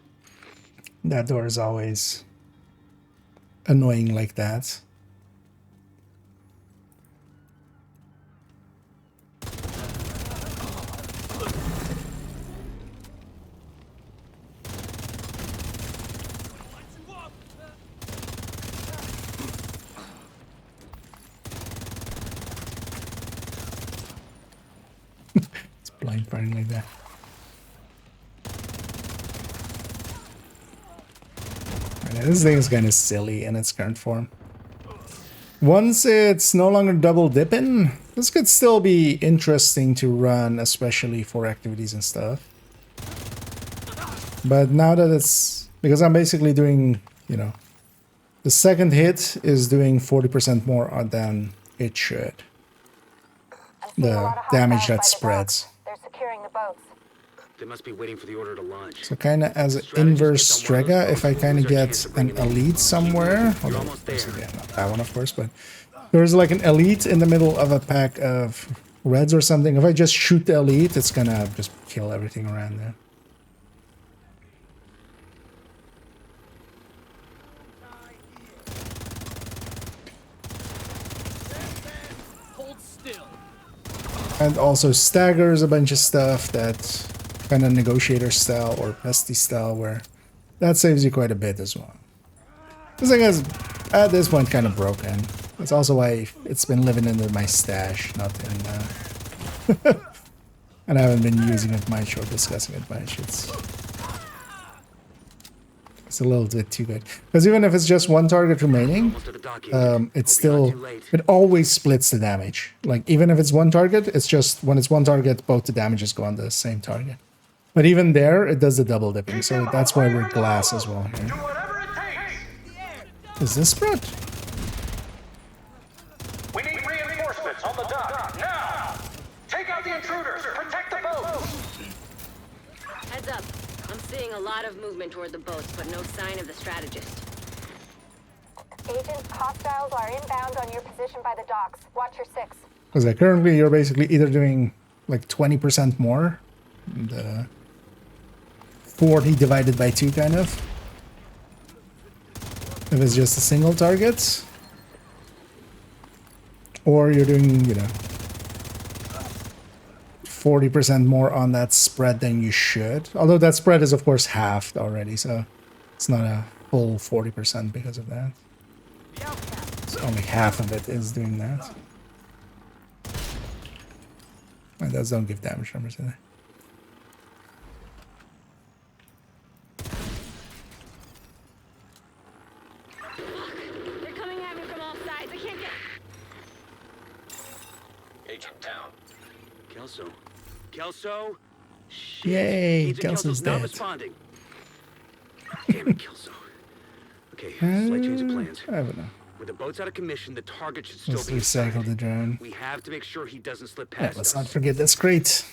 That door is always annoying like that. It's blind firing like that. This thing is kind of silly in its current form. Once it's no longer double dipping, this could still be interesting to run, especially for activities and stuff. But now that it's... because I'm basically doing, you know, The second hit is doing 40% more than it should. The damage that spreads. They're securing the boats. They must be waiting for the order to launch. So kind of as an inverse Strega, if I kind of get an elite somewhere, although obviously, yeah, not that one of course, but there's like an elite in the middle of a pack of reds or something. If I just shoot the elite, it's gonna just kill everything around there. And also staggers a bunch of stuff that kind of negotiator style or pesty style, where that saves you quite a bit as well. This thing is at this point kind of broken. That's also why it's been living in my stash, not in and I haven't been using it much or discussing it much. It's a little bit too good, because even if it's just one target remaining, it's still, it always splits the damage. Like even if it's one target, it's just when it's one target, both the damages go on the same target. But even there, it does the double dipping, so that's why we're glass as well here. Is this spread? We need reinforcements on the dock now. Take out the intruders. Protect the boat. Heads up. I'm seeing a lot of movement toward the boats, but no sign of the strategist. Agent, hostiles are inbound on your position by the docks. Watch your 6. Because like currently you're basically either doing like 20% more, the 40 divided by 2 kind of, if it's just a single target, or you're doing, you know, 40% more on that spread than you should. Although that spread is of course halved already, so it's not a full 40% because of that. It's only half of it is doing that. And those don't give damage numbers, do they? They're coming at me from all sides. I can't get... Agent down. Kelso. Kelso? Shit. Yay, Agent Kelso's not dead. responding. Damn it, Kelso. Okay, slight change of plans. I don't know. With the boats out of commission, the target should still Let's be inside. recycle the drone. We have to make sure he doesn't slip Yeah, past let's us. not forget that's great.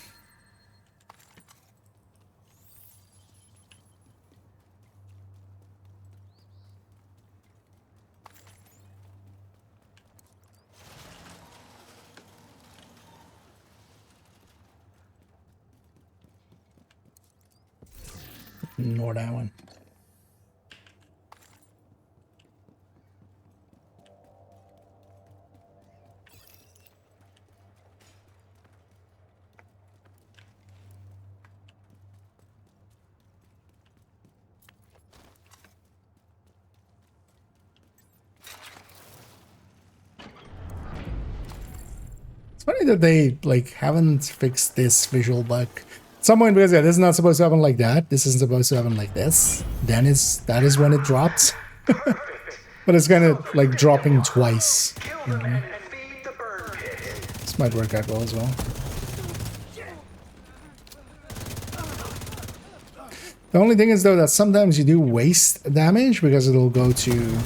Ignore that one. It's funny that they like haven't fixed this visual bug. At some point, because yeah, this is not supposed to happen like that. This isn't supposed to happen like this. Then that is when it drops. But it's kind of like dropping twice. This might work out well as well. The only thing is though that sometimes you do waste damage because it'll go to,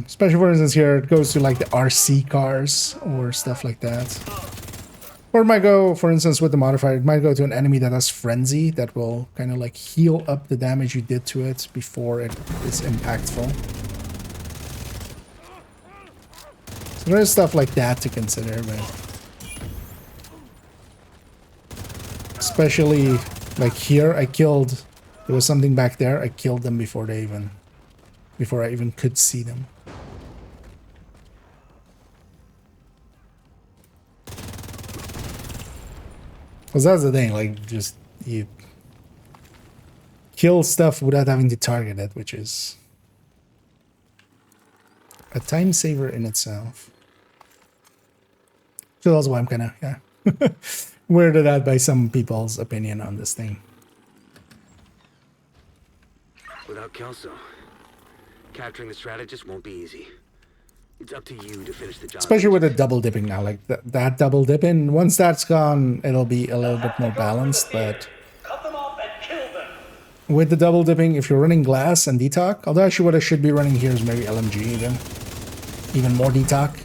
especially for instance here, it goes to like the RC cars or stuff like that. Or it might go, for instance, with the modifier, it might go to an enemy that has Frenzy that will kind of like heal up the damage you did to it before it is impactful. So there's stuff like that to consider, but especially like here, there was something back there, I killed them before I even could see them. Because that's the thing, like, just, you kill stuff without having to target it, which is a time saver in itself. So that's why I'm kind of, yeah, weirded out by some people's opinion on this thing. Without Kelso, capturing the strategist won't be easy. It's up to you to finish the job. Especially with the double dipping now, like that double dipping. Once that's gone, it'll be a little bit more balanced, but Cut them off and kill them. with the double dipping, if you're running glass and detox, although actually what I should be running here is maybe LMG even more detox.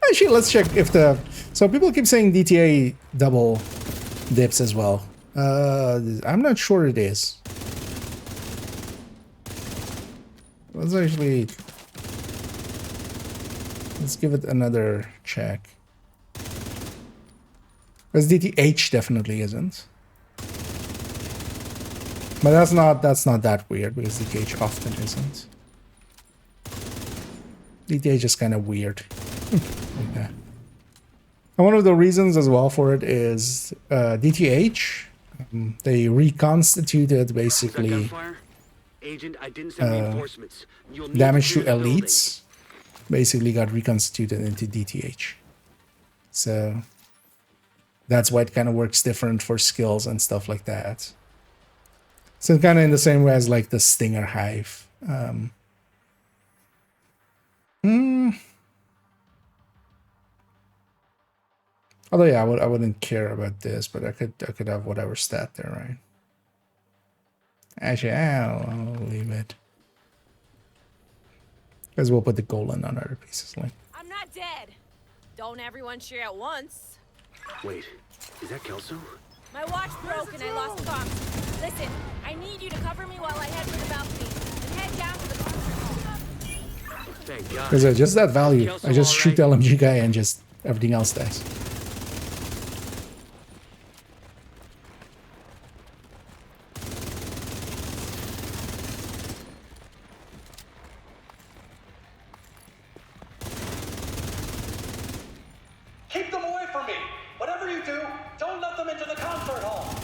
Actually, let's check if the... So people keep saying DTA double dips as well. I'm not sure it is. Let's actually... Let's give it another check. Because DTH definitely isn't. But that's not that weird because DTH often isn't. DTH is kind of weird. Okay. And one of the reasons as well for it is DTH. They reconstituted basically Agent, I didn't send reinforcements. You'll need damage to clear the building. elites. Basically got reconstituted into DTH. So that's why it kind of works different for skills and stuff like that. So kind of in the same way as like the Stinger Hive. Although yeah, I wouldn't care about this, but I could have whatever stat there, right? Actually, I'll leave it. Because we'll put the golden on other pieces. Like. I'm not dead. Don't everyone cheer at once. Wait, is that Kelso? My watch broke and I lost comms. Listen, I need you to cover me while I head for the balcony and head down to the concert hall. Thank God. Because just that value. Kelso, I just all shoot the right? LMG guy and just everything else dies. Keep them away from me! Whatever you do, don't let them into the concert hall!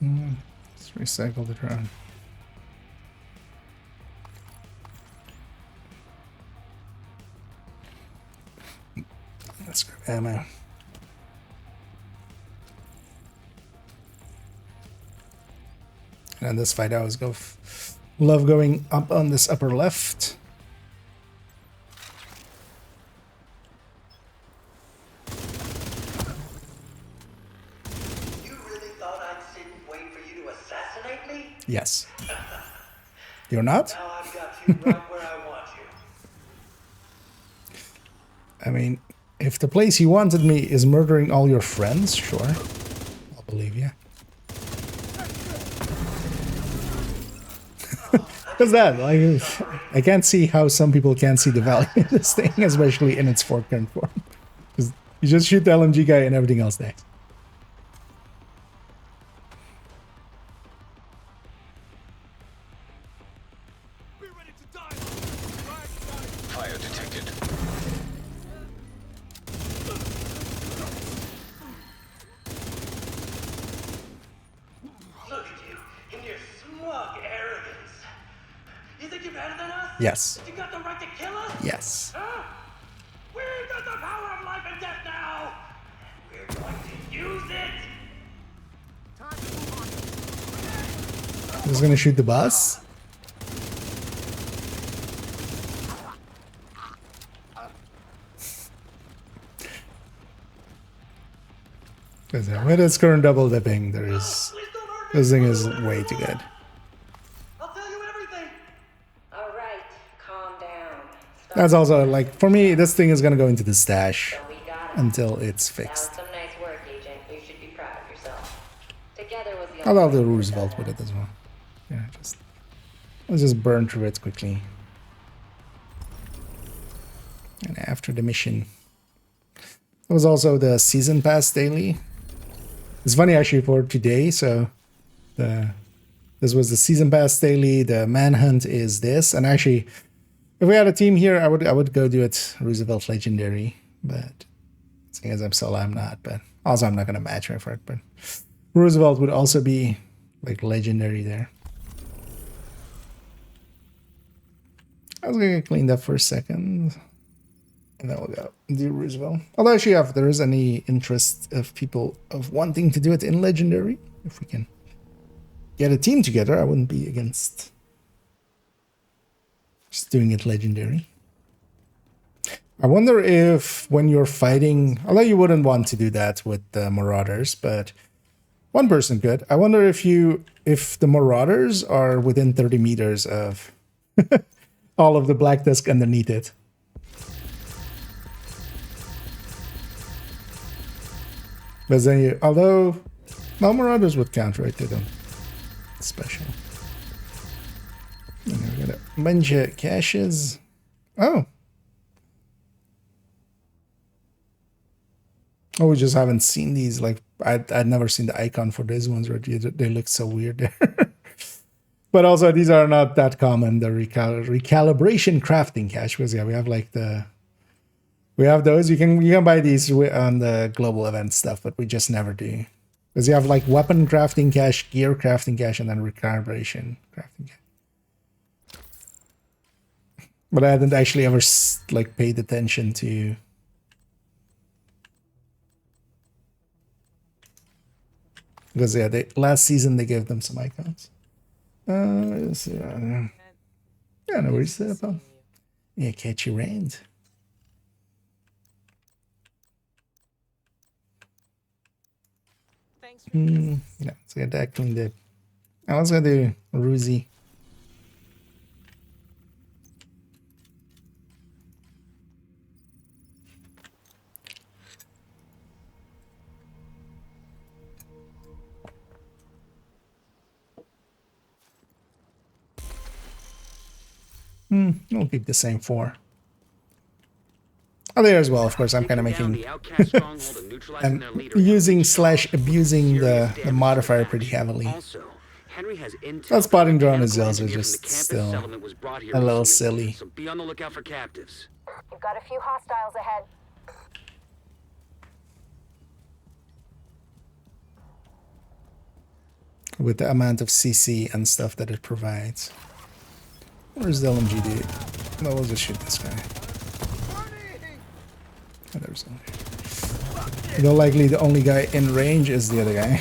Let's recycle the drone. Let's grab ammo. And this fight I always love going up on this upper left. You really thought I'd sit and wait for you to assassinate me? Yes. You're not? Now I've got you right where I want you. I mean, if the place you wanted me is murdering all your friends, sure. I'll believe you. What's that? Like, I can't see how some people can't see the value in this thing, especially in its current form. 'Cause you just shoot the LMG guy and everything else dies. Fire detected. Look at you, in your smug arrogance. You think you're better than us? Yes. You got the right to kill us? Yes. Huh? We've got the power of life and death now! We're going to use it! I'm just gonna shoot the boss. Because with its current double dipping, this thing is way too good. I'll tell you everything! All right, calm down. Stop. That's also like for me, this thing is gonna go into the stash So we got it. until it's That was fixed. some nice work, Agent. You should be proud of yourself. Together was the I'll only have the way we Roosevelt could with it as well. Yeah, let's just burn through it quickly. And after the mission, it was also the season pass daily. It's funny actually for today. So this was the season pass daily. The manhunt is this, and actually, if we had a team here, I would go do it Roosevelt Legendary. But seeing as I'm solo, I'm not. But also, I'm not gonna match her for it. But Roosevelt would also be like legendary there. I was gonna get cleaned up for a second. And then we'll go do Roosevelt. Although actually, if there is any interest of people of wanting to do it in Legendary, if we can get a team together, I wouldn't be against just doing it legendary. I wonder if when you're fighting, although you wouldn't want to do that with the Marauders, but one person could. I wonder if the Marauders are within 30 meters of all of the Black Tusk underneath it. But then although no, Marauders would count, right? They don't. Special. And we got a bunch of caches. Oh. Oh, we just haven't seen these. Like, I'd never seen the icon for these ones, right? They look so weird there. But also, these are not that common, the recalibration crafting cache. Because, yeah, we have like we have those. You can buy these on the global event stuff, but we just never do. Because you have like weapon crafting cache, gear crafting cache, and then recalibration crafting cache. But I hadn't actually ever like paid attention to. Because yeah, last season they gave them some icons. Let's see, yeah, no worries there, pal. Yeah, catch your hand. Yeah, so get that cleaned up. Now let's go do Ruzi. We'll keep the same 4. Oh, there as well, of course, I'm kind of making... I'm using / abusing the modifier pretty heavily. That spotting drone is also just still a little silly. So be on the lookout for captives. You've got a few hostiles ahead. With the amount of CC and stuff that it provides. Where's the LMG dude? No, we'll just shoot this guy. Oh, there's one. You know, likely the only guy in range is the other guy.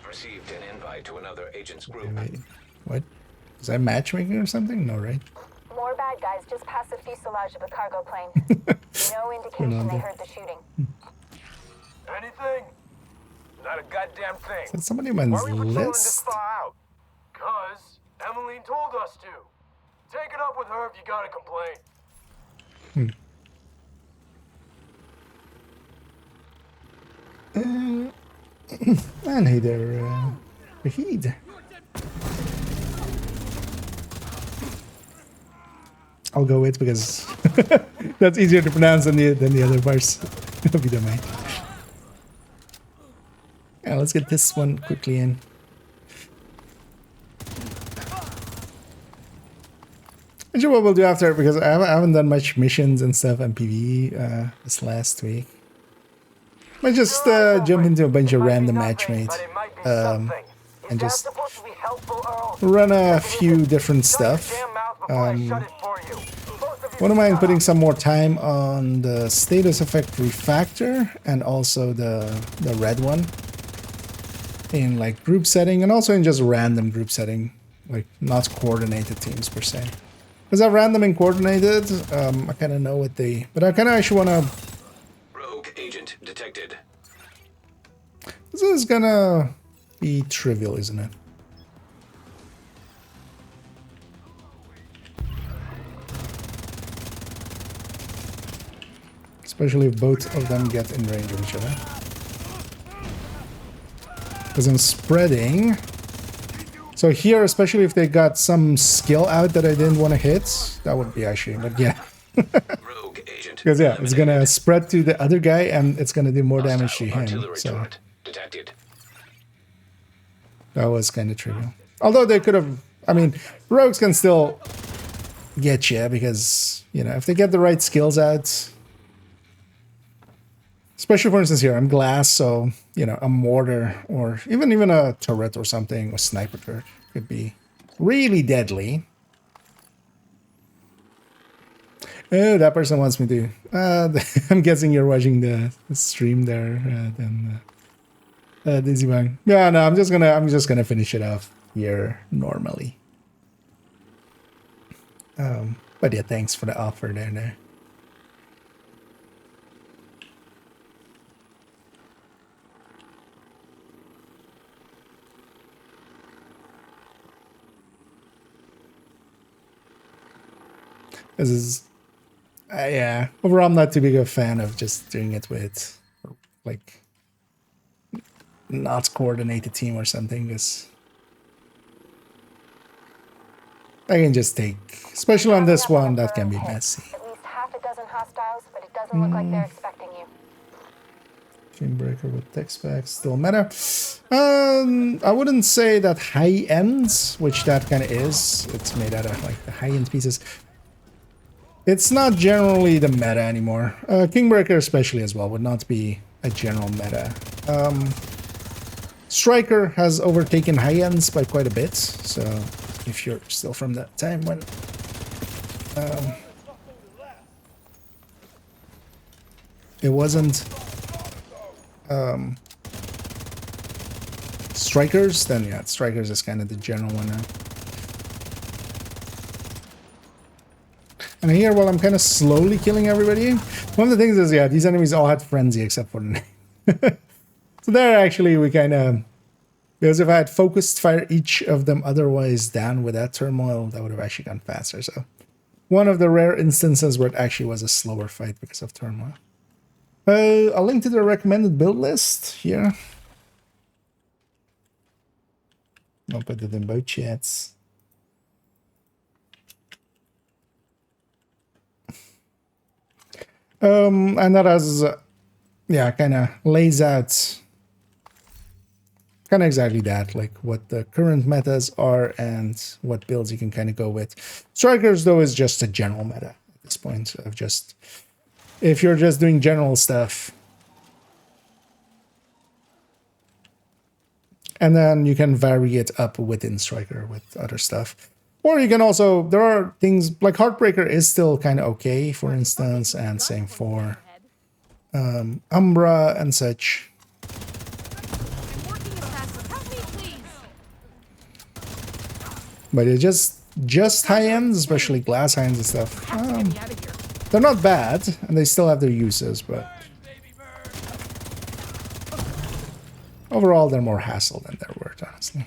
Received an invite to another agent's group. Wait, what? Is that matchmaking or something? No, right? More bad guys just past the fuselage of a cargo plane. No indication they heard the shooting. Anything? Not a goddamn thing. Is that somebody on Why are we patrolling this list? far out? Cause Emmeline told us to. Take it up with her if you gotta complain. And hey there, Rahid. I'll go with because that's easier to pronounce than the other parts. If you don't mind. Yeah, let's get this one quickly in. Actually, what we'll do after, because I haven't done much missions and stuff on PvE this last week. I just jump into a bunch of random matchmates and just run a few different stuff. Wouldn't mind putting some more time on the status effect refactor and also the red one in like group setting and also in just random group setting, like not coordinated teams per se. Because that random and coordinated, I kind of know what they, but I kind of actually want to. Agent detected. This is gonna be trivial, isn't it? Especially if both of them get in range of each other. Because I'm spreading. So here, especially if they got some skill out that I didn't want to hit, that would be actually, but yeah. Because yeah, it's gonna spread to the other guy and it's gonna do more damage to him. So that was kind of trivial. Although they could have, I mean, rogues can still get you, because, you know, if they get the right skills out, especially for instance here, I'm glass, so, you know, a mortar or even a turret or something, or sniper turret could be really deadly. Oh, that person wants me to. I'm guessing you're watching the stream there. Then Dizzy Bang. Yeah, no, I'm just gonna finish it off here normally. But yeah, thanks for the offer there. This is, yeah. Overall, I'm not too big of a fan of just doing it with, like, not coordinated team or something, because I can just take, especially on this one, that can be messy. At least half a dozen hostiles, but it doesn't look like they're expecting you. Chain breaker with tech specs, still meta. I wouldn't say that high ends, which that kind of is. It's made out of like the high end pieces. It's not generally the meta anymore. Kingbreaker especially as well would not be a general meta. Striker has overtaken high ends by quite a bit, so if you're still from that time when it wasn't Strikers, then yeah, Strikers is kind of the general one now. And here, while I'm kind of slowly killing everybody, one of the things is, yeah, these enemies all had Frenzy except for the name. So there, actually, we kind of... Because if I had focused fire each of them otherwise down with that turmoil, that would have actually gone faster. So one of the rare instances where it actually was a slower fight because of turmoil. A link to the recommended build list here. I'll put it in both chats. And that has, yeah, kind of lays out kind of exactly that, like what the current metas are and what builds you can kind of go with. Strikers, though, is just a general meta at this point of just, if you're just doing general stuff. And then you can vary it up within Striker with other stuff. Or you can also, there are things like Heartbreaker is still kind of okay, for instance, and same for Umbra and such. But it's just high ends, especially glass high ends and stuff. They're not bad, and they still have their uses, but overall they're more hassle than they're worth, honestly.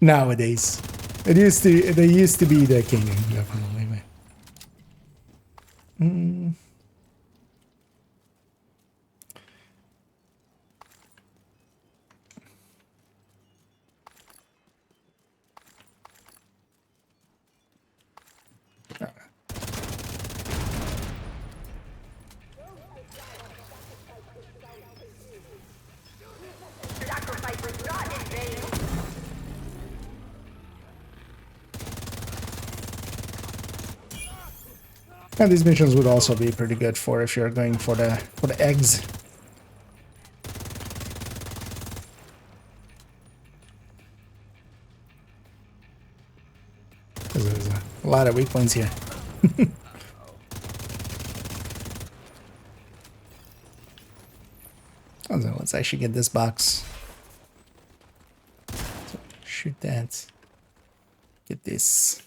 Nowadays, they used to be the king, definitely. And these missions would also be pretty good for if you're going for the eggs. Because there's a lot of weak points here. So let's actually get this box. So shoot that. Get this.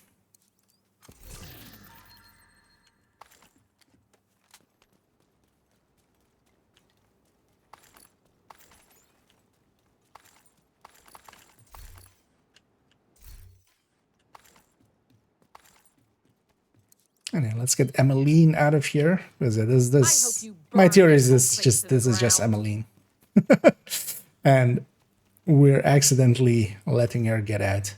Okay, let's get Emmeline out of here, because it is this. My theory is this is just Emmeline, and we're accidentally letting her get out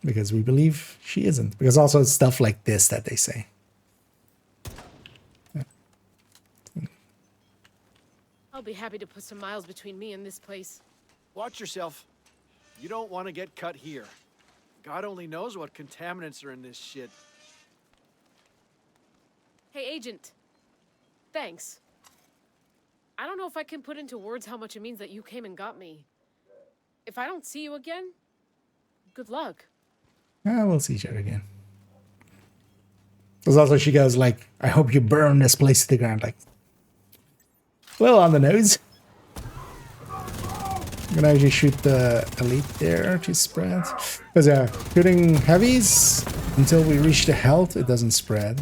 because we believe she isn't. Because also it's stuff like this that they say. Yeah. I'll be happy to put some miles between me and this place. Watch yourself. You don't want to get cut here. God only knows what contaminants are in this shit. Hey, Agent. Thanks. I don't know if I can put into words how much it means that you came and got me. If I don't see you again, good luck. We'll see each other again. Because also she goes like, I hope you burn this place to the ground. Like, well, on the nose. I'm gonna actually shoot the elite there to spread. Because yeah, shooting heavies until we reach the health, it doesn't spread.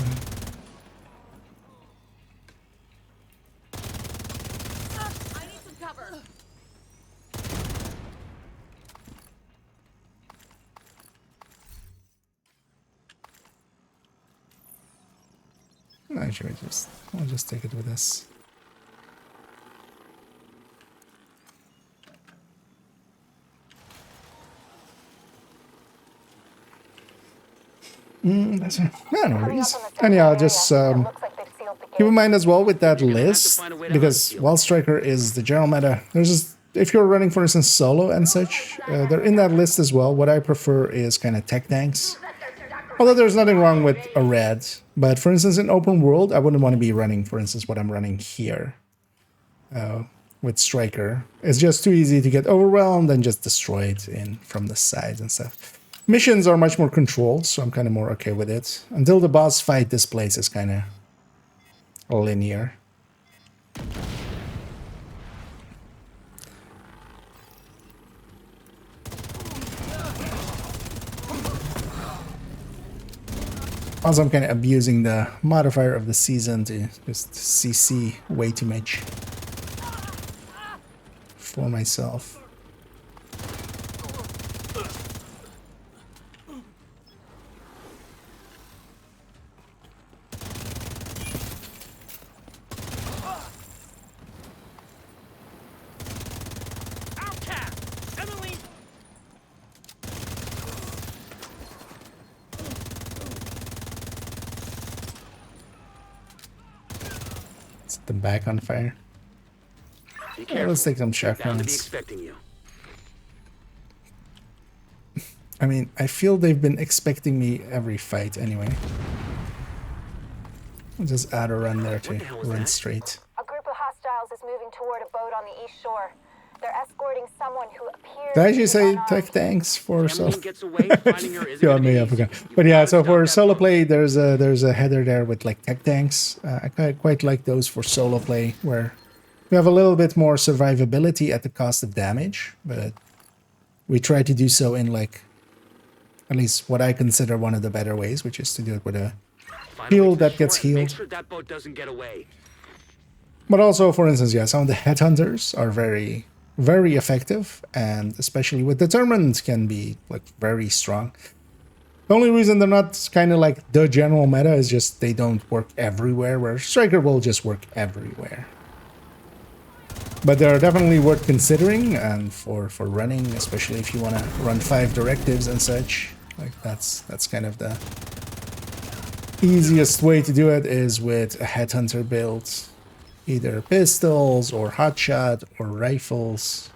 I need some cover. Actually, I'll just take it with us. That's no worries. Anyhow, just keep in mind as well with that list, because while Striker is the general meta, there's just, if you're running, for instance, solo and such, they're in that list as well. What I prefer is kind of tech tanks. Although there's nothing wrong with a red, but for instance, in open world, I wouldn't want to be running, for instance, what I'm running here with Striker. It's just too easy to get overwhelmed and just destroyed from the sides and stuff. Missions are much more controlled, so I'm kind of more okay with it. Until the boss fight, this place is kind of linear. Also, I'm kind of abusing the modifier of the season to just CC way too much for myself. Them back on fire. Yeah, let's take some shotguns. I mean, I feel they've been expecting me every fight anyway. I'll just add a run there to run straight. A group of hostiles is moving toward a boat on the east shore. They're escorting someone who appears. Did I actually say tech tanks for solo? Yeah, me, I forgot. But yeah, so for solo play, there's a header there with like tech tanks. I quite like those for solo play, where we have a little bit more survivability at the cost of damage, but we try to do so in like at least what I consider one of the better ways, which is to do it with a shield that gets healed. Make sure that boat doesn't get away. But also, for instance, yeah, some of the headhunters are very effective, and especially with determined can be like very strong. The only reason they're not kind of like the general meta is just they don't work everywhere, where Striker will just work everywhere. But they're definitely worth considering, and for running, especially if you want to run 5 directives and such. Like that's kind of the easiest way to do it, is with a headhunter build. Either pistols or hotshot or rifles.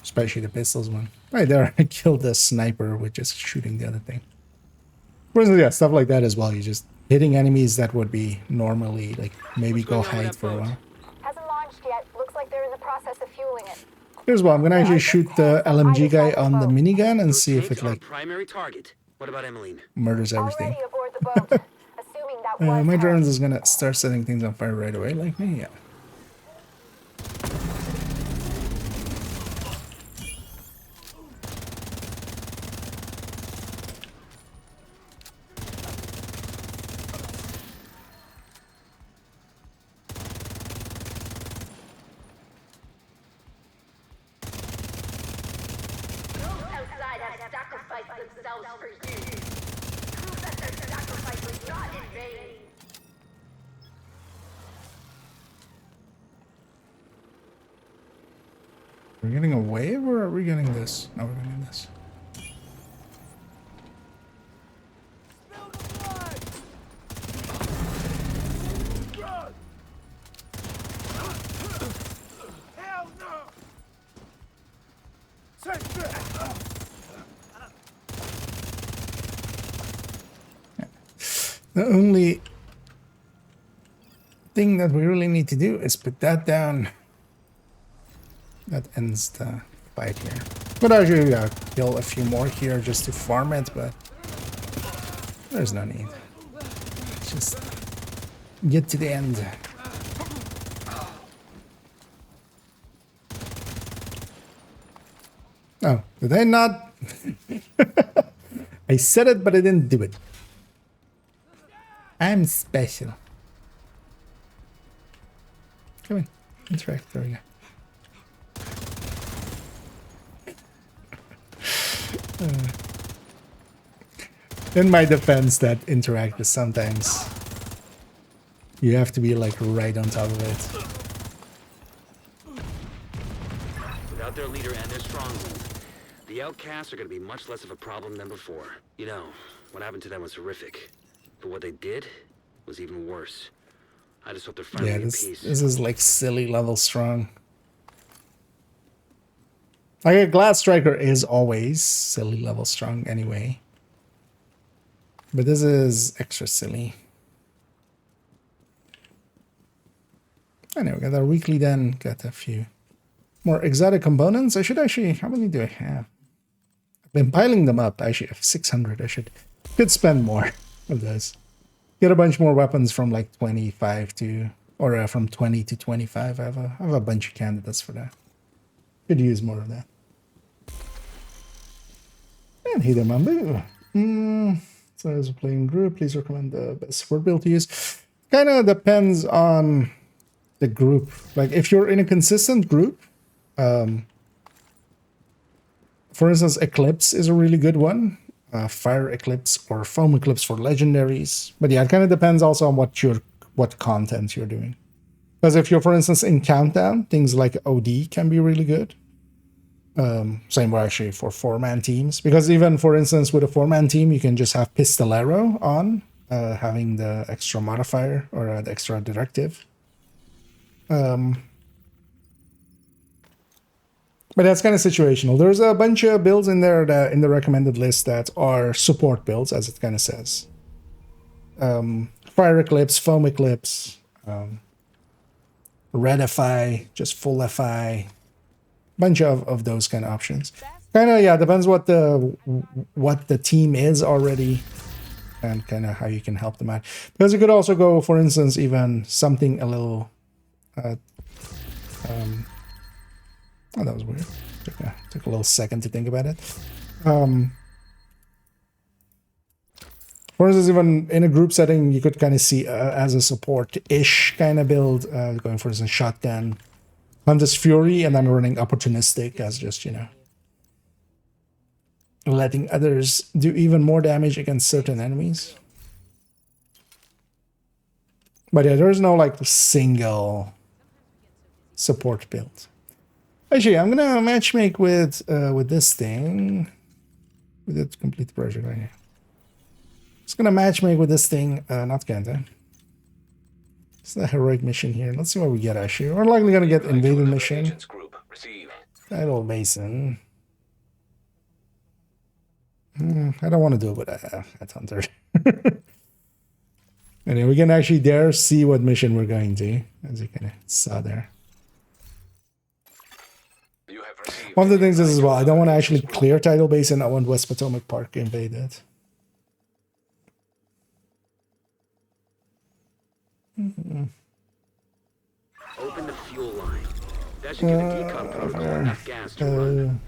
Especially the pistols one. Right there, I killed the sniper with just shooting the other thing. For instance, yeah, stuff like that as well. You're just hitting enemies that would be normally, like, maybe go hide for a while. Hasn't launched yet. Looks like they're in the process of fueling it. Here's what, I'm gonna actually shoot the LMG guy on the minigun and see if it, like, primary target. What about Emmeline? murders everything. Already aboard the boat. Assuming that was My drones is gonna start setting things on fire right away, like me, yeah. Outside have sacrificed themselves for you. Prove that their sacrifice was not in vain. We're getting a wave, or are we getting this? No, we're getting this. The only thing that we really need to do is put that down. That ends the fight here. Could actually kill a few more here just to farm it, but there's no need. Just get to the end. Oh, did I not? I said it, but I didn't do it. I'm special. Come in. Interact. There we go. In my defense, that interact is sometimes you have to be like right on top of it. Without their leader and their stronghold, the outcasts are going to be much less of a problem than before. You know, what happened to them was horrific, but what they did was even worse. I just hope they're finally at peace. This is like silly level strong. Like a Glass Striker is always silly level strong anyway. But this is extra silly. Anyway, got our weekly then, got a few more exotic components. I should actually, how many do I have? I've been piling them up. I actually have 600. Could spend more of this. Get a bunch more weapons from like 25 to, or from 20 to 25. I have a bunch of candidates for that. Could use more of that. And Hidamambu. So as a playing group, please recommend the best support build to use. Kind of depends on the group. Like if you're in a consistent group, for instance, Eclipse is a really good one. Fire Eclipse or Foam Eclipse for legendaries. But yeah, it kind of depends also on what content you're doing. Because if you're, for instance, in Countdown, things like OD can be really good. Same way actually for 4-man teams. Because even, for instance, with a 4-man team, you can just have Pistolero on, having the extra modifier or the extra directive. But that's kind of situational. There's a bunch of builds in there that in the recommended list that are support builds, as it kind of says. Fire Eclipse, Foam Eclipse, Red FI, just full FI. Bunch of those kind of options. Kind of, yeah, depends what the team is already and kind of how you can help them out. Because you could also go, for instance, even something a little... oh, that was weird. Took a little second to think about it. For instance, even in a group setting, you could kind of see as a support-ish kind of build, going for instance, Shotgun, Hunter's Fury, and then running Opportunistic as just, you know, letting others do even more damage against certain enemies. But yeah, there's no like single support build. Actually, I'm gonna matchmake with this thing. We did complete the project right here. Just gonna matchmake with this thing, not Kenta. It's the heroic mission here. Let's see what we get actually. We're likely gonna get invaded mission. Tidal Basin. I don't want to do it with a Hunter. Anyway, we can actually dare see what mission we're going to, as you kind of saw there. One of the things is as well, I don't want to actually clear Tidal Basin. I want West Potomac Park invaded. Open the fuel line. That should give the decom protocol enough gas to run.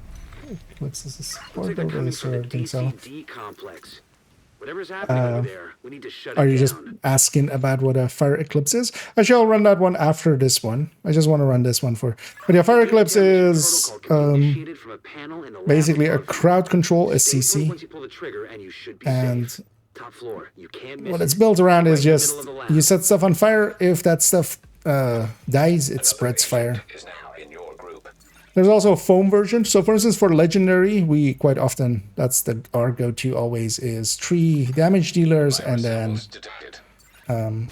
Looks as a support Looks like they're building, coming so from I the think so. DCD complex. Whatever's happening over there, we need to shut it down. Are you just asking about what a Fire Eclipse is? Actually, I'll run that one after this one. I just want to run this one for... But yeah, Fire Eclipse is basically a crowd control SCC. And what it's built around is just you set stuff on fire. If that stuff dies, it spreads fire. There's also a foam version. So for instance, for legendary, we quite often, that's our go-to always is 3 damage dealers and then 3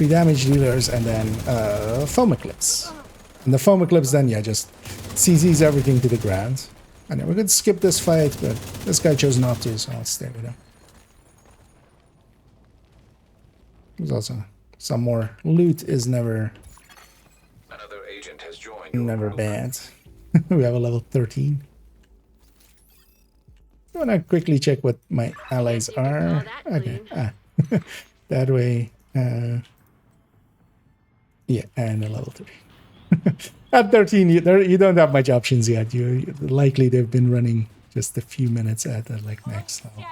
damage dealers and then foam eclipse. And the foam eclipse then, yeah, just CZs everything to the ground. I know we could skip this fight, but this guy chose not to, so I'll stay with him. There's also some more loot is never Another agent has joined. never bad. We have a level 13. I want to quickly check what my allies are. Okay, that way. Yeah, and a level 3. At 13, you don't have much options yet. You likely they've been running just a few minutes at like max level.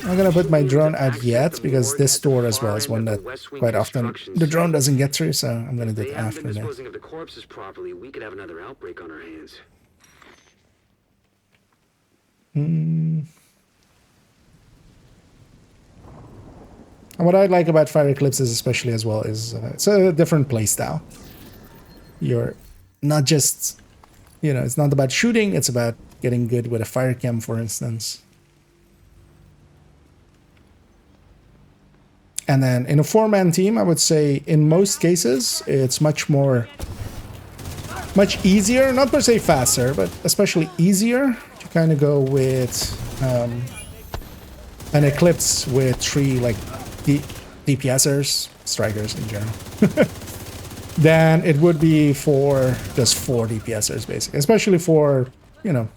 I'm gonna put my drone out yet because this door as well is one that quite often the drone doesn't get through. So I'm gonna do it after that. Disposing of the corpses properly, we could have another outbreak on our hands. And what I like about Fire Eclipses especially as well is it's a different playstyle. You're not just, you know, it's not about shooting, it's about getting good with a fire cam, for instance. And then in a 4-man team, I would say in most cases, it's much easier, not per se faster, but especially easier to kind of go with an Eclipse with 3 like DPSers, strikers in general, than it would be for just 4 DPSers basically, especially for, you know,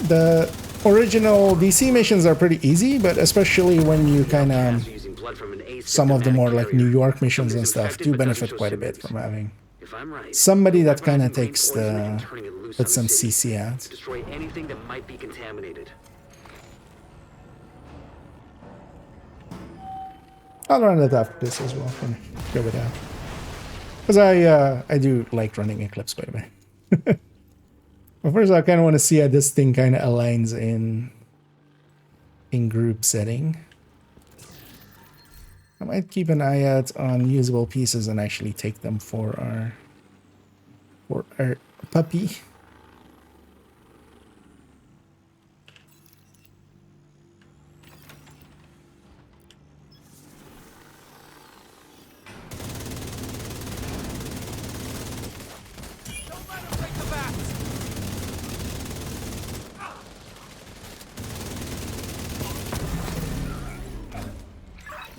the original DC missions are pretty easy, but especially when you kind of some of the more like New York missions and stuff do benefit quite a bit from having somebody that kind of takes the puts some CC out. Destroy anything that might be contaminated. I'll run it after this as well. Go with that because I do like running Eclipse quite a bit. But first, I kind of want to see how this thing kind of aligns in group setting. I might keep an eye out on usable pieces and actually take them for our puppy.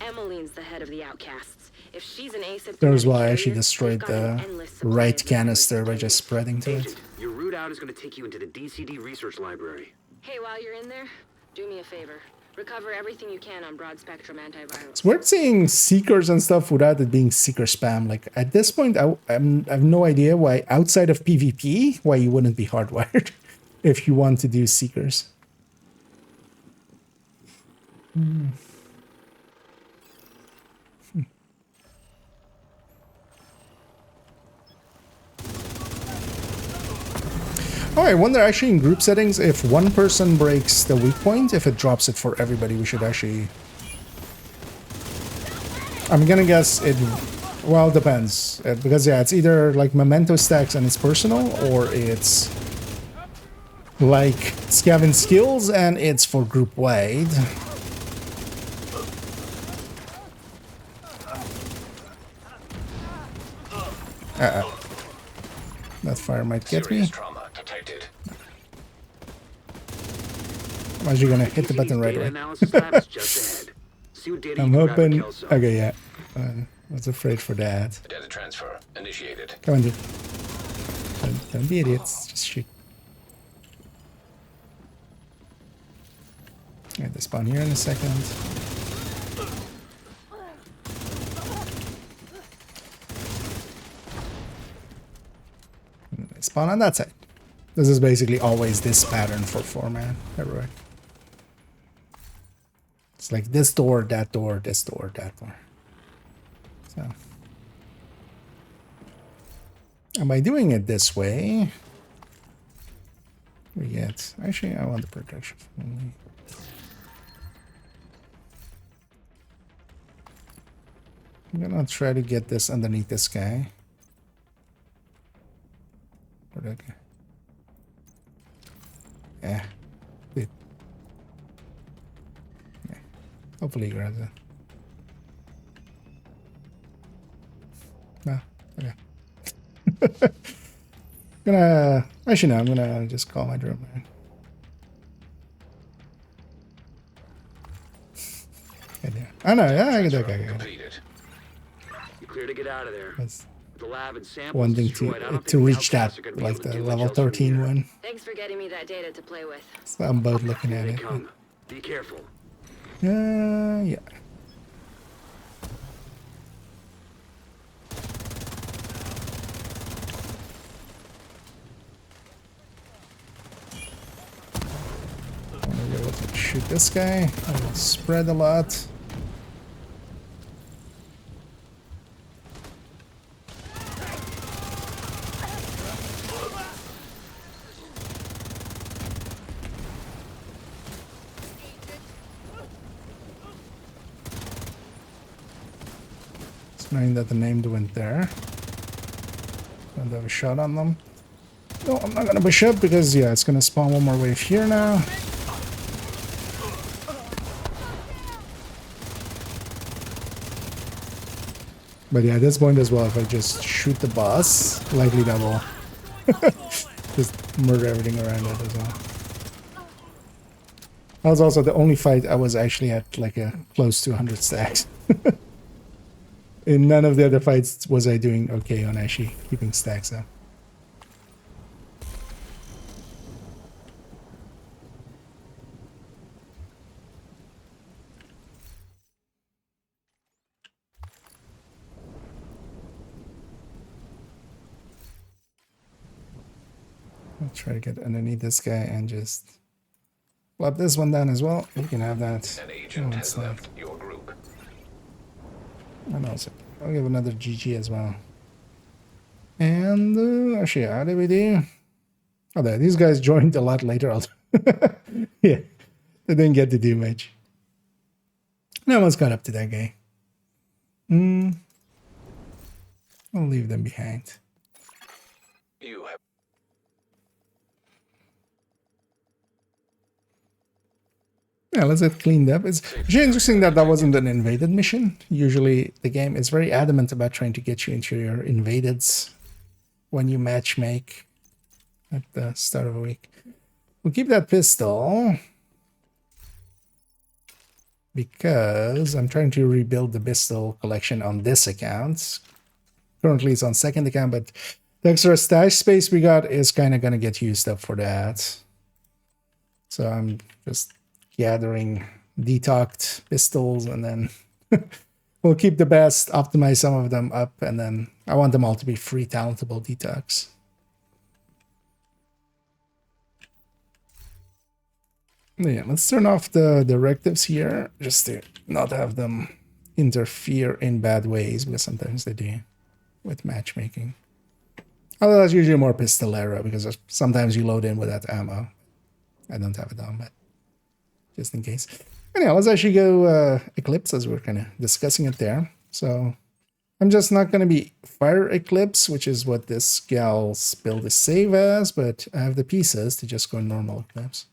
Emmeline's the head of the outcasts. If she's an asymptomatic There's why I carrier, actually destroyed they've got an the endless supply right of canister by just spreading to it. Agent, your route out is going to take you into the DCD research library. Hey, while you're in there, do me a favor. Recover everything you can on broad-spectrum antiviral. It's weird seeing Seekers and stuff without it being Seeker spam. Like, at this point, I have no idea why, outside of PvP, why you wouldn't be hardwired if you want to do Seekers. Oh, I wonder actually in group settings if one person breaks the weak point, if it drops it for everybody, we should actually... I'm gonna guess it... Well, it depends. Because, yeah, it's either like memento stacks and it's personal, or it's like Scavenge skills and it's for group wide. That fire might get me. I'm actually gonna hit the button right away. I'm hoping. Okay, yeah. I was afraid for that. Data transfer initiated. Come on, dude. Don't be idiots. Just shoot. Alright, they spawn here in a second. And they spawn on that side. This is basically always this pattern for 4-man everywhere. It's like this door, that door, this door, that door. So, and by doing it this way, we get... Actually, I want the protection. I'm gonna try to get this underneath this guy. Okay. Yeah. Dude. Yeah. Hopefully he grabs it. No. Okay. Actually, no, I'm gonna just call my drone man. I know, yeah, I can do it. You're clear to get out of there. The lab and samples One thing destroyed. I don't to think the reach that, outcasts are gonna be like able to the do level much else from 13 here. one. Thanks for getting me that data to play with. So I'm both looking Here at they it. come. Be careful. Yeah. I'm gonna be able to shoot this guy. I will spread a lot. Knowing that the named went there. Don't have a shot on them. No, I'm not gonna push up because yeah, it's gonna spawn one more wave here now. But yeah, at this point as well, if I just shoot the boss, likely that will just murder everything around it as well. That was also the only fight I was actually at like a close to 100 stacks. In none of the other fights was I doing okay on actually keeping stacks up. I'll try to get underneath this guy and just flop this one down as well. You can have that. An agent has left your group. And also, I'll give another GG as well. And actually, how did we do? Oh, there. These guys joined a lot later. Yeah, they didn't get to do much. No one's caught up to that guy. I'll leave them behind. You have. Yeah, let's get cleaned up. It's actually interesting that that wasn't an invaded mission. Usually the game is very adamant about trying to get you into your invadeds when you match make at the start of a week. We'll keep that pistol because I'm trying to rebuild the pistol collection on this account. Currently it's on second account, but the extra stash space we got is kind of going to get used up for that. So I'm just gathering detoxed pistols, and then we'll keep the best, optimize some of them up, and then I want them all to be free talentable detox. Yeah, let's turn off the directives here just to not have them interfere in bad ways, because sometimes they do with matchmaking. Although that's usually more pistolero, because sometimes you load in with that ammo. I don't have it on, but just in case. Anyhow, let's actually go Eclipse, as we're kind of discussing it there. So I'm just not going to be Fire Eclipse, which is what this gal's build is save as, but I have the pieces to just go normal Eclipse.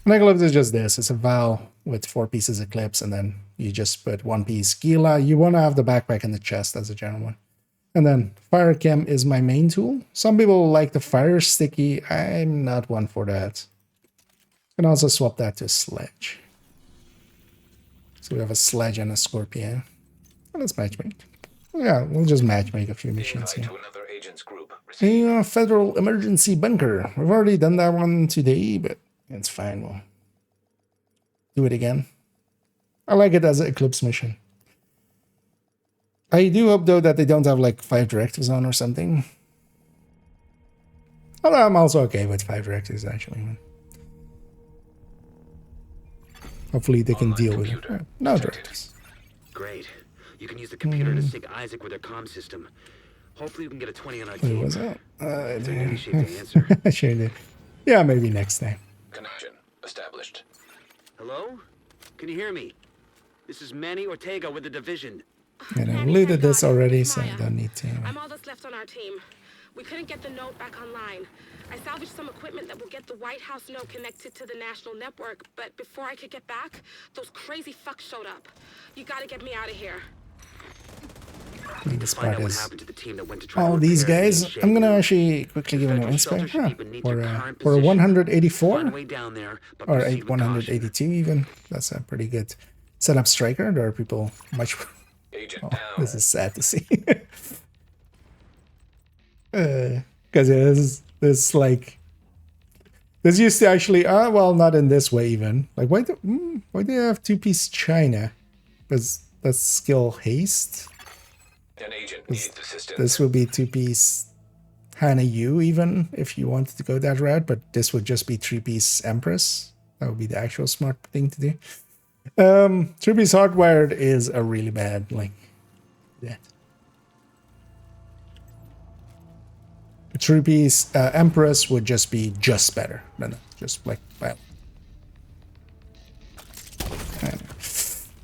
And Eclipse is just this. It's a Val with 4 pieces Eclipse, and then you just put 1 piece Gila. You want to have the backpack and the chest as a general one. And then Fire Chem is my main tool. Some people like the Fire Sticky. I'm not one for that. You can also swap that to a Sledge. So we have a Sledge and a Scorpion. Well, let's matchmake. Yeah, we'll just matchmake a few missions here. A Federal Emergency Bunker. We've already done that one today, but it's fine. We'll do it again. I like it as an Eclipse mission. I do hope, though, that they don't have like 5 directives on or something. Although I'm also okay with 5 directives, actually. Hopefully they can deal with it. No directives. Great. You can use the computer to sync Isaac with their comm system. Hopefully we can get a 20 on our team. Who was that? I sure did. Yeah, maybe next time. Connection established. Hello? Can you hear me? This is Manny Ortega with the division. And I looted this already, so I don't need to. I'm all that's left on our team. We couldn't get the node back online. I salvaged some equipment that will get the White House node connected to the national network, but before I could get back, those crazy fucks showed up. You gotta get me out of here. Need to This find part out what is happened to the team that went to try all to these repair the guys. main I'm gonna shape. actually quickly give them an Infected inspect. shelter should be beneath For your current for position. 184 Find a way down there, but or proceed with caution. 182 even. That's a pretty good setup striker. There are people much. Agent Oh, down. this is sad to see. Because this like this used to actually well, not in this way even. Like why do they have two-piece China? Because that's skill haste. An agent needs assistance. This would be two-piece Hana Yu even if you wanted to go that route, but this would just be three-piece Empress. That would be the actual smart thing to do. Three-piece hardwired is a really bad like that. A three-piece Empress would just be just better than just like well.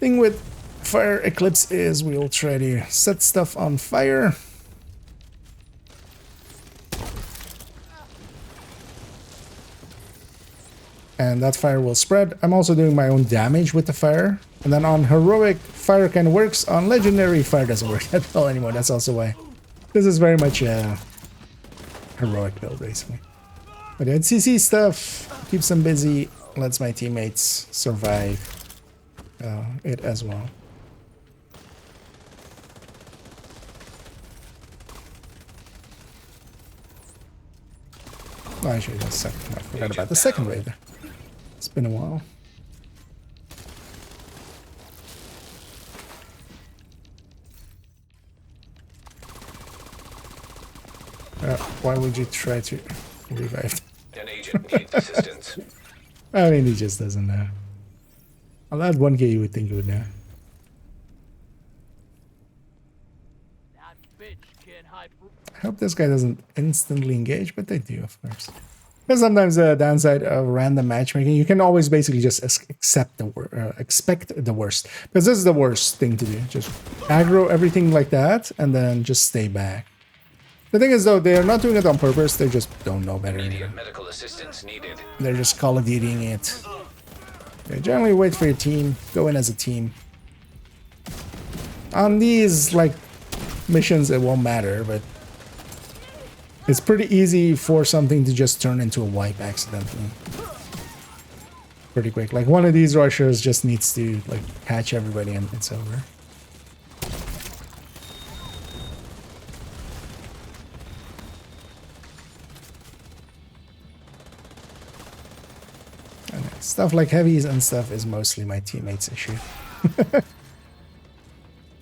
Thing with Fire Eclipse is we'll try to set stuff on fire. And that fire will spread. I'm also doing my own damage with the fire. And then on heroic, fire kind of works. On legendary, fire doesn't work at all anymore. That's also why this is very much a heroic build, basically. But yeah, CC stuff keeps them busy, lets my teammates survive it as well. Oh, actually, I forgot about the second wave there. It's been a while. Why would you try to revive? An agent needs assistance. I mean, he just doesn't know. I'll add 1K, you would think he would know. I hope this guy doesn't instantly engage, but they do, of course. Because sometimes the downside of random matchmaking, you can always basically just expect the worst. Because this is the worst thing to do. Just aggro everything like that, and then just stay back. The thing is, though, they are not doing it on purpose. They just don't know better. Immediate medical assistance needed. They're just Call of Dutying it. They generally wait for your team. Go in as a team. On these, like, missions, it won't matter, but it's pretty easy for something to just turn into a wipe accidentally. Pretty quick. Like, one of these rushers just needs to, like, catch everybody and it's over. And stuff like heavies and stuff is mostly my teammates' issue.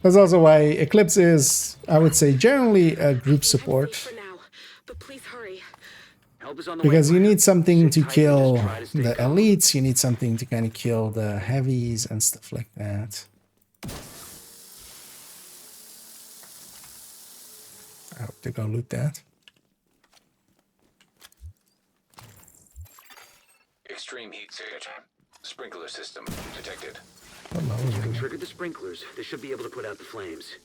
That's also why Eclipse is, I would say, generally a group support. Because you need something to kill the elites, you need something to kind of kill the heavies and stuff like that. I hope to go loot that. Extreme heat signature. Sprinkler system detected. If you can trigger the sprinklers, they should be able to put out the flames.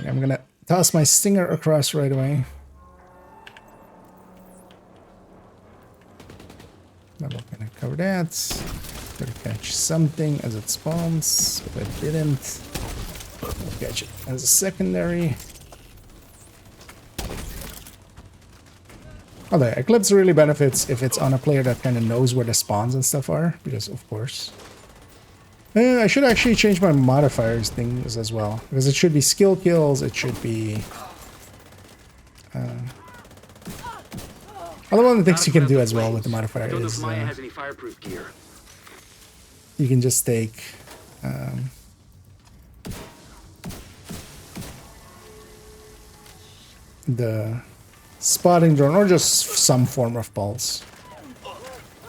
I'm gonna toss my stinger across right away. I'm gonna cover that. Gotta catch something as it spawns. If I didn't, I'll catch it as a secondary. Although Eclipse really benefits if it's on a player that kind of knows where the spawns and stuff are, because of course. I should actually change my modifiers things as well, because it should be skill kills, it should be... Other one of the things you can do as well with the modifier is... you can just take... the spotting drone, or just some form of pulse.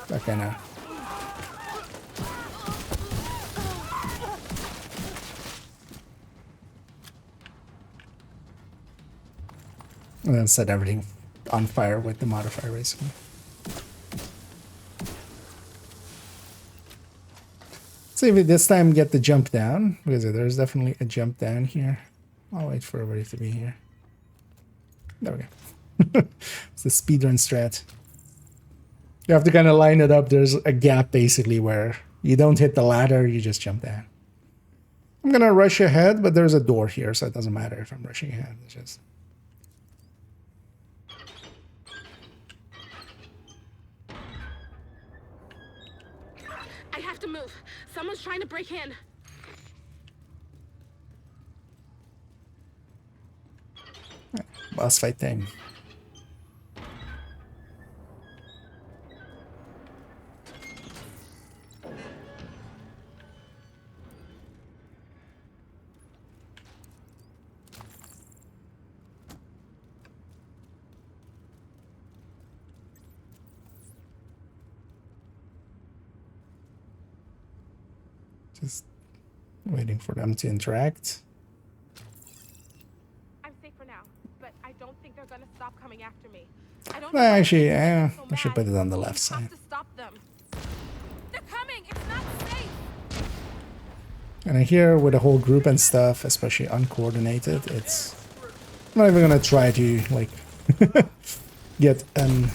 That kind of... and then set everything on fire with the modifier, basically. See if we this time get the jump down, because there's definitely a jump down here. I'll wait for everybody to be here. There we go. It's the speedrun strat. You have to kind of line it up. There's a gap basically where you don't hit the ladder, you just jump down. I'm gonna rush ahead, but there's a door here, so it doesn't matter if I'm rushing ahead. It's just... I have to move. Someone's trying to break in. Boss fight thing. Just waiting for them to interact. I'm safe for now, but I don't think they're gonna stop coming after me. I don't Well, actually, I should put it on the left side. to stop them. They're coming. It's not safe. And I hear with a whole group and stuff, especially uncoordinated, it's... I'm not even gonna try to, like, get an,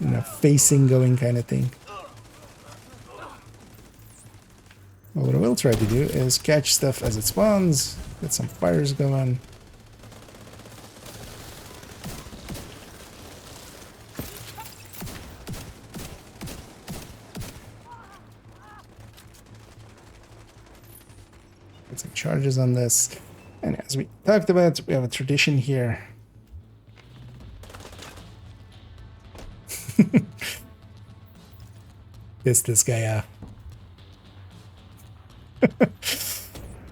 you know, facing going kind of thing. Well, what I will try to do is catch stuff as it spawns, get some fires going. Get some charges on this. And as we talked about, we have a tradition here. Piss this guy off.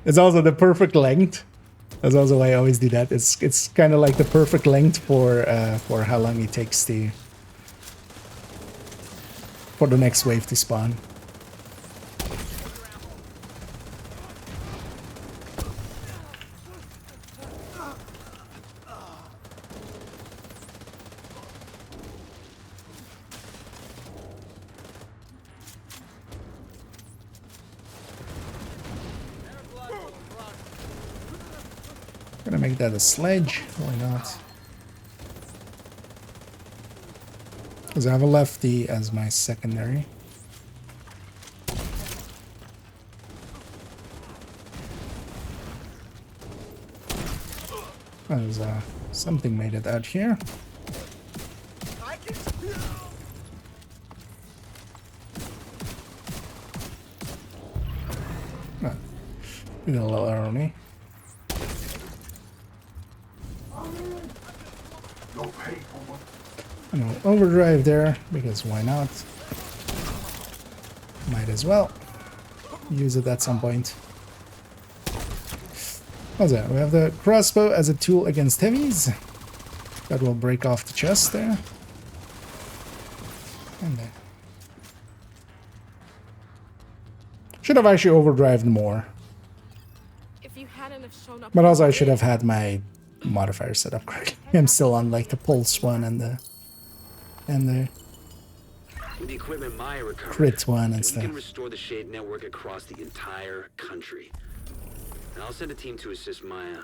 It's also the perfect length. That's also why I always do that. It's kind of like the perfect length for how long it takes to for the next wave to spawn. Gonna make that a sledge, why not? Because I have a lefty as my secondary. There's something made it out here. Did a little irony. And we'll overdrive there, because why not? Might as well use it at some point. What's that? We have the crossbow as a tool against heavies. That will break off the chest there. And there. Should have actually overdrived more. If you hadn't have shown up, But also I should have had my modifier set up correctly. I'm still on like the pulse one and the With the equipment Maya recovered, crit one and we stuff. can restore the Shade network across the entire country. And I'll send a team to assist Maya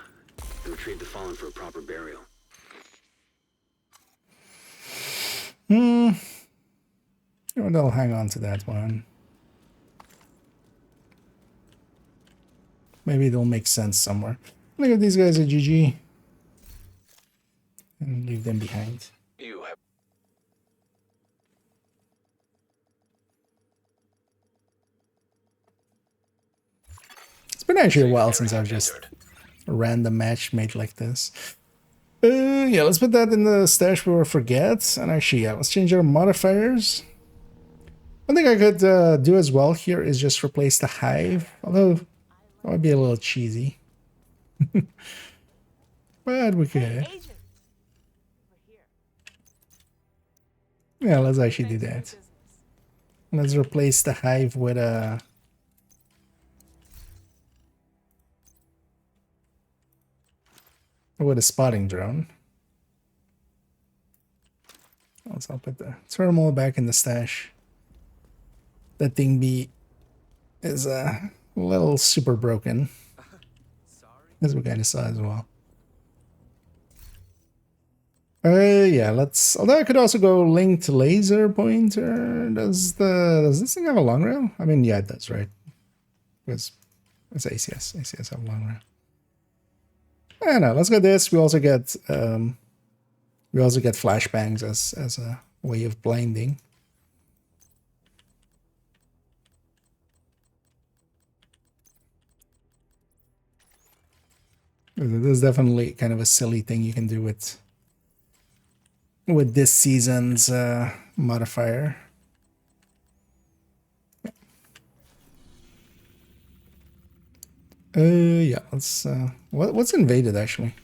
and retrieve the fallen for a proper burial. Well, they'll hang on to that one. Maybe it'll make sense somewhere. Look at these guys at GG. And leave them behind. You have It's been actually a while since I've just a random match made like this. Yeah, let's put that in the stash before I forget. And actually, yeah, let's change our modifiers. One thing I could do as well here is just replace the hive. Although, that might be a little cheesy. But we could. Yeah, let's actually do that. Let's replace the hive with a... with a spotting drone. I'll put the thermal back in the stash. That thing is a little super broken, as we kind of saw as well. Yeah, let's. Although I could also go linked laser pointer. Does this thing have a long rail? I mean, yeah, it does, right? Because It's ACS. ACS have long round. I don't know. Let's get this. We also get flashbangs as a way of blinding. This is definitely kind of a silly thing you can do with this season's modifier. Yeah, let's what's invaded actually?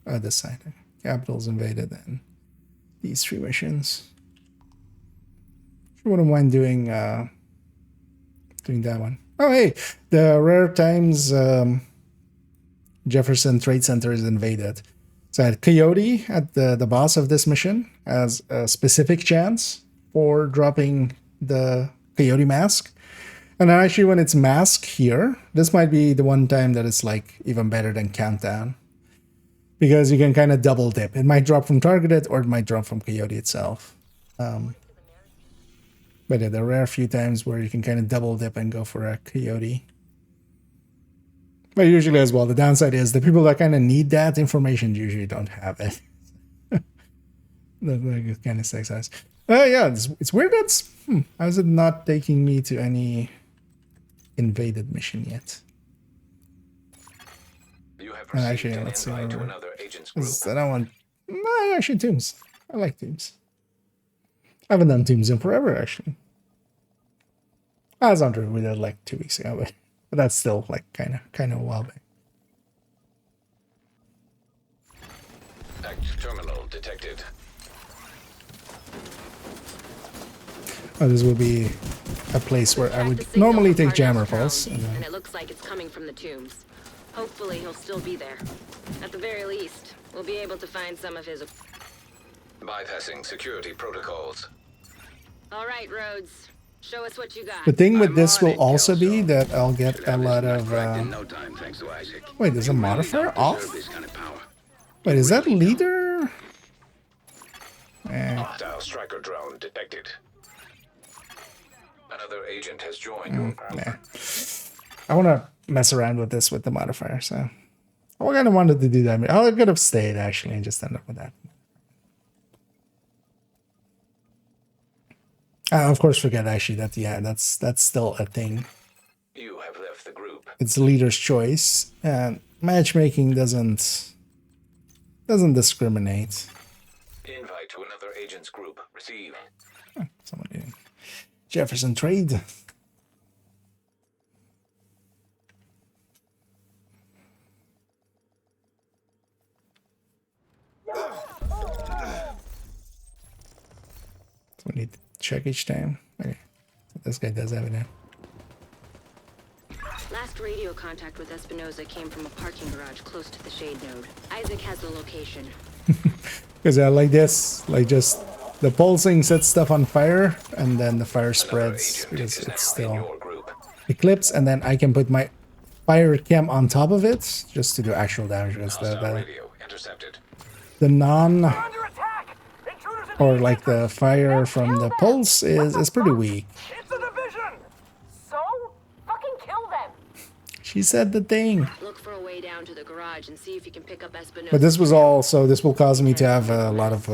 This side. Capital's invaded and these 3 missions. Sure wouldn't mind doing that one. Oh hey, the Rare Times Jefferson Trade Center is invaded. So I had Coyote at the boss of this mission has a specific chance for dropping the Coyote mask. And actually when it's mask here, this might be the one time that it's like even better than Countdown. Because you can kind of double dip. It might drop from Targeted or it might drop from Coyote itself. But yeah, there are a few times where you can kind of double dip and go for a Coyote. But usually as well, the downside is the people that kind of need that information usually don't have it. That kind of sucks ass. Yeah, it's weird that's... how is it not taking me to any invaded mission yet? You have received Actually, an let's see. invite to another agent's group. I don't want... No, actually, Tombs. I like Tombs. I haven't done Tombs in forever, actually. I was on true. We did like 2 weeks ago, but that's still like kind of a while back. Active terminal detected. Oh, this will be a place where I would normally take jammer pulse. And it looks like it's coming from the tombs. Hopefully he'll still be there. At the very least, we'll be able to find some of his... Bypassing security protocols. All right, Rhodes. Show us what you got. The thing with this will also be that I'll get a lot of... Wait, there's a modifier off? Wait, is that leader? Hostile striker drone detected. Another agent has joined. Nah. I want to mess around with this with the modifier, so... I kind of wanted to do that. I could have stayed, actually, and just end up with that. Of course, forget, actually, that, yeah, that's still a thing. You have left the group. It's the leader's choice, and matchmaking doesn't discriminate. Invite to another agent's group. Receive. Someone doing Jefferson Trade. So we need to check each time. Okay. This guy does have it now. Last radio contact with Espinosa came from a parking garage close to the shade node. Isaac has the location. Because I like this, like just the pulsing sets stuff on fire, and then the fire spreads because it's still eclipse, and then I can put my fire chem on top of it just to do actual damage. Because the non or like the fire from the pulse is pretty weak. It's a division! So? Fucking kill them! She said the thing. Look for a way down to the garage and see if you can pick up Espinosa. But this was all, so this will cause me to have a lot of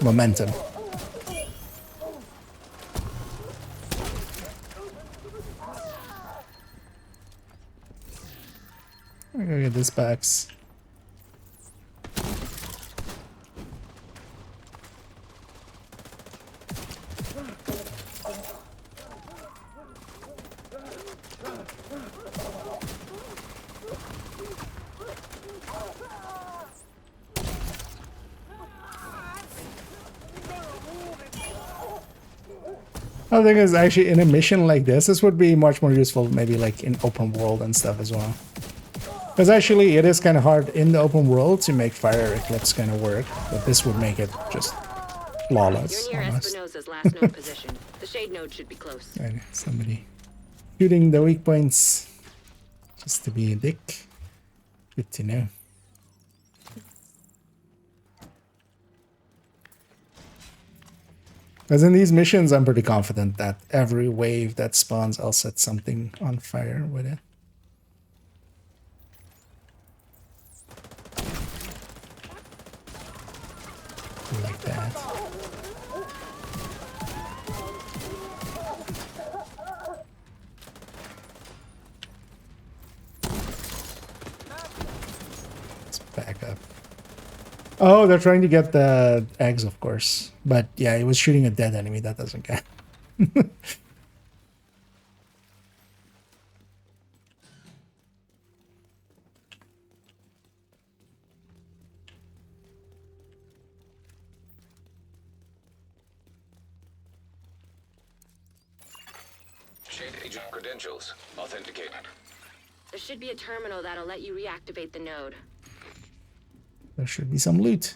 momentum. I'm gonna get this back. I think is actually in a mission like this would be much more useful, maybe like in open world and stuff as well. Because actually it is kind of hard in the open world to make fire eclipse kind of work, but this would make it just flawless. You're near Espinosa's last node position. The shade node should be close. Right, somebody shooting the weak points just to be a dick. Good to know. Because in these missions, I'm pretty confident that every wave that spawns, I'll set something on fire with it. Like that. Let's back up. Oh, they're trying to get the eggs, of course. But yeah, he was shooting a dead enemy. That doesn't count. Shade agent credentials authenticated. There should be a terminal that'll let you reactivate the node. There should be some loot.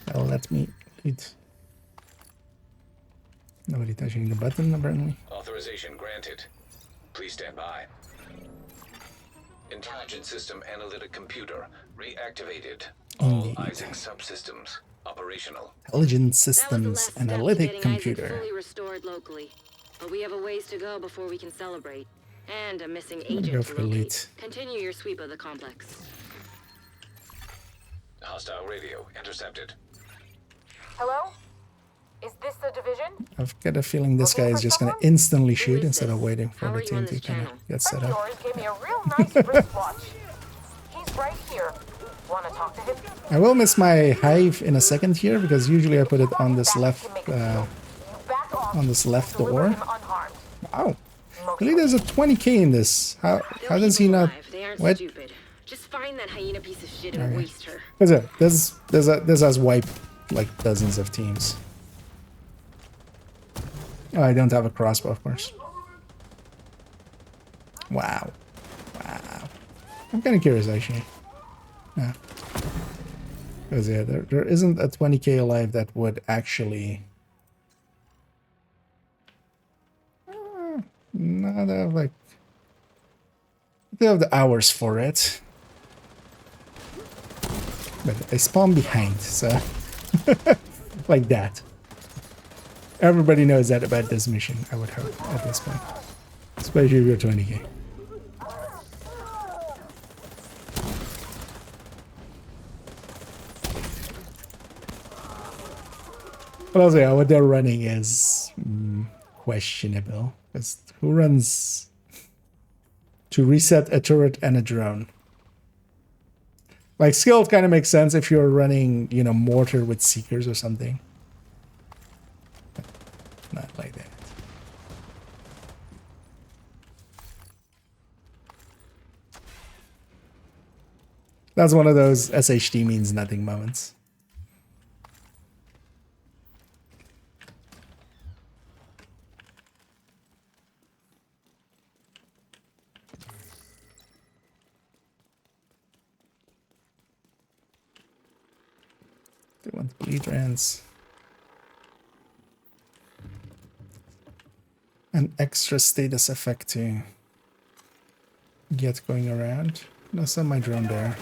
That'll let me loot. Nobody touching the button, apparently. Authorization granted. Please stand by. Intelligent system analytic computer reactivated. All Isaac subsystems operational. Intelligent systems analytic computer. Fully restored locally, but we have a ways to go before we can celebrate. And a missing agent to locate. Continue your sweep of the complex. Hostile radio intercepted. Hello? Is this the division? I've got a feeling this guy is just going to instantly shoot instead of waiting for the team to kind of get set up. Yours gave me a real nice wristwatch. He's right here. Want to talk to him? I will miss my hive in a second here because usually I put it on this left door. Wow. Really, there's a 20k in this. How does he not? What? Just find that hyena piece of shit and waste her. This has wiped like dozens of teams. Oh, I don't have a crossbow, of course. Wow. Wow. I'm kind of curious, actually. Yeah. Because, yeah, there isn't a 20k alive that would actually... no, they have, like... they have the hours for it. But I spawn behind, so... like that. Everybody knows that about this mission, I would hope, at this point. Especially if you're 20k. But also, yeah, what they're running is questionable. Because who runs to reset a turret and a drone? Like, skilled kind of makes sense if you're running, you know, mortar with seekers or something. Not like that. That's one of those SHD means nothing moments. They want bleed rants. An extra status effect to get going around. No, send my drone there.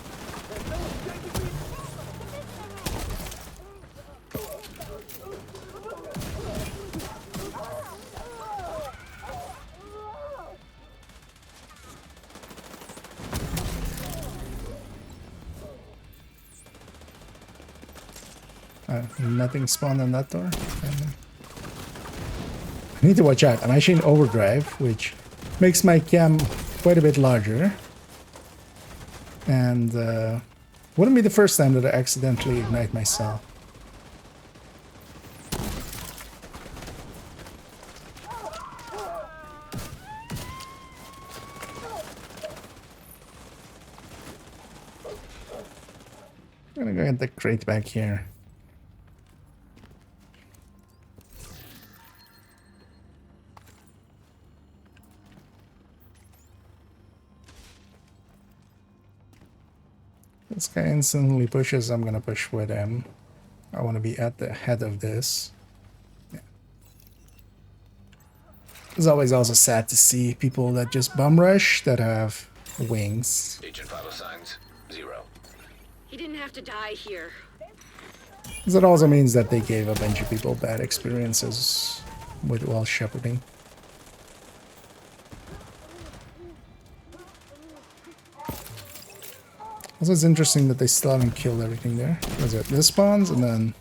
Nothing spawned on that door. I need to watch out. I'm actually in overdrive, which makes my cam quite a bit larger. And wouldn't be the first time that I accidentally ignite myself. I'm gonna go get the crate back here. This guy instantly pushes, I'm gonna push with him. I want to be at the head of this. Yeah. It's always also sad to see people that just bum rush that have wings. Agent vital signs 0. He didn't have to die here. That also means that they gave a bunch of people bad experiences while shepherding. Also, it's interesting that they still haven't killed everything there. What is it? This spawns, and then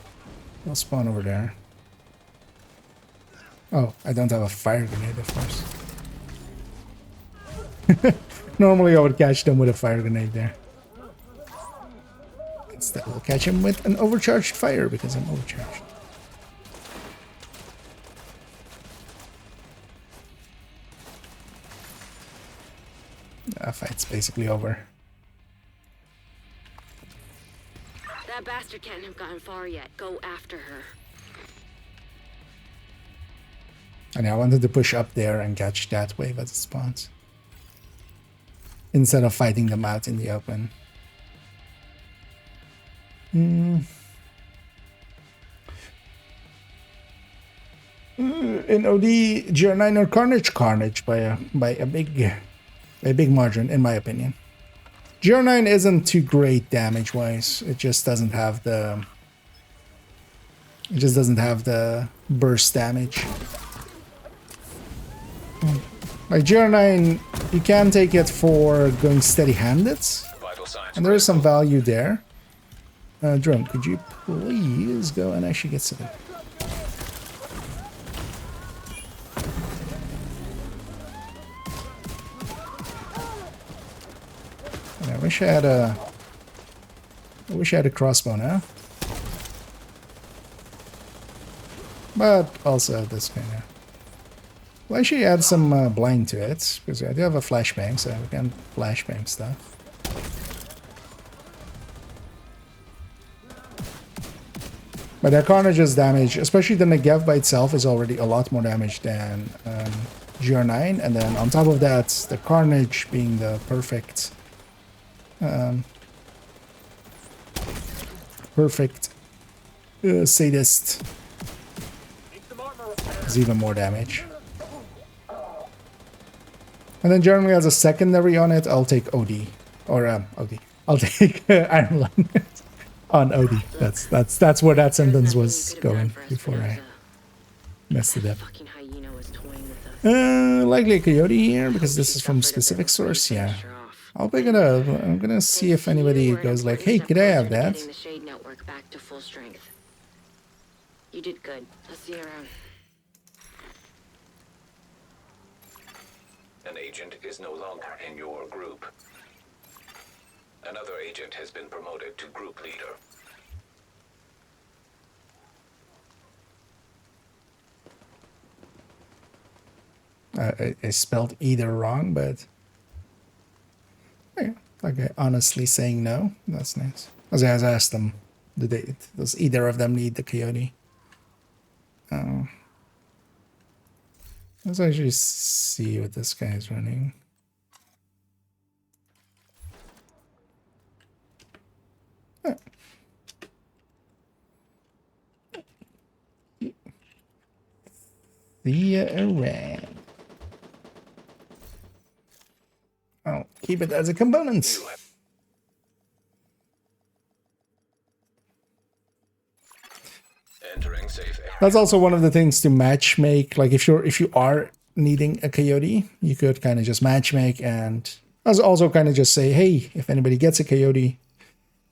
they'll spawn over there. Oh, I don't have a fire grenade, of course. Normally I would catch them with a fire grenade there. Instead, we'll catch him with an overcharged fire because I'm overcharged. Fight's basically over. That bastard can't have gotten far yet. Go after her. And I wanted to push up there and catch that wave as it spawns, instead of fighting them out in the open. In OD, GR9 or Carnage by a big margin, in my opinion. GR9 isn't too great damage wise. It just doesn't have the burst damage. Like GR9, you can take it for going steady-handed, and there is some value there. Drone, could you please go and actually get some? I wish I had a crossbow now, but also this kind of. Well, actually add some blind to it, because I do have a flashbang, so we can flashbang stuff. But the Carnage's damage, especially the Negev by itself, is already a lot more damage than GR9, and then on top of that, the Carnage being the perfect sadist is even more damage. And then generally as a secondary on it, I'll take OD. Or OD. I'll take Iron Lung on OD. That's where that sentence was going before I messed it up. Likely a coyote here because this is from specific source, yeah. I'll pick it up. I'm gonna see if anybody goes like, hey, could I have that? You did good. I'll see you around. An agent is no longer in your group. Another agent has been promoted to group leader. I spelled either wrong, but yeah, like honestly saying no, that's nice. As I asked them, does either of them need the coyote? Let's actually see what this guy is running. Oh. The array. I'll keep it as a component. Entering safe area. That's also one of the things to matchmake. Like if you are needing a coyote, you could kind of just matchmake and also kind of just say, hey, if anybody gets a coyote,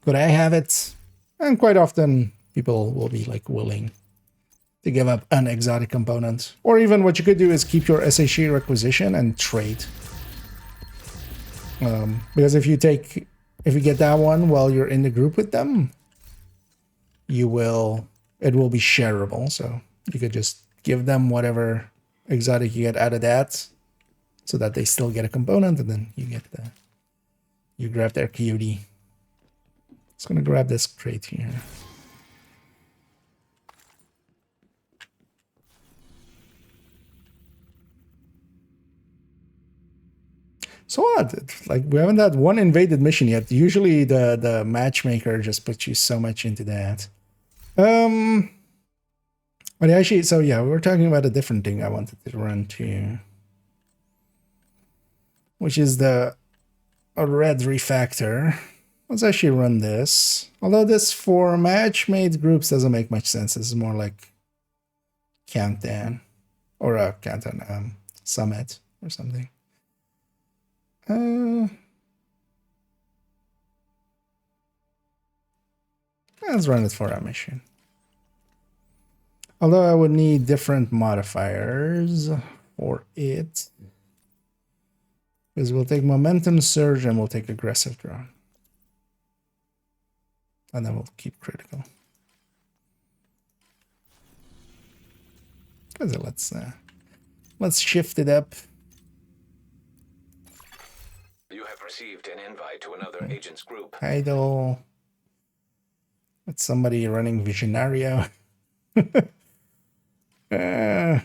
could I have it? And quite often people will be like willing to give up an exotic component. Or even what you could do is keep your SHE requisition and trade. Because if you get that one while you're in the group with them, it will be shareable. So you could just give them whatever exotic you get out of that, so that they still get a component, and then you grab their coyote. Just gonna grab this crate here. So what? Like, we haven't had one invaded mission yet. Usually the matchmaker just puts you so much into that. But actually, so yeah, we were talking about a different thing I wanted to run to, which is a red refactor. Let's actually run this. Although this for match-made groups doesn't make much sense. This is more like Countdown. Or a Countdown Summit or something. Let's run it for our mission. Although I would need different modifiers for it. Because we'll take Momentum Surge and we'll take Aggressive Drone. And then we'll keep Critical. Let's shift it up. You have received an invite to another agent's group. Idle. That's somebody running Visionario. Yeah.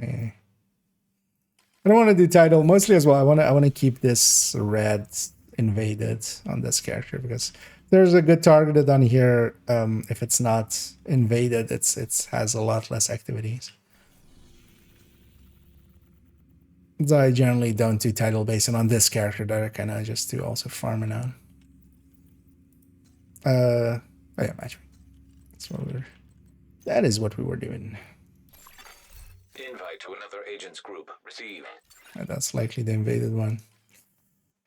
I don't want to do title mostly as well. I want to keep this red invaded on this character because there's a good targeted on here. If it's not invaded, it has a lot less activities. So I generally don't do title based, and on this character that I kind of just do also farming on. Oh yeah, matchmaking. That is what we were doing. Invite to another agent's group. Receive. That's likely the invaded one.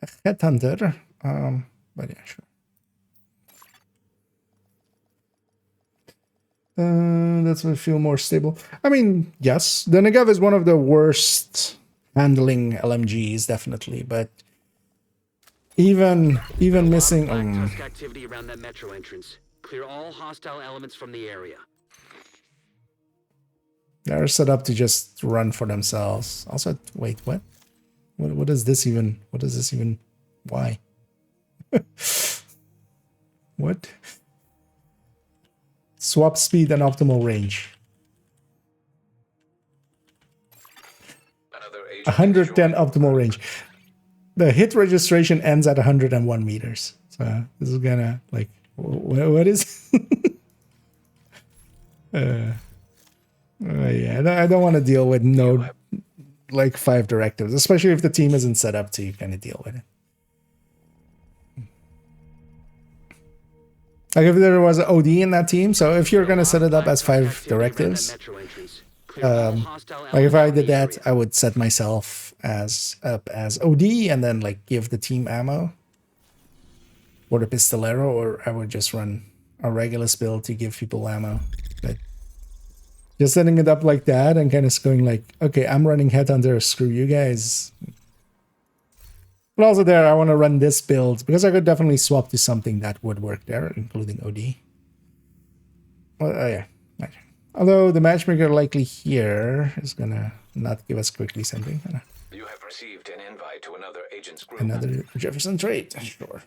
A headhunter. But yeah, sure. That's would feel more stable. I mean, yes, the Negav is one of the worst handling LMGs, definitely, but even missing Tusk activity around that metro entrance. Clear all hostile elements from the area. They're set up to just run for themselves. Also, wait, what? What is this even? What is this even? Why? What? Swap speed and optimal range. 110 optimal range. The hit registration ends at 101 meters. So this is gonna like, what is? Yeah, I don't want to deal with no like 5 directives, especially if the team isn't set up to kind of deal with it. Like if there was an OD in that team, so if you're gonna set it up as 5 directives, like if I did that, I would set myself up as OD and then like give the team ammo or the Pistolero, or I would just run a Regulus build to give people ammo. But just setting it up like that and kind of going like, okay, I'm running Headhunter, screw you guys. But also there, I want to run this build because I could definitely swap to something that would work there, including OD. Well, yeah. Although the matchmaker likely here is gonna not give us quickly something. You have received an invite to another agent's group. Another Jefferson trait, sure.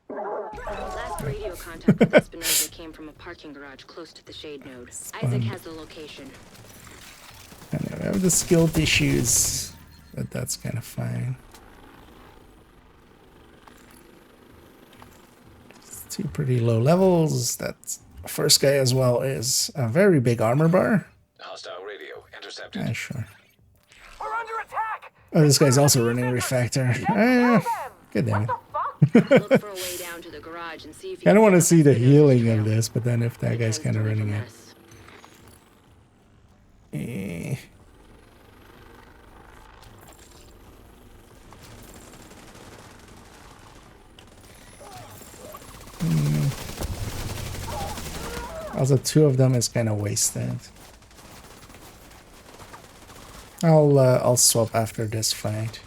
Last radio contact with Espinosa came from a parking garage close to the shade node. Isaac has the location. I know, I have the skilled issues, but that's kind of fine. It's 2 pretty low levels. That first guy as well is a very big armor bar. Hostile radio intercepted. Yeah, sure. We're under attack. Oh, this guy's also running Refactor. Good damn it. Look for a way down to the garage and see if you I don't want to can see the pick up healing trail. of this, but then if that guy's kind of running it. Also, 2 of them is kind of wasted. I'll swap after this fight.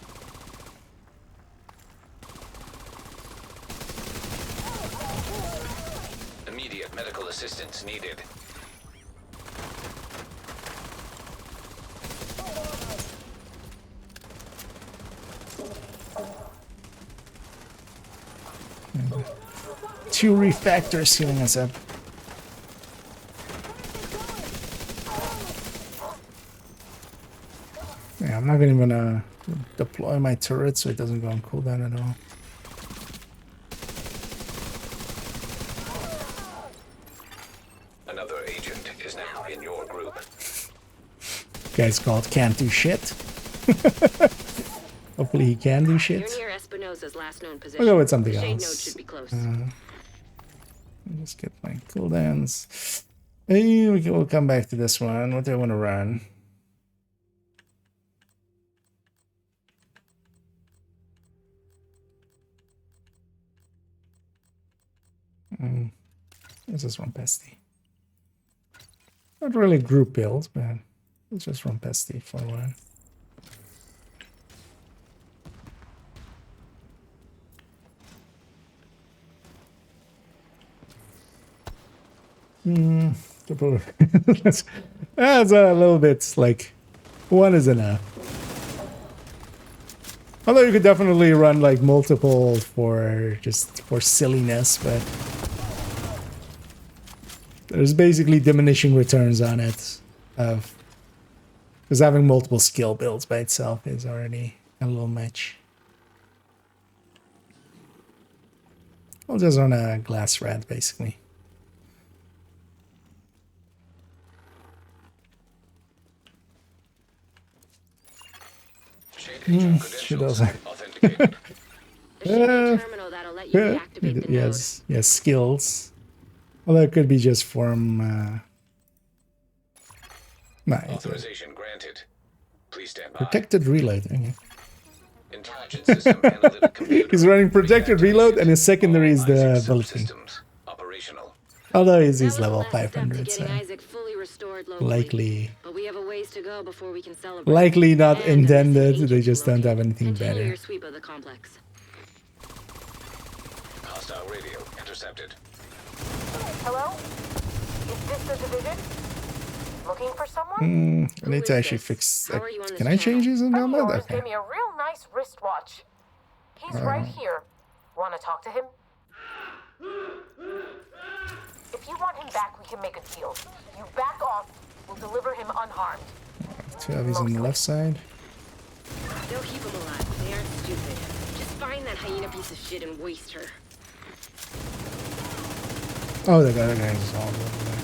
Immediate medical assistance needed. Two refactors healing us up. Yeah, I'm not even gonna deploy my turret so it doesn't go on cooldown at all. Another agent is guy's called Can't Do Shit. Hopefully he can do shit. You're near Espinosa's last known position. I'll go with something Shade else. node should be close. Let's get my cooldowns. Hey, we'll come back to this one. What do I want to run? Let's just run Pesty. Not really group builds, but let's just run Pesty for a while. That's a little bit like one is enough. Although you could definitely run like multiple for just for silliness, but there's basically diminishing returns on it. Because having multiple skill builds by itself is already a little much. I'll just run a glass rat basically. She doesn't. Yes, skills. Well, that could be just from. Authorization granted. Please stand by. Protected reload. Okay. Intelligence system analytic computer. He's running protected reload, and his secondary is the ability. Operational. Although he's level 500, so likely. But we have a ways to go before we can celebrate. Likely not intended. They just don't have anything better. Your sweep of the complex. Hostile radio intercepted. Hello? Is this the division? Looking for someone? I need to actually fix. Can I change these in combat? Okay. Gave me a real nice wristwatch. He's right here. Want to talk to him? If you want him back, we can make a deal. You back off, we'll deliver him unharmed. 2 heavies on the left side. They'll keep him alive. They aren't stupid. Just find that hyena piece of shit and waste her. Oh, the other guy is all over there.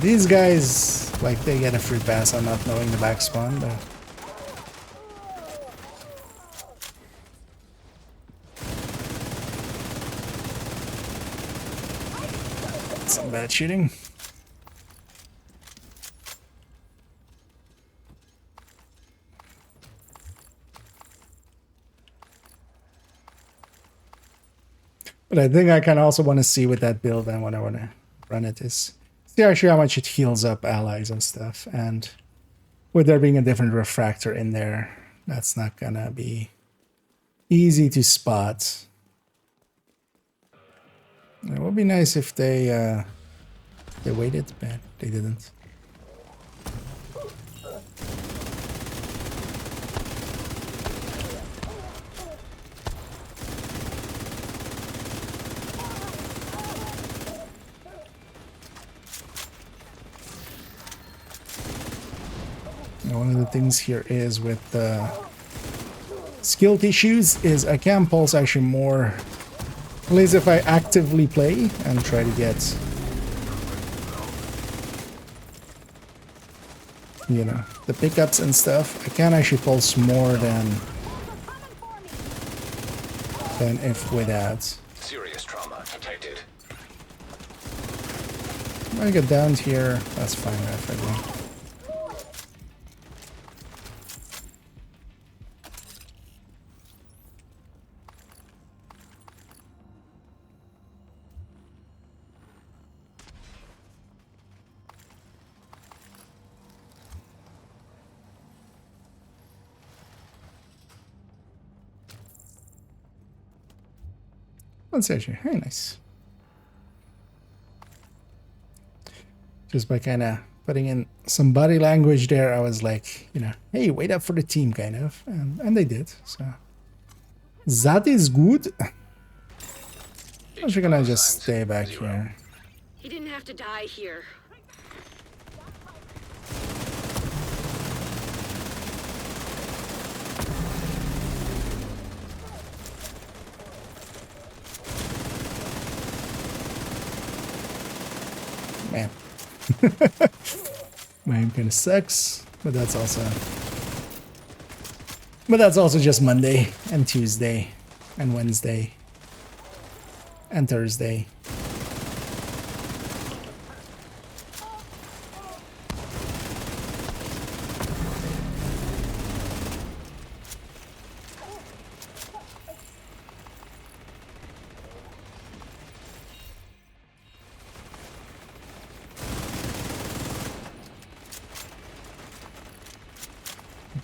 These guys, like, they get a free pass on not knowing the back spawn, but... Some bad shooting. But I think I kind of also want to see with that build and when I want to run it is... See actually how much it heals up allies and stuff, and with there being a different refractor in there, that's not gonna be easy to spot. It would be nice if they waited, but they didn't. One of the things here is with the skill tissues is I can pulse actually more, at least if I actively play and try to get, you know, the pickups and stuff. I can actually pulse more than if without. Serious trauma detected. If I get down here, that's fine if I do. That's actually very nice. Just by kind of putting in some body language there, I was like, you know, hey, wait up for the team, kind of. And they did, so That is good. I'm just gonna just stay back here. He didn't have to die here. Man. My aim kind of sucks, but that's also just Monday and Tuesday and Wednesday and Thursday.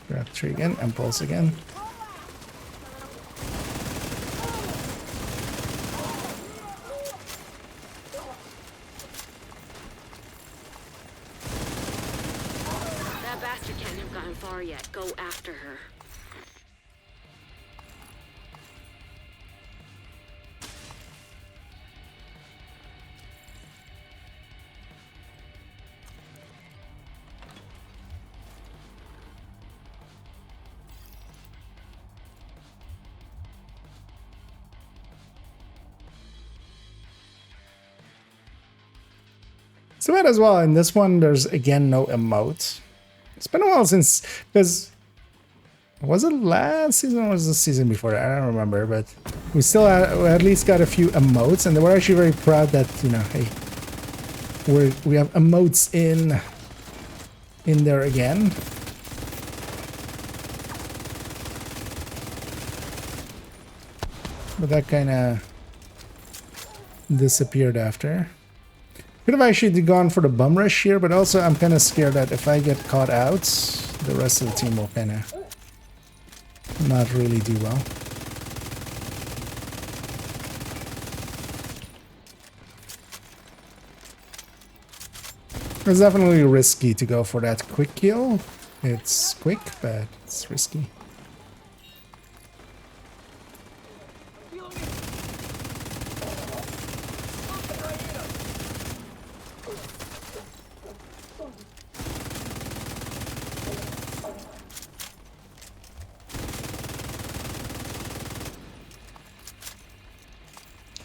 Grab 3 again and pulse again. That bastard can't have gotten far yet. Go after her. So that as well. In this one, there's again no emote. It's been a while since, because was it last season or was it the season before that? I don't remember, but we still we at least got a few emotes, and they were actually very proud that, you know, hey, we have emotes in there again. But that kind of disappeared after. Could have actually gone for the bum rush here, but also I'm kind of scared that if I get caught out, the rest of the team will kind of not really do well. It's definitely risky to go for that quick kill. It's quick, but it's risky.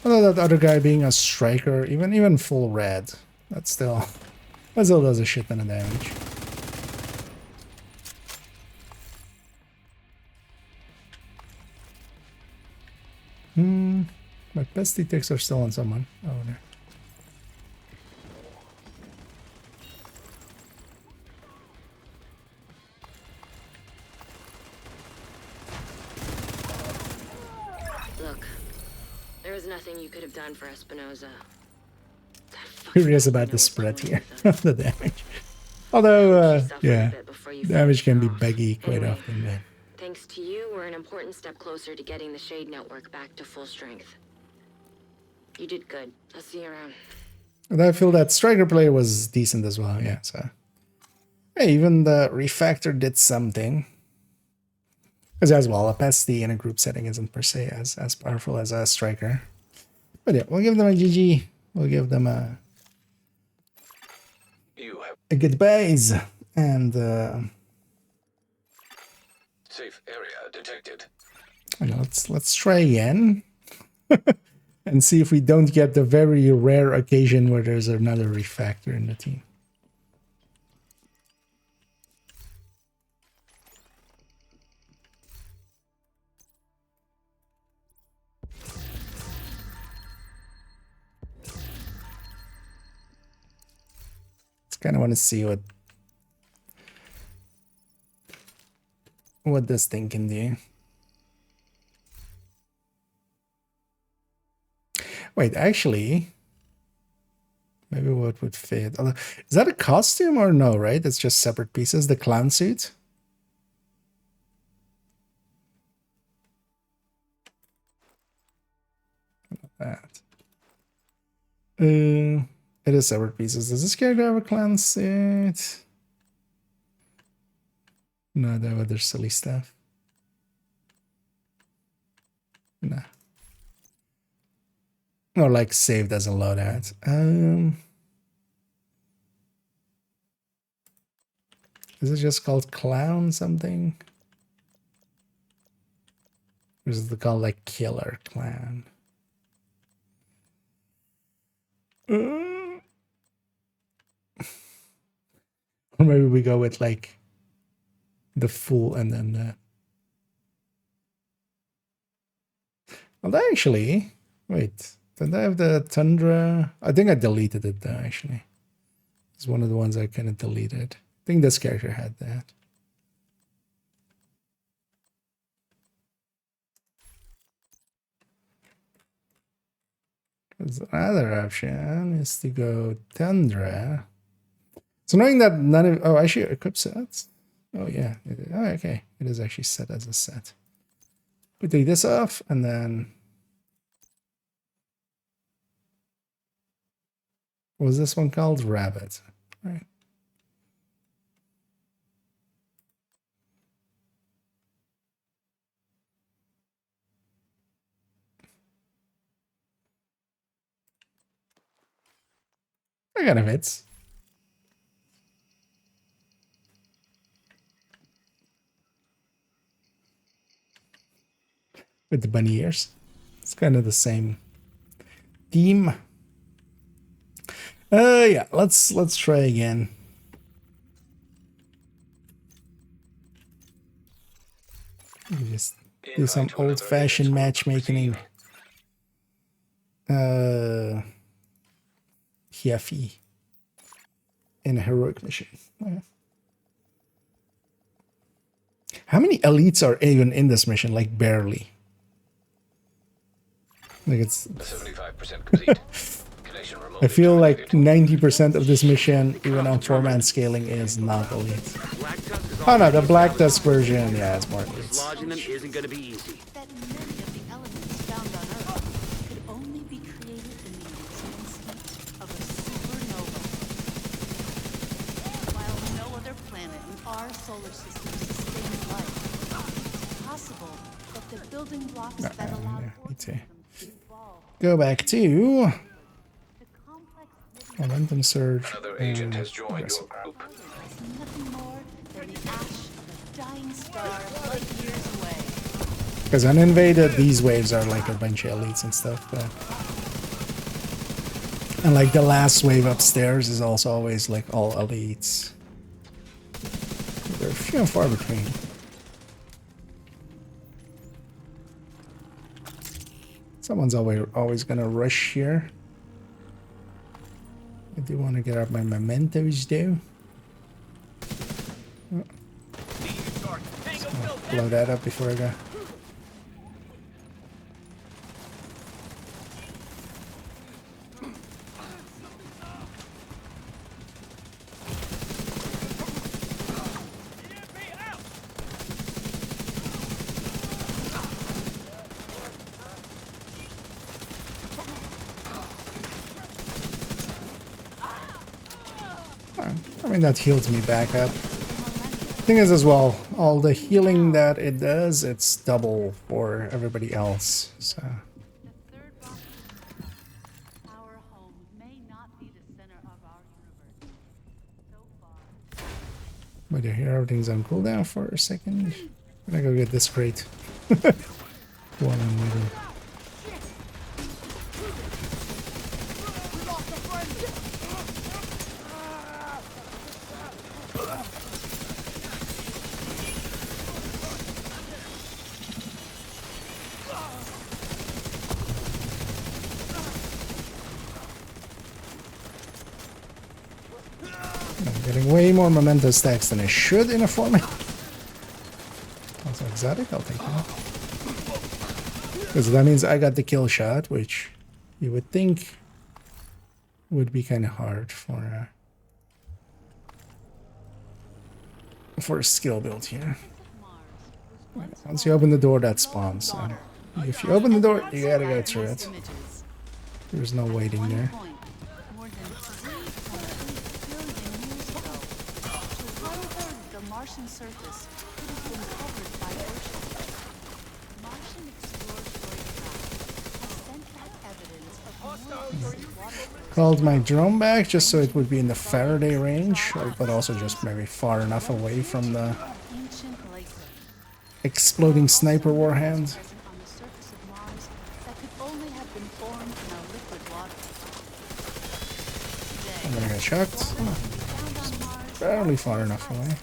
Although that other guy being a striker, even full red, that still does a shit ton of damage. My pesty ticks are still on someone. Oh, there. Look, there was nothing you could have done for Espinosa. Curious about the spread here, the damage. Although, yeah, damage can be baggy quite often, man. Thanks to you, we're an important step closer to getting the Shade Network back to full strength. You did good. I'll see you around. And I feel that striker play was decent as well, yeah, so. Hey, even the refactor did something. Because as well, a pesty in a group setting isn't per se as powerful as a striker. But yeah, we'll give them a GG. We'll give them a goodbyes. And safe area detected. Let's try again. And see if we don't get the very rare occasion where there's another refactor in the team. Kind of want to see what this thing can do. Wait, actually, maybe what would fit? Is that a costume or no, right? It's just separate pieces, the clown suit. That. It is separate pieces. Does this character have a clown suit? No, that other silly stuff. Nah. Or like save doesn't load out. Is it just called clown something? Or is it called like killer clown? Or maybe we go with like the fool and then the... Well, actually, wait, did I have the Tundra? I think I deleted it though, actually. It's one of the ones I kind of deleted. I think this character had that. The other option is to go Tundra. So knowing that none of... Oh, actually equip sets. Oh yeah. Oh, okay. It is actually set as a set. We take this off and then... What was this one called? Rabbit. Right. That kind of fits. With the bunny ears. It's kind of the same theme. Yeah, let's try again. Just do some old-fashioned matchmaking. Hiafi in a heroic mission. Yeah. How many elites are even in this mission? Like barely. Like it's 75% complete. I feel like 90% of this mission, even on 4-man scaling, is not elite. Oh no, the Black Tusk version, yeah, it's more elite. Dislodging them isn't going to be easy. That many of the elements found on Earth could only be created in the enhancement of a supernova. While no other planet in our solar system sustains life, it's possible that the building blocks that allow Go back to momentum surge. Another agent has joined your group. nothing more than the ash of a dying star light years away. Because uninvaded, these waves are like a bunch of elites and stuff. But... And like the last wave upstairs is also always like all elites. They're few and far between. Someone's always gonna rush here. I do want to get out my mementos though. Oh. Blow that up before I go. I mean, that heals me back up. Thing is as well, all the healing that it does, it's double for everybody else. So. But yeah, here everything's on cooldown for a second. I'm gonna go get this crate. One on middle. Way more memento stacks than I should in a format. Also exotic, I'll take that. Because that means I got the kill shot, which you would think would be kind of hard for a skill build here. Once you open the door, that spawns. So if you open the door, you gotta go through it. There's no waiting there. Martian surface could have been covered by ocean. Martian exploratory Called my drone back just so it would be in the Faraday range, but also just maybe far enough away from the exploding sniper warhand. I'm gonna get shocked. Just barely far enough away.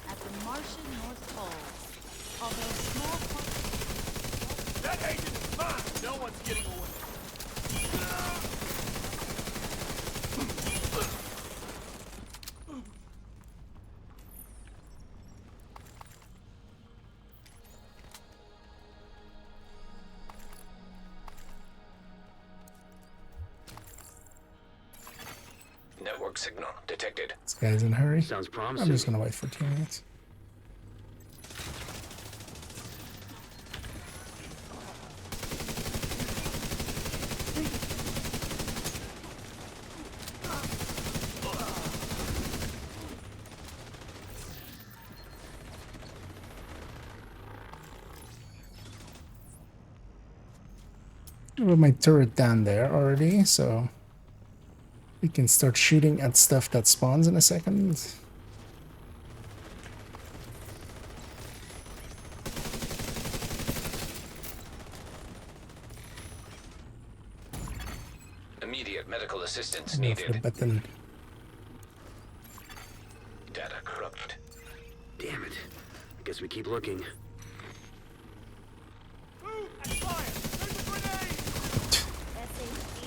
Network signal detected. This guy's in a hurry. Sounds promising. I'm just gonna wait for 2 minutes. I have my turret down there already, so we can start shooting at stuff that spawns in a second. Immediate medical assistance Go for the needed. button. Data corrupted. Damn it. I guess we keep looking.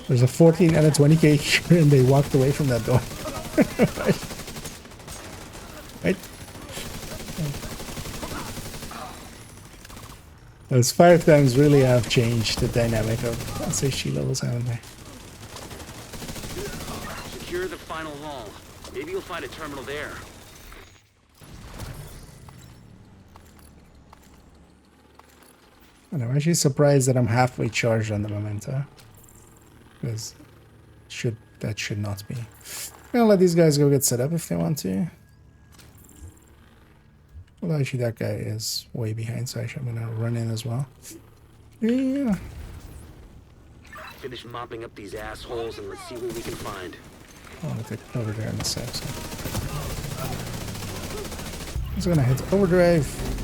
There's a 14 and a 20k here, and they walked away from that door. Right? Those 5 times really have changed the dynamic of SHG levels, haven't they? Secure the final hall. Maybe you'll find a terminal there. And I'm actually surprised that I'm halfway charged on the Memento. Because that should not be. I'm gonna let these guys go get set up if they want to. Well, actually that guy is way behind, so actually I'm gonna run in as well. Yeah. Finish mopping up these assholes and let's see what we can find. I want to take it over there in a sec. So. I'm just gonna hit overdrive.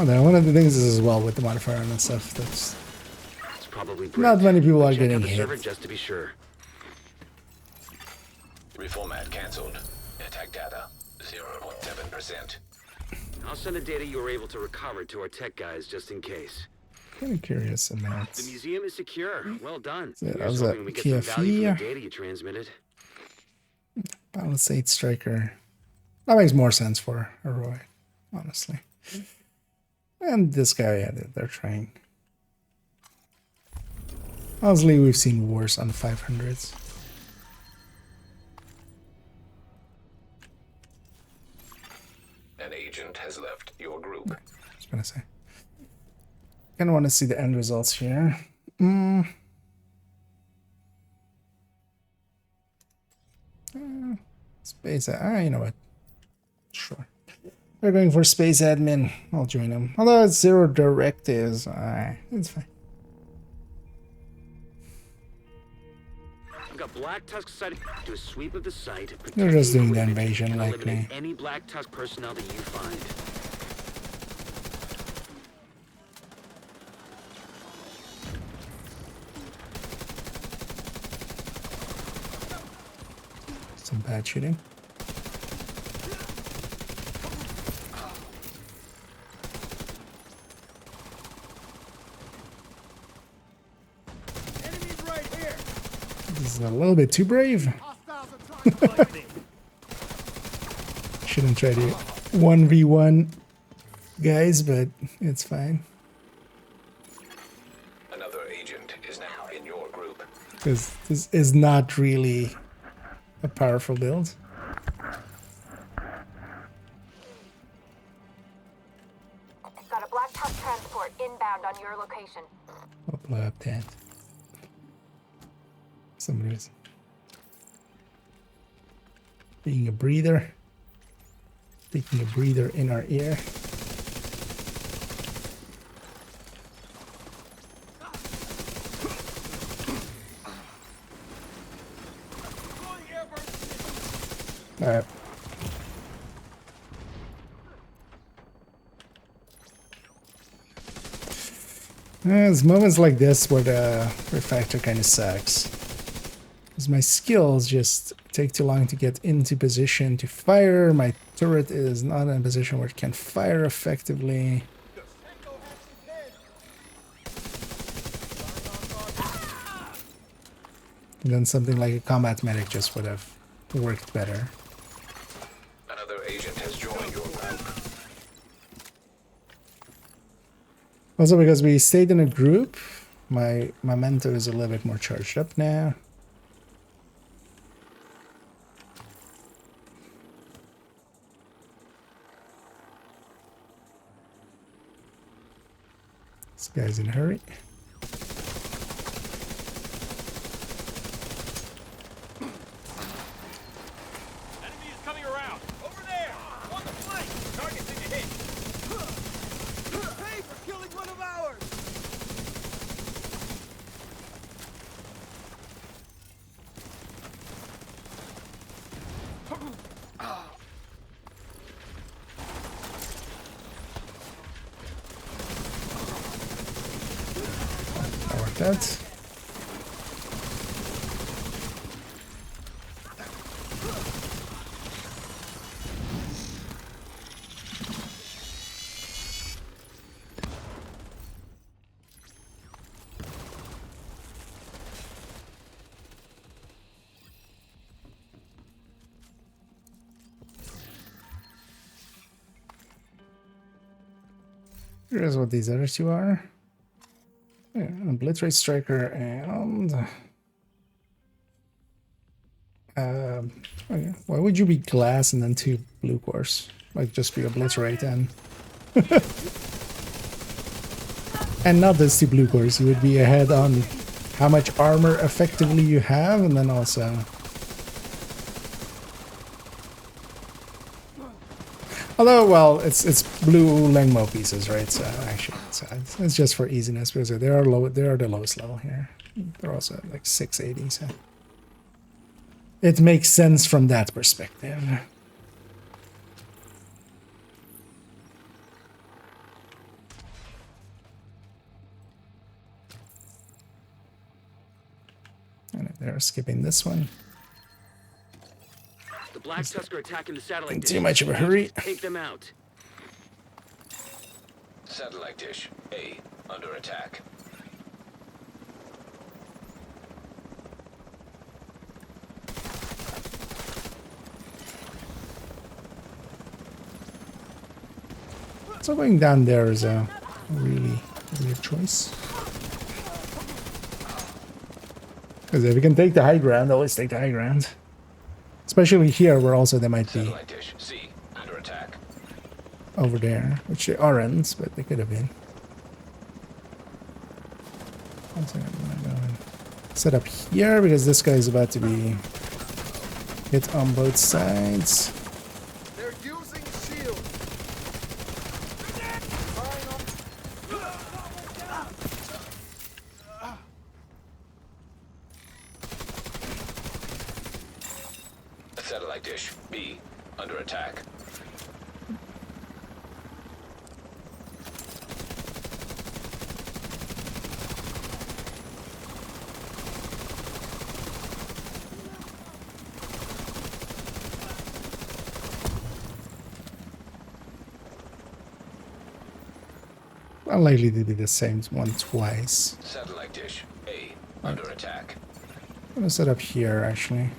Oh, then one of the things is as well with the modifier and stuff that's It's probably not many people are Check getting out the hit. server just to be sure. Reformat cancelled. Attack data 0.7%. I'll send the data you were able to recover to our tech guys just in case. Kind of curious The about. museum is secure. Well done. Yeah, that Here's was a hoping we get some value from PFE. the data you transmitted. Palisade Striker. That makes more sense for a Roy, honestly. And this guy, yeah, they're trying. Honestly, we've seen worse on 500s. An agent has left your group. I was gonna say. Kind of want to see the end results here. Space. You know what? Sure. They're going for space admin. I'll join them. Although it's 0 directives. It's fine. We've got Black Tusk sighted. Do a sweep of the site. They're just doing the equipment, invasion and like eliminate me. any Black Tusk personnel that you find. Some bad shooting. This is a little bit too brave. Shouldn't try to 1v1 guys, but it's fine. Another agent is now in your group. Because this is not really a powerful build. Got a Black Tusk transfer transport inbound on your location. I'll blow up that. Somebody's being a breather. Taking a breather in our ear. Alright. There's moments like this where the refractor kind of sucks. Because my skills just take too long to get into position to fire. My turret is not in a position where it can fire effectively. And then something like a combat medic just would have worked better. Another agent has joined your group. Also, because we stayed in a group, my memento is a little bit more charged up now. This guy's in a hurry. Enemy is coming around. Over there. On the flank. Target to hit. Pay for killing one of ours. That worked out. Here's what these other two are. Yeah, an Obliterate Striker and... okay. Why would you be glass and then 2 blue cores? Like, just be Obliterate and... and not those 2 blue cores. You would be ahead on how much armor effectively you have, and then also... Although, well, it's blue Lengmo pieces, right? So actually, it's just for easiness because they are low. They are the lowest level here. They're also at like 680, so it makes sense from that perspective. And they're skipping this one. The Black Tusk are attacking the satellite In dish. too much of a hurry. Take them out. Satellite dish A under attack. So going down there is a really weird choice. Because if you can take the high ground, always take the high ground. Especially here, where also they might be Satellite dish C under attack. over there, which they aren't, but they could have been. One second, I'm gonna go and set up here because this guy is about to be hit on both sides. They're using shield. Satellite dish B under attack. Unlikely to do the same one twice. Satellite dish A under attack. I'm gonna set up here actually.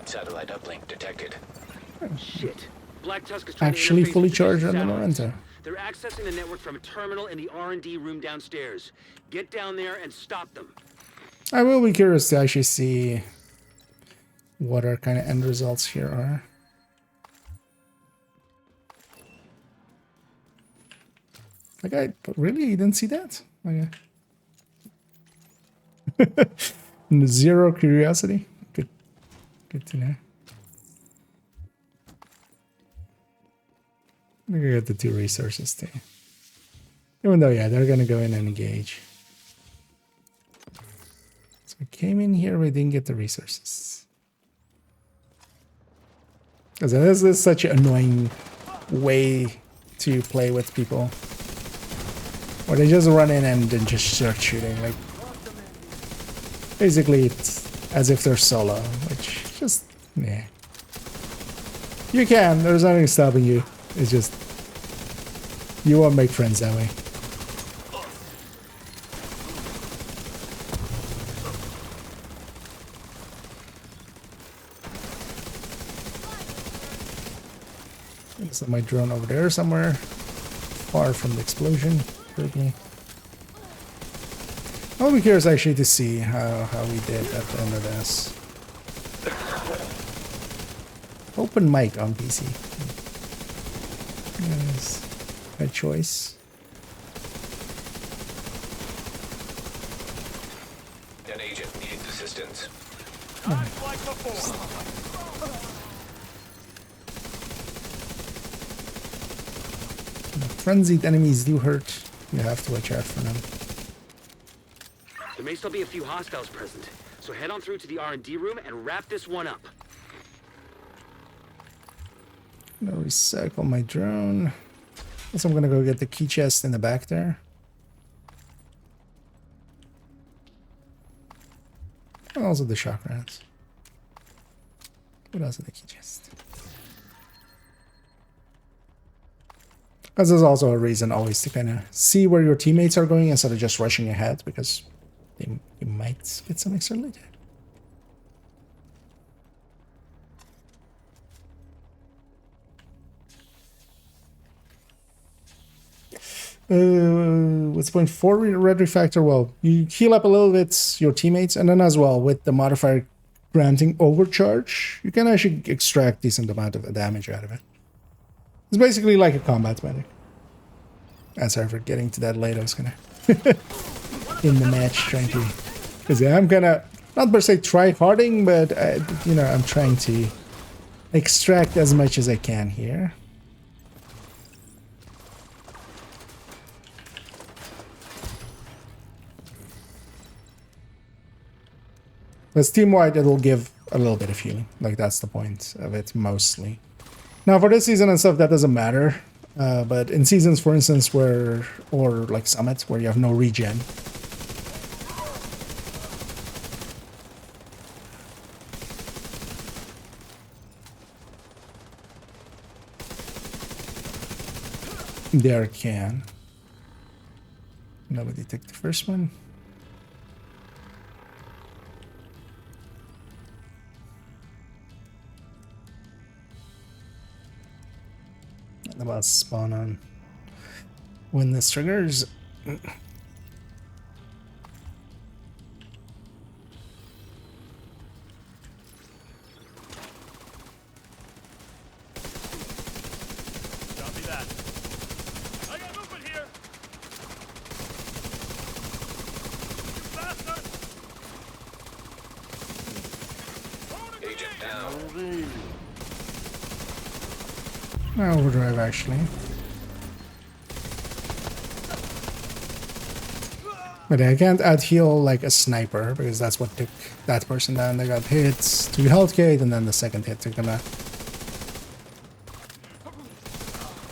Satellite uplink detected. Shit. Black Tusk is trying Actually to interface fully with the charged on the satellites. Memento. They're accessing the network from a terminal in the R&D room downstairs. Get down there and stop them. I will be curious to actually see what our kind of end results here are. Like, I really didn't see that? Okay. Zero curiosity. Good to know. I think I got the 2 resources too. Even though, yeah, they're gonna go in and engage. So we came in here, we didn't get the resources. Because this is such an annoying way to play with people. Where they just run in and then just start shooting. Like, basically, it's as if they're solo, which just, yeah. You can, there's nothing stopping you. It's just, you won't make friends that way. There's my drone over there somewhere, far from the explosion. Certainly. I'll be curious actually to see how we did at the end of this. Open mic on PC. Yes, a choice. An agent needs assistance. Frenzied enemies do hurt. You have to watch out for them. There may still be a few hostiles present, so head on through to the R&D room and wrap this one up. I'm gonna recycle my drone. Guess I'm gonna go get the key chest in the back there. And also the shock rounds. What else in the key chest? Because there's also a reason always to kind of see where your teammates are going instead of just rushing ahead, because you might get some extra later. What's point 4 red refactor? Well, you heal up a little bit your teammates, and then as well with the modifier granting overcharge, you can actually extract decent amount of damage out of it. It's basically like a combat medic. Sorry for getting to that late. I was gonna in the match trying to, because yeah, I'm gonna not per se try harding, but you know, I'm trying to extract as much as I can here. But team-wide, it'll give a little bit of healing. Like, that's the point of it, mostly. Now, for this season and stuff, that doesn't matter. But in seasons, for instance, where... Or, like, Summit, where you have no regen. There can. Nobody took the first one. About spawn on when this triggers. Copy that. I got movement here. You bastard! Agent down. Overdrive, actually. But I can't add heal like a sniper, because that's what took that person down. They got hits, 2 health gate, and then the second hit took them out.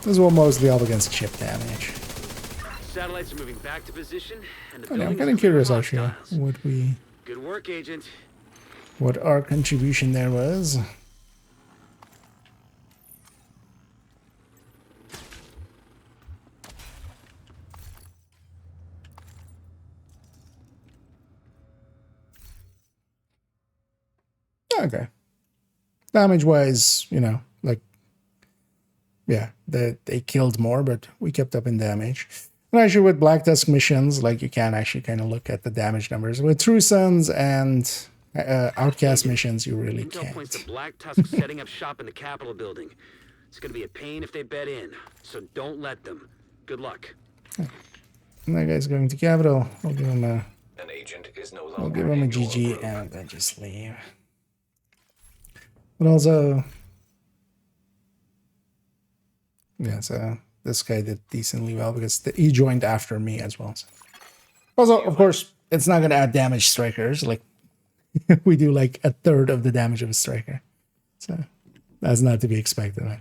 This will mostly up against chip damage. Satellites are moving back to position, and the I'm getting curious actually Good work, Agent. What our contribution there was. Okay. Damage-wise, you know, like, yeah, they killed more, but we kept up in damage. And actually, with Black Tusk missions, like you can actually kind of look at the damage numbers. With True Sons and Outcast missions, you really Intel can't. points to Black Tusk setting up shop in the Capitol building. It's gonna be a pain if they bet in, so don't let them. Good luck. And that guy's going to Capital. I'll give him a. An agent is no I'll longer give him a in your GG group. and then just leave. But also, yeah, so this guy did decently well because he joined after me as well. So. Also, of course, it's not going to add damage strikers. Like, we do like a third of the damage of a striker. So, that's not to be expected, right?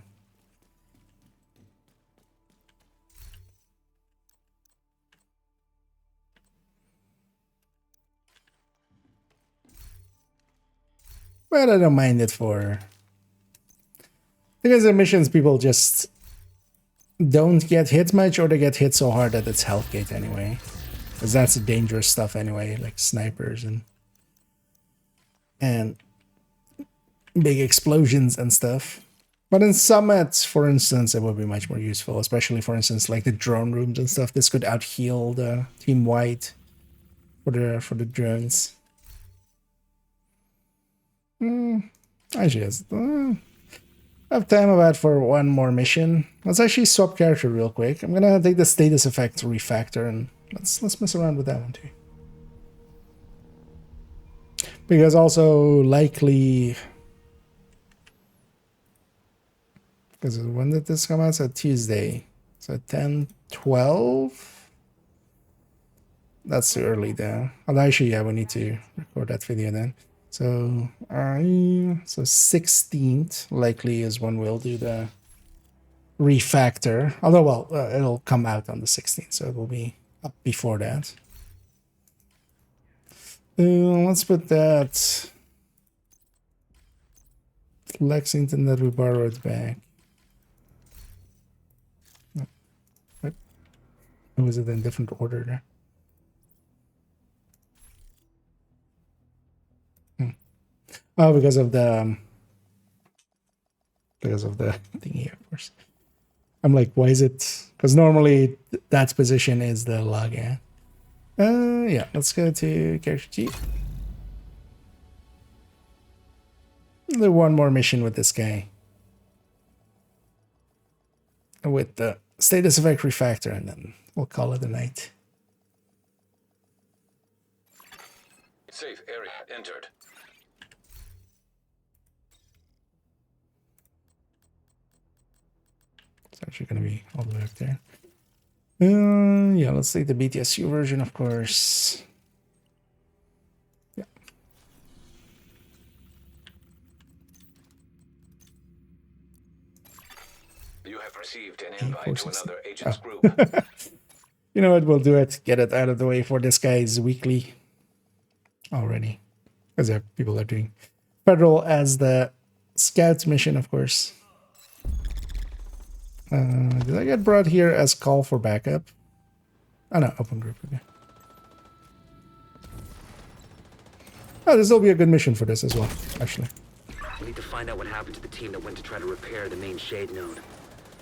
But I don't mind it for... Because the missions, people just don't get hit much, or they get hit so hard that it's health gate anyway. Because that's dangerous stuff anyway, like snipers and big explosions and stuff. But in summits, for instance, it would be much more useful, especially, for instance, like the drone rooms and stuff. This could out-heal the Team White for the drones. Actually, I have time about for one more mission. Let's actually swap character real quick. I'm gonna take the status effect refactor and let's mess around with that one too. Because also likely, because when did this come out? It's a Tuesday, so 10/12. That's too early though. Although actually, yeah, we need to record that video then. So 16th likely is when we'll do the refactor. Although, well, it'll come out on the 16th, so it will be up before that. Let's put that Lexington that we borrowed back. What? Or was it in different order there? Oh, because of the thingy, of course. I'm like, why is it? Because normally that position is the log. Yeah. Yeah. Let's go to character G. Do one more mission with this guy. With the status effect refactor, and then we'll call it a night. Safe area entered. It's actually going to be all the way up there. Yeah, let's take the BTSU version, of course. Yeah. You have received an invite to another agent's group. You know what? We'll do it. Get it out of the way for this guy's weekly already. Because people are doing Federal as the Scouts mission, of course. Did I get brought here as call for backup? Oh no, open group. Okay. Oh, this will be a good mission for this as well, actually. We need to find out what happened to the team that went to try to repair the main shade node.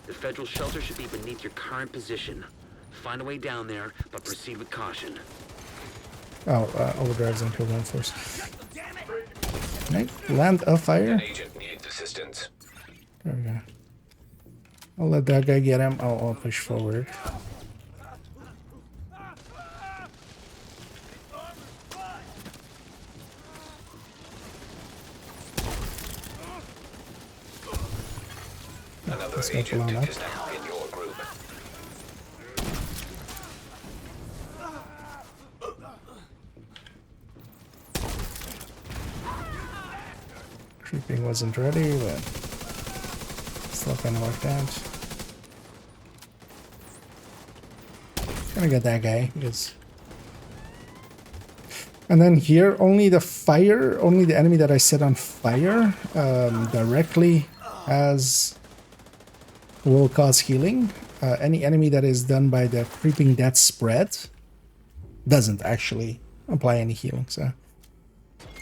The Federal shelter should be beneath your current position. Find a way down there, but proceed with caution. Oh, overdrive's on kill one first. Right? Land of fire. An agent needs assistance. There we go. I'll let that guy get him. I'll push forward. Another agent is now in your group. Creeping wasn't ready, but still kind of worked out. Gonna get that guy because. And then here, only the enemy that I set on fire directly will cause healing. Any enemy that is done by the creeping death spread doesn't actually apply any healing. So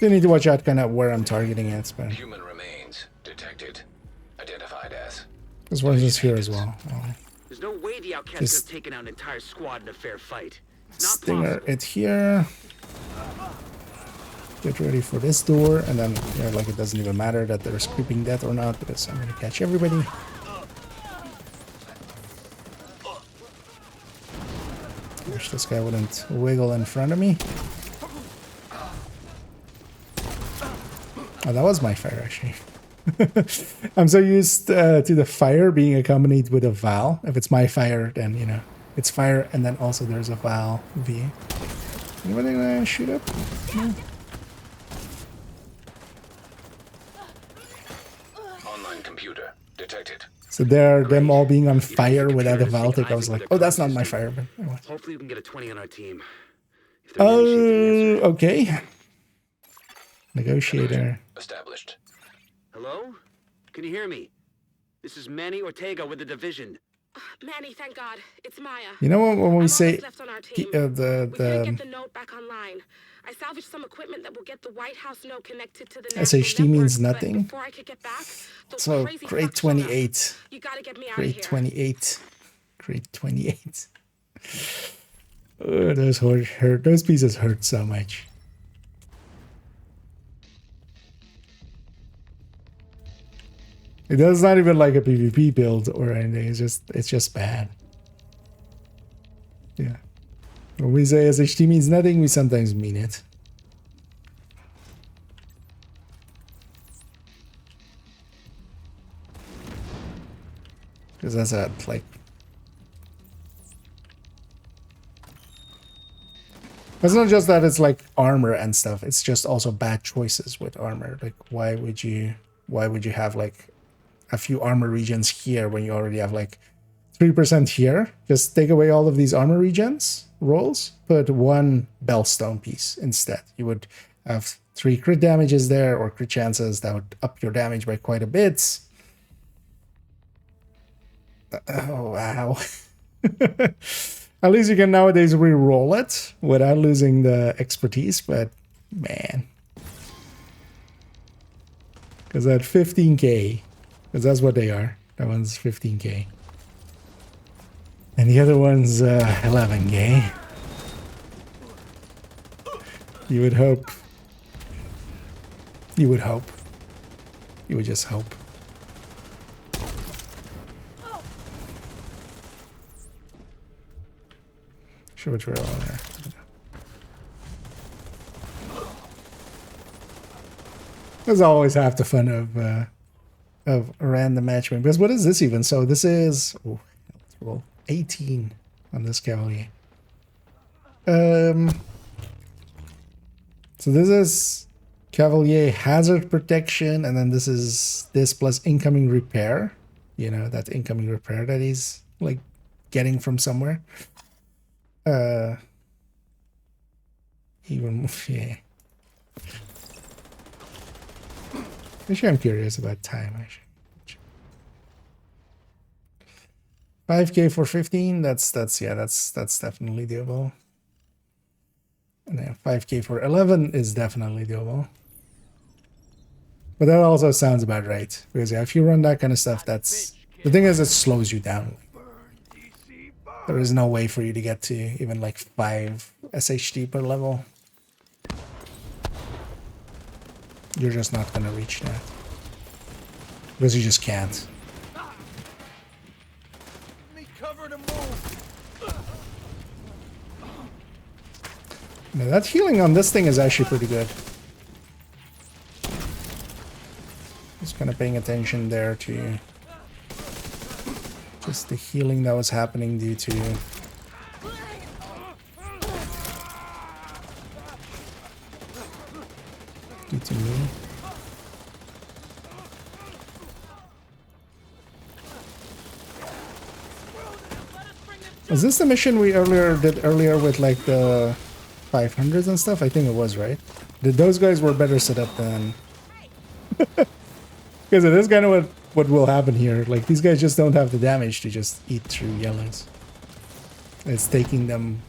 you need to watch out kind of where I'm targeting it. But Human remains detected. Identified as. This one's just here as well. Oh. There's no way the outcast could have taken out an entire squad in a fair fight. It's not Stinger possible. it here. Get ready for this door, and then like it doesn't even matter that there's creeping death or not because I'm gonna catch everybody. Wish this guy wouldn't wiggle in front of me. Oh, that was my fire actually. I'm so used to the fire being accompanied with a Val. If it's my fire, then you know it's fire, and then also there's a Val V. Anybody gonna shoot up? No. Online computer detected. So there, them all being on fire without a Val tick, I was like, oh, that's not my fire. But anyway. Hopefully we can get a 20 on our team. Oh, okay. Negotiator. Established. Hello? Can you hear me? This is Manny Ortega with the division. Manny, thank God. It's Maya. You know what, when we I'm say almost left on our team. the We can't get the node back online. I salvaged some equipment that will get the White House node connected to the national SHD means network, nothing. Before I could get back, those So crazy grade fucks showed up. 28. You gotta get me out of Grade here. 28. Grade 28. Oh, those hurt. Those pieces hurt so much. It's not even like a PvP build or anything. It's just bad. Yeah. When we say SHT means nothing, we sometimes mean it. Because that's a, like... It's not just that it's like armor and stuff. It's just also bad choices with armor. Like, why would you have like a few armor regions here when you already have like 3% here? Just take away all of these armor regions rolls, put one Bellstone piece instead. You would have 3 crit damages there, or crit chances that would up your damage by quite a bit. Oh, wow. At least you can nowadays re-roll it without losing the expertise, but man. Because at 15k, because that's what they are. That one's 15k. And the other one's 11k. You would hope. You would hope. You would just hope. Show a trail on there. There's always half the fun of random matchmaking. Because what is this even? So this is 18 on this Cavalier. So this is Cavalier hazard protection, and then this is this plus incoming repair. You know, that incoming repair that he's like getting from somewhere. Even yeah. Actually, I'm curious about time. Actually, 5k for 15. That's definitely doable. And then 5k for 11 is definitely doable. But that also sounds about right, because yeah, if you run that kind of stuff, that's the thing is it slows you down. There is no way for you to get to even like 5 SHD per level. You're just not gonna reach that. Because you just can't. Now that healing on this thing is actually pretty good. Just kind of paying attention there to just the healing that was happening due to me. Was this the mission we did earlier with like the 500s and stuff? I think it was, right? Those guys were better set up than... Because it is kind of what will happen here. Like, these guys just don't have the damage to just eat through yellows. It's taking them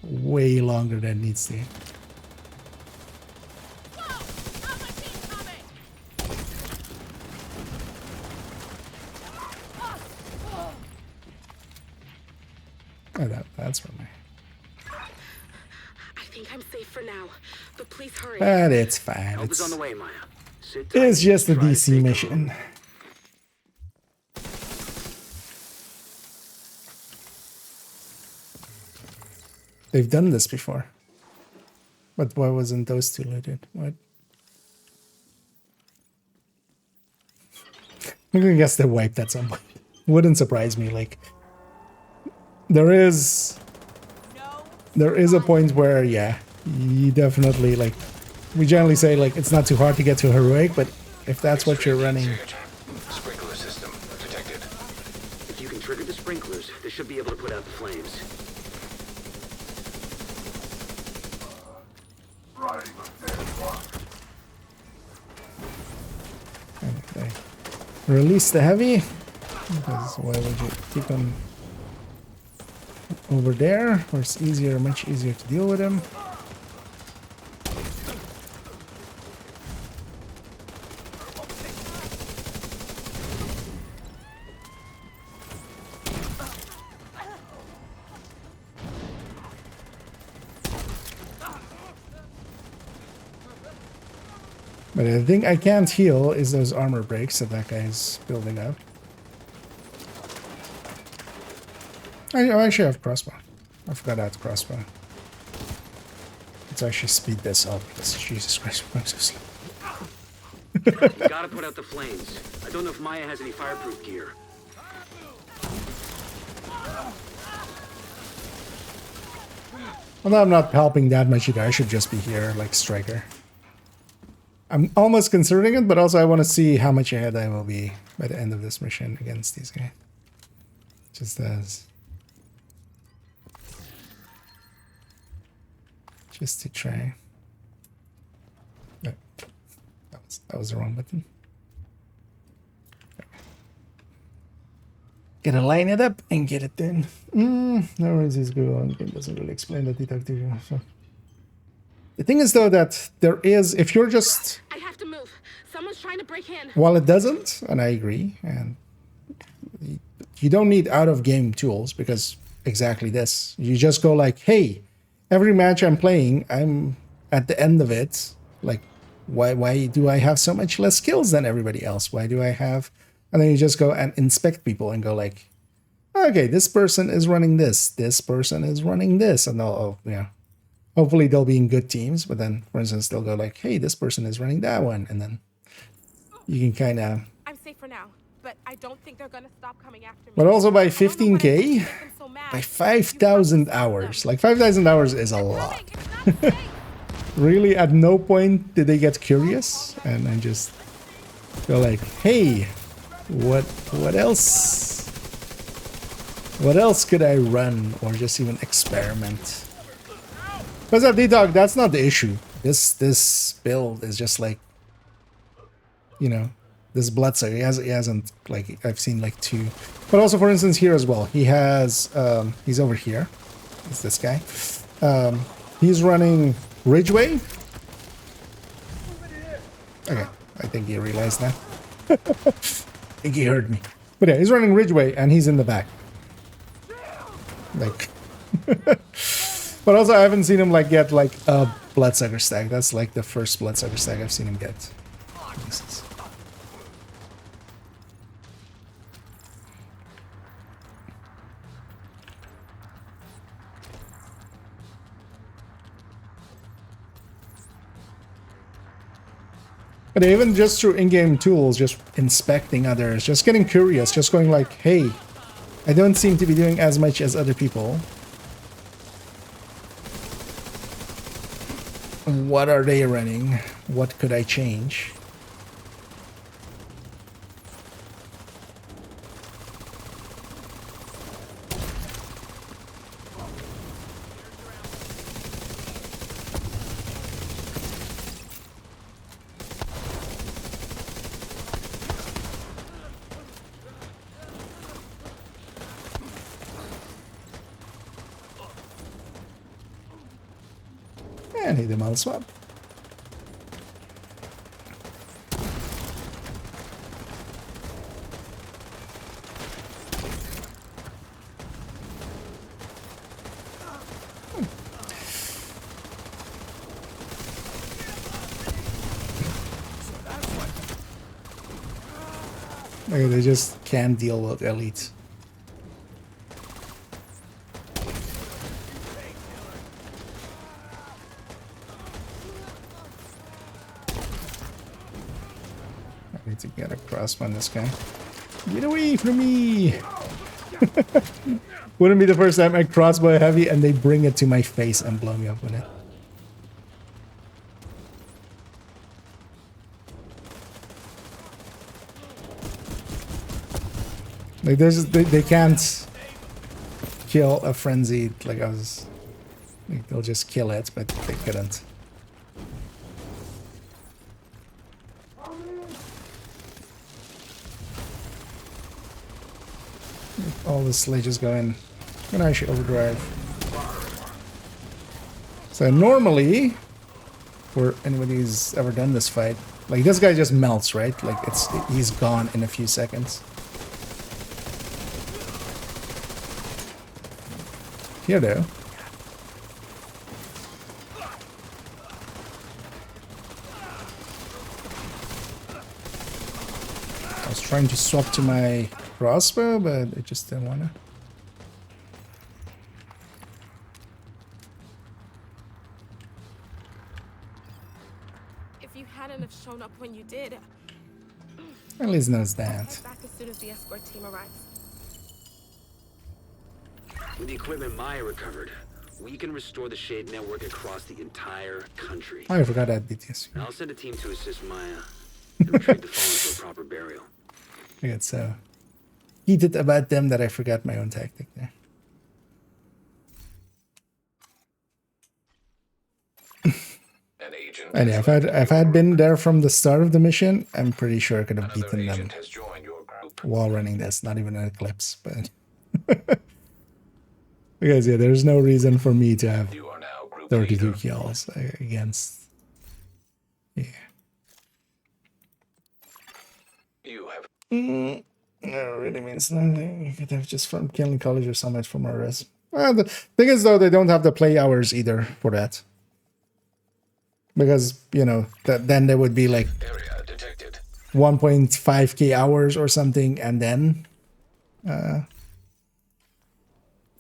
way longer than it needs to. transfer me. I think I'm safe for now, but please hurry. But it's fine. Help is on the way, Maya. Sit tight. It's just a Try to DC stay mission. They've done this before. But why wasn't those two looted? What? I'm gonna guess they wiped at some point. Wouldn't surprise me. Like, there is a point where, yeah, you definitely, like, we generally say, like, it's not too hard to get to heroic, but if that's what you're running. Sprinkler system detected. If you can trigger the sprinklers, they should be able to put out the flames. Okay. Release the heavy. Because why would you keep them over there, where it's easier, much easier to deal with them? But the thing I can't heal is those armor breaks that guy's building up. I actually have crossbow. I forgot I had crossbow. Let's actually speed this up because Jesus Christ, I'm so slow. You gotta put out the flames. I don't know if Maya has any fireproof gear. Well, no, I'm not helping that much either. I should just be here like Striker. I'm almost considering it, but also I want to see how much ahead I will be by the end of this mission against these guys. Just as... just to try. No, that was the wrong button. Gotta line it up and get it done. No worries, is good on. It doesn't really explain the detective. So. The thing is, though, that there is, if you're just... I have to move. Someone's trying to break in. While it doesn't, and I agree, and you don't need out-of-game tools because exactly this. You just go like, hey, every match I'm playing, I'm at the end of it. Like, why do I have so much less skills than everybody else? Why do I have... And then you just go and inspect people and go like, okay, this person is running this. This person is running this. And they'll, yeah. Hopefully they'll be in good teams. But then, for instance, they'll go like, hey, this person is running that one. And then you can kind of... I'm safe for now, but I don't think they're gonna stop coming after me. But also by 15K, by 5,000 hours. Like 5,000 hours is a lot. Really, at no point did they get curious and then just go like, hey, what else? What else could I run or just even experiment? Because at D-Dog, that's not the issue. This build is just like, you know, this Bloodsucker. He hasn't, like, I've seen like two. But also, for instance, here as well. He has, he's over here. It's this guy. He's running Ridgeway. Okay, I think he realized that. I think he heard me. But yeah, he's running Ridgeway and he's in the back. Like... But also, I haven't seen him like get like a Bloodsucker stack. That's like the first Bloodsucker stack I've seen him get. Jesus. But even just through in-game tools, just inspecting others, just getting curious, just going like, hey, I don't seem to be doing as much as other people. What are they running? What could I change? And hit them all swap. Like, they just can't deal with elites. I need to get a crossbow on this guy. Get away from me! Wouldn't be the first time I crossbow heavy and they bring it to my face and blow me up with it. Like they can't kill a frenzied, like I was, like they'll just kill it, but they couldn't. All the sledges go in. And I should overdrive. So normally, for anybody who's ever done this fight, like this guy just melts, right? Like he's gone in a few seconds. Here though. I was trying to swap to my crossbow, but it just didn't want to. If you hadn't have shown up when you did, At least knows I'll that. head back as soon as the escort team arrives. With the equipment Maya recovered, we can restore the Shade network across the entire country. Oh, I forgot that BTS. I'll send a team to assist Maya and retrieve the fallen for a proper burial. I get so heated about them that I forgot my own tactic there. An agent. And yeah, if I had been there from the start of the mission, I'm pretty sure I could have beaten them Has joined your group. while running this. Not even an eclipse, but because yeah, there's no reason for me to have You are now group 32 leader. kills against. Yeah. You have No, it really means nothing. You could have just from killing college or so much from our res. Well, the thing is, though, they don't have the play hours either for that. Because, you know, then there would be like area detected. 1.5k hours or something, and then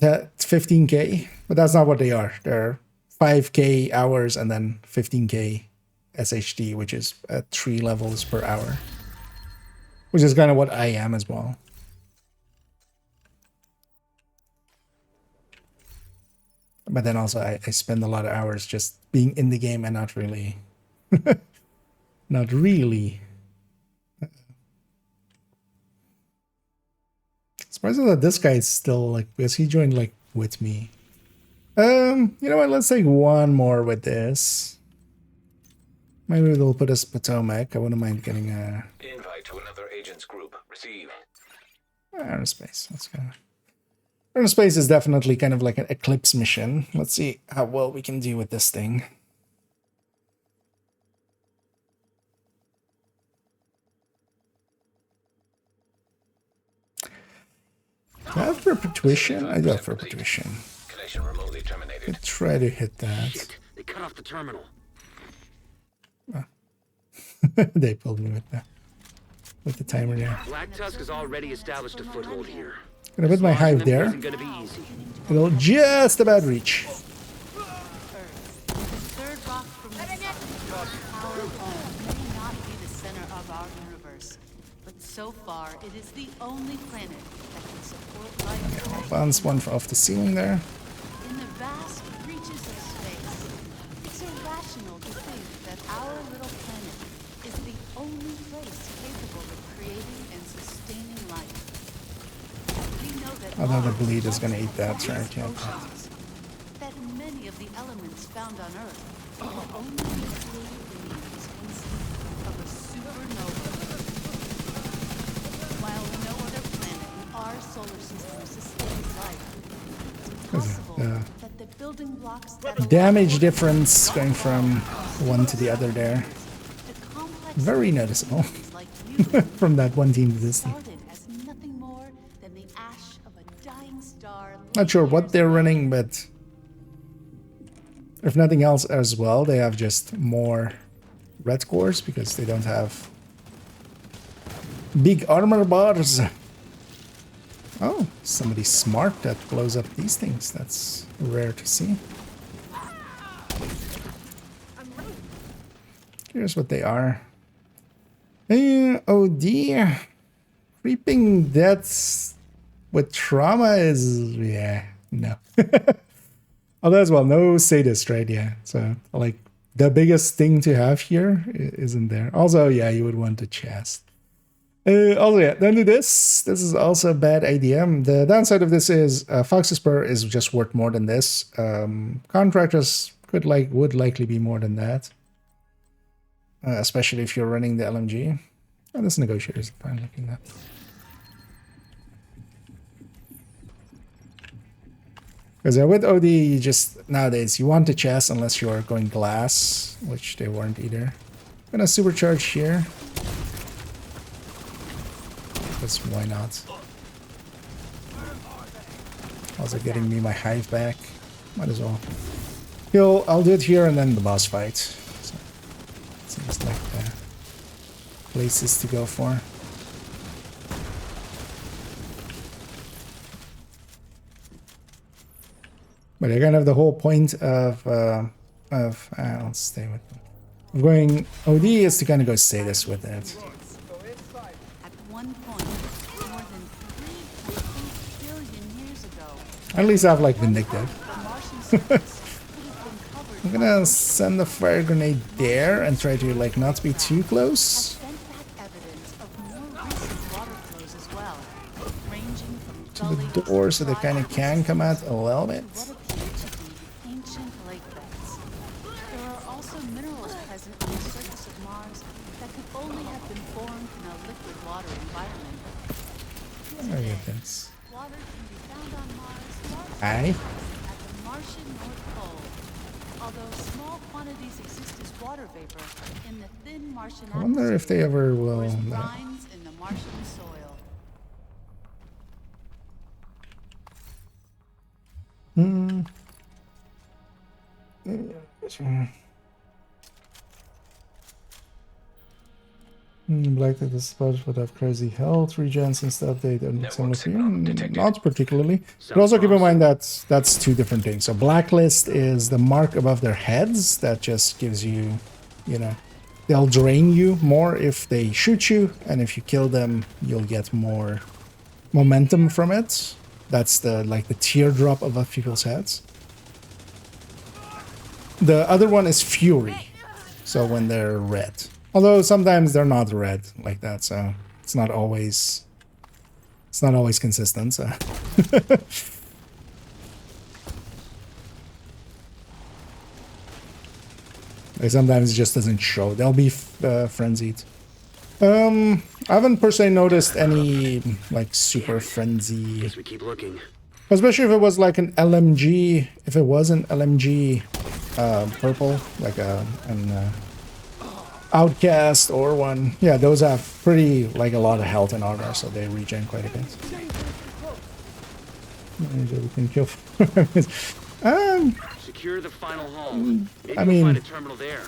15k. But that's not what they are. They're 5k hours and then 15k SHD, which is at 3 levels per hour. Which is kind of what I am as well. But then also I spend a lot of hours just being in the game and not really... not really. Surprising that this guy is still like... Because he joined like with me. You know what? Let's take one more with this. Maybe they'll put us Potomac. I wouldn't mind getting a... Invite to another agent's group. Receive. Aerospace. Let's go. Aerospace is definitely kind of like an Eclipse mission. Let's see how well we can do with this thing. Do I have perpetuation? I do have perpetuation. Connection remotely terminated. Let's try to hit that. Shit, they cut off the terminal. Oh. They pulled me with the timer there. Black Tusk has already established a foothold here. Gonna put my hive there. Isn't gonna be easy. It'll just about reach. The third rock from the sun, our home, may not be the center of our universe, but so far it is the only planet that can support life. I'll bounce one off the ceiling there. In the vast reaches of space, it's irrational to think that our little planet is the only place capable of creating and sustaining life. We know that Although the Mars bleed is gonna eat that, has so I can't. oceans, that many of the elements found on Earth can only be created in the intensity of a supernova. While no other planet in our solar system sustains life, it's possible that the building blocks that Damage difference going from one to the other there. Very noticeable from that one team to this team. started as nothing more than the ash of a dying star. Not sure what they're running, but if nothing else as well, they have just more red cores because they don't have Big armor bars. Oh, somebody smart that blows up these things. That's rare to see. Here's what they are. Oh dear. Creeping deaths with trauma is... yeah, no. Although as well, no sadist, right? Yeah, so like the biggest thing to have here isn't there. Also, yeah, you would want a chest. Also, yeah, don't do this. This is also a bad idea. The downside of this is Fox's Spur is just worth more than this. Contractors would likely be more than that. Especially if you're running the LMG. Oh, this negotiator is fine looking at. Because with OD, you just nowadays you want the chest unless you are going glass, which they weren't either. I'm gonna supercharge here. Because why not? Also getting me my hive back. Might as well. I'll do it here and then the boss fight. So, seems like the places to go for. But again, of the whole point of I'll stay with them. Going OD is to kind of go sadist with it. At least I have like Vindictive. I'm gonna send the fire grenade there and try to like not be too close. To the door so they kind of can come out a little bit. Oh, yeah, thanks. Aye. I wonder if they ever will. Black that the spots would have crazy health regens since the update and similar for you. Not particularly. But also keep in mind that that's two different things. So blacklist is the mark above their heads that just gives you, you know, they'll drain you more if they shoot you, and if you kill them, you'll get more momentum from it. That's the like the teardrop above people's heads. The other one is fury. So when they're red. Although sometimes they're not red like that, so it's not always consistent. So. Like sometimes it just doesn't show. They'll be frenzied. I haven't per se noticed any like super frenzy. Guess we keep looking. Especially if it was like an LMG. If it was an LMG purple, like an Outcast or one. Yeah, those have pretty, like, a lot of health and armor, so they regen quite a bit. Maybe we can kill. Secure the final hall. Maybe I mean, we'll find a terminal there.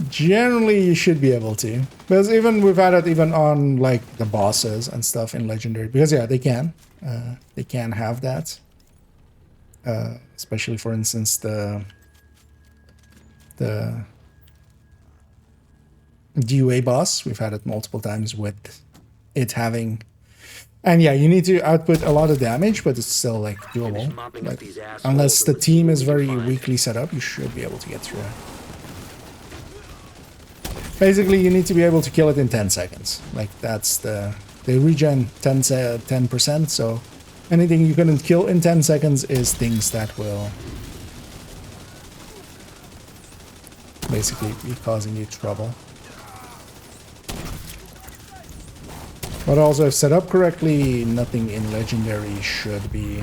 Generally, you should be able to. Because even we've had it even on, like, the bosses and stuff in Legendary. Because, yeah, they can. They can have that. Especially, for instance, the DUA boss. We've had it multiple times with it having, and yeah, you need to output a lot of damage, but it's still like doable. Like, unless the team is very weakly set up, you should be able to get through it. Basically, you need to be able to kill it in 10 seconds. Like that's they regen 10%. So anything you couldn't kill in 10 seconds is things that will basically be causing you trouble. But also, if set up correctly, nothing in Legendary should be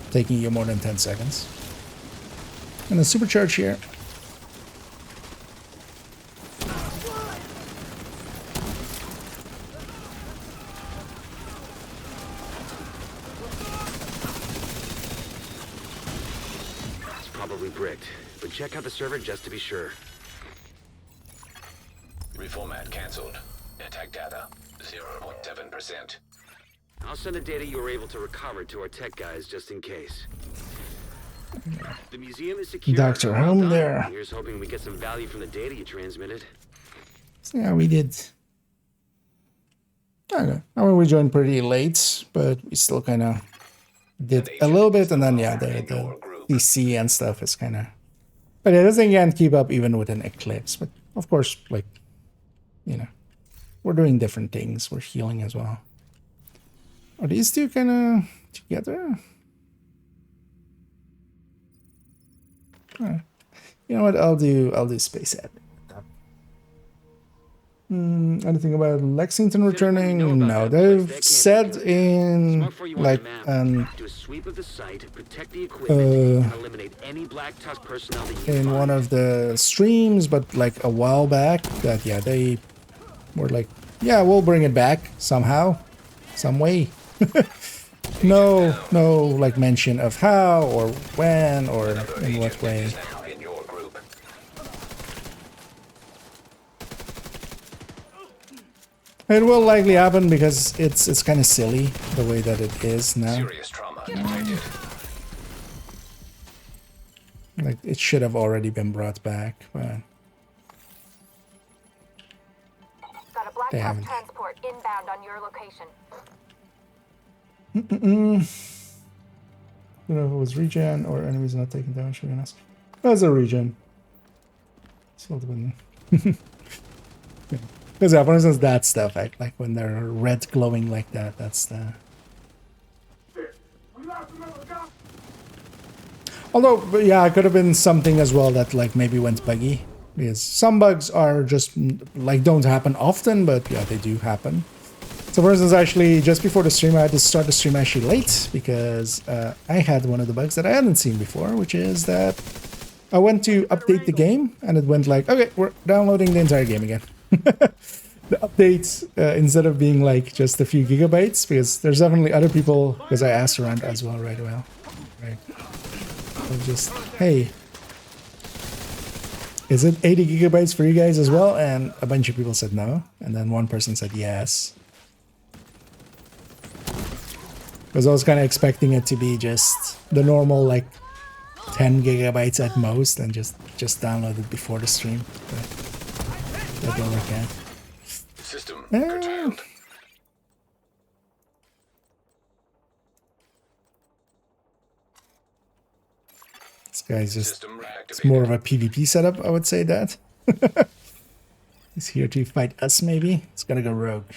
taking you more than 10 seconds. And a supercharge here. It's probably bricked, but check out the server just to be sure. Reformat cancelled. Attack data 0.7%. I'll send the data you were able to recover to our tech guys just in case. The museum is secure. Dr. Home there. Here's hoping we get some value from the data you transmitted. So yeah, we did. Okay. I mean, we joined pretty late, but we still kind of did a little bit, and then yeah, the DC and stuff is kind of. But it doesn't again keep up even with an eclipse. But of course, like, you know, we're doing different things. We're healing as well. Are these two kind of together? You know what? I'll do space admin. Anything about Lexington returning? No, they've said in like in one of the streams, but like a while back, that yeah, they were like, yeah, we'll bring it back somehow, some way. no like mention of how or when or in what way. It will likely happen because it's kind of silly the way that it is now. Serious trauma detected. Like it should have already been brought back, but got a black they haven't. transport inbound on your location. I don't know if it was regen or enemies not taking damage. Should we ask? That was a regen. Because yeah, for instance, that stuff, like when they're red glowing like that, that's the. Although, but yeah, it could have been something as well that like maybe went buggy. Because some bugs are just like don't happen often, but yeah, they do happen. So for instance, actually, just before the stream, I had to start the stream actually late because I had one of the bugs that I hadn't seen before, which is that I went to update the game and it went like, okay, we're downloading the entire game again. The updates, instead of being like just a few gigabytes, because there's definitely other people, because I asked around as well right away. Right. So just, hey, is it 80 gigabytes for you guys as well? And a bunch of people said no. And then one person said yes. Because I was kind of expecting it to be just the normal like 10 gigabytes at most and just download it before the stream. But that didn't work out. System curtailed. This guy's just, it's more of a PvP setup, I would say that. He's here to fight us, maybe. It's gonna go rogue.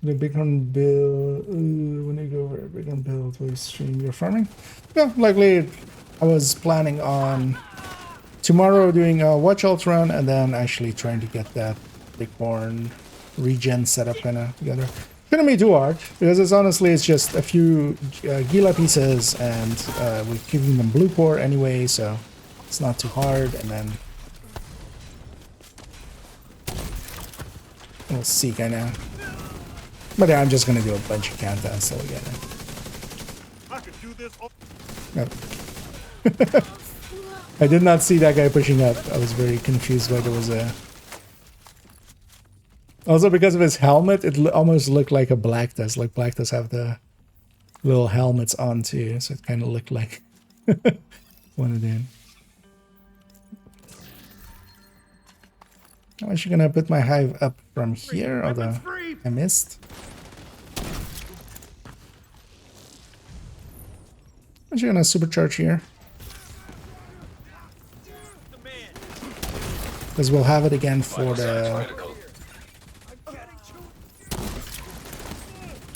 The Bighorn build, when you go over Bighorn build, will you stream your farming? Yeah, likely I was planning on tomorrow doing a watch alt run and then actually trying to get that Bighorn regen setup kind of together. Shouldn't be too hard because it's honestly it's just a few Gila pieces and we're giving them blue core anyway, so it's not too hard. And then we'll see kind of. But yeah, I'm just gonna do a bunch of countdowns till we get it. I could do this all Nope. I did not see that guy pushing up. I was very confused why there was a. Also, because of his helmet, it almost looked like a Black does. Like Black does have the little helmets on too, so it kind of looked like one of them. I'm actually gonna put my hive up from here, although I missed. I'm actually gonna supercharge here. Because we'll have it again for the...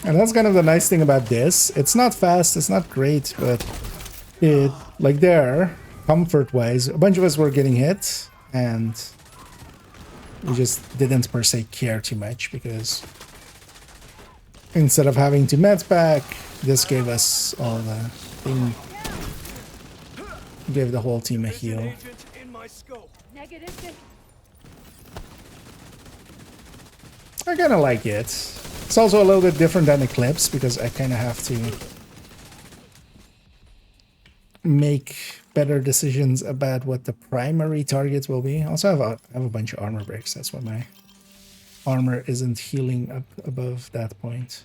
And that's kind of the nice thing about this. It's not fast, it's not great, but it, like there, comfort-wise, a bunch of us were getting hit, and we just didn't per se care too much, because instead of having to med pack, this gave us all the thing, gave the whole team a heal. I kind of like it. It's also a little bit different than Eclipse because I kind of have to make better decisions about what the primary targets will be. Also, I have a bunch of armor breaks. That's why my armor isn't healing up above that point.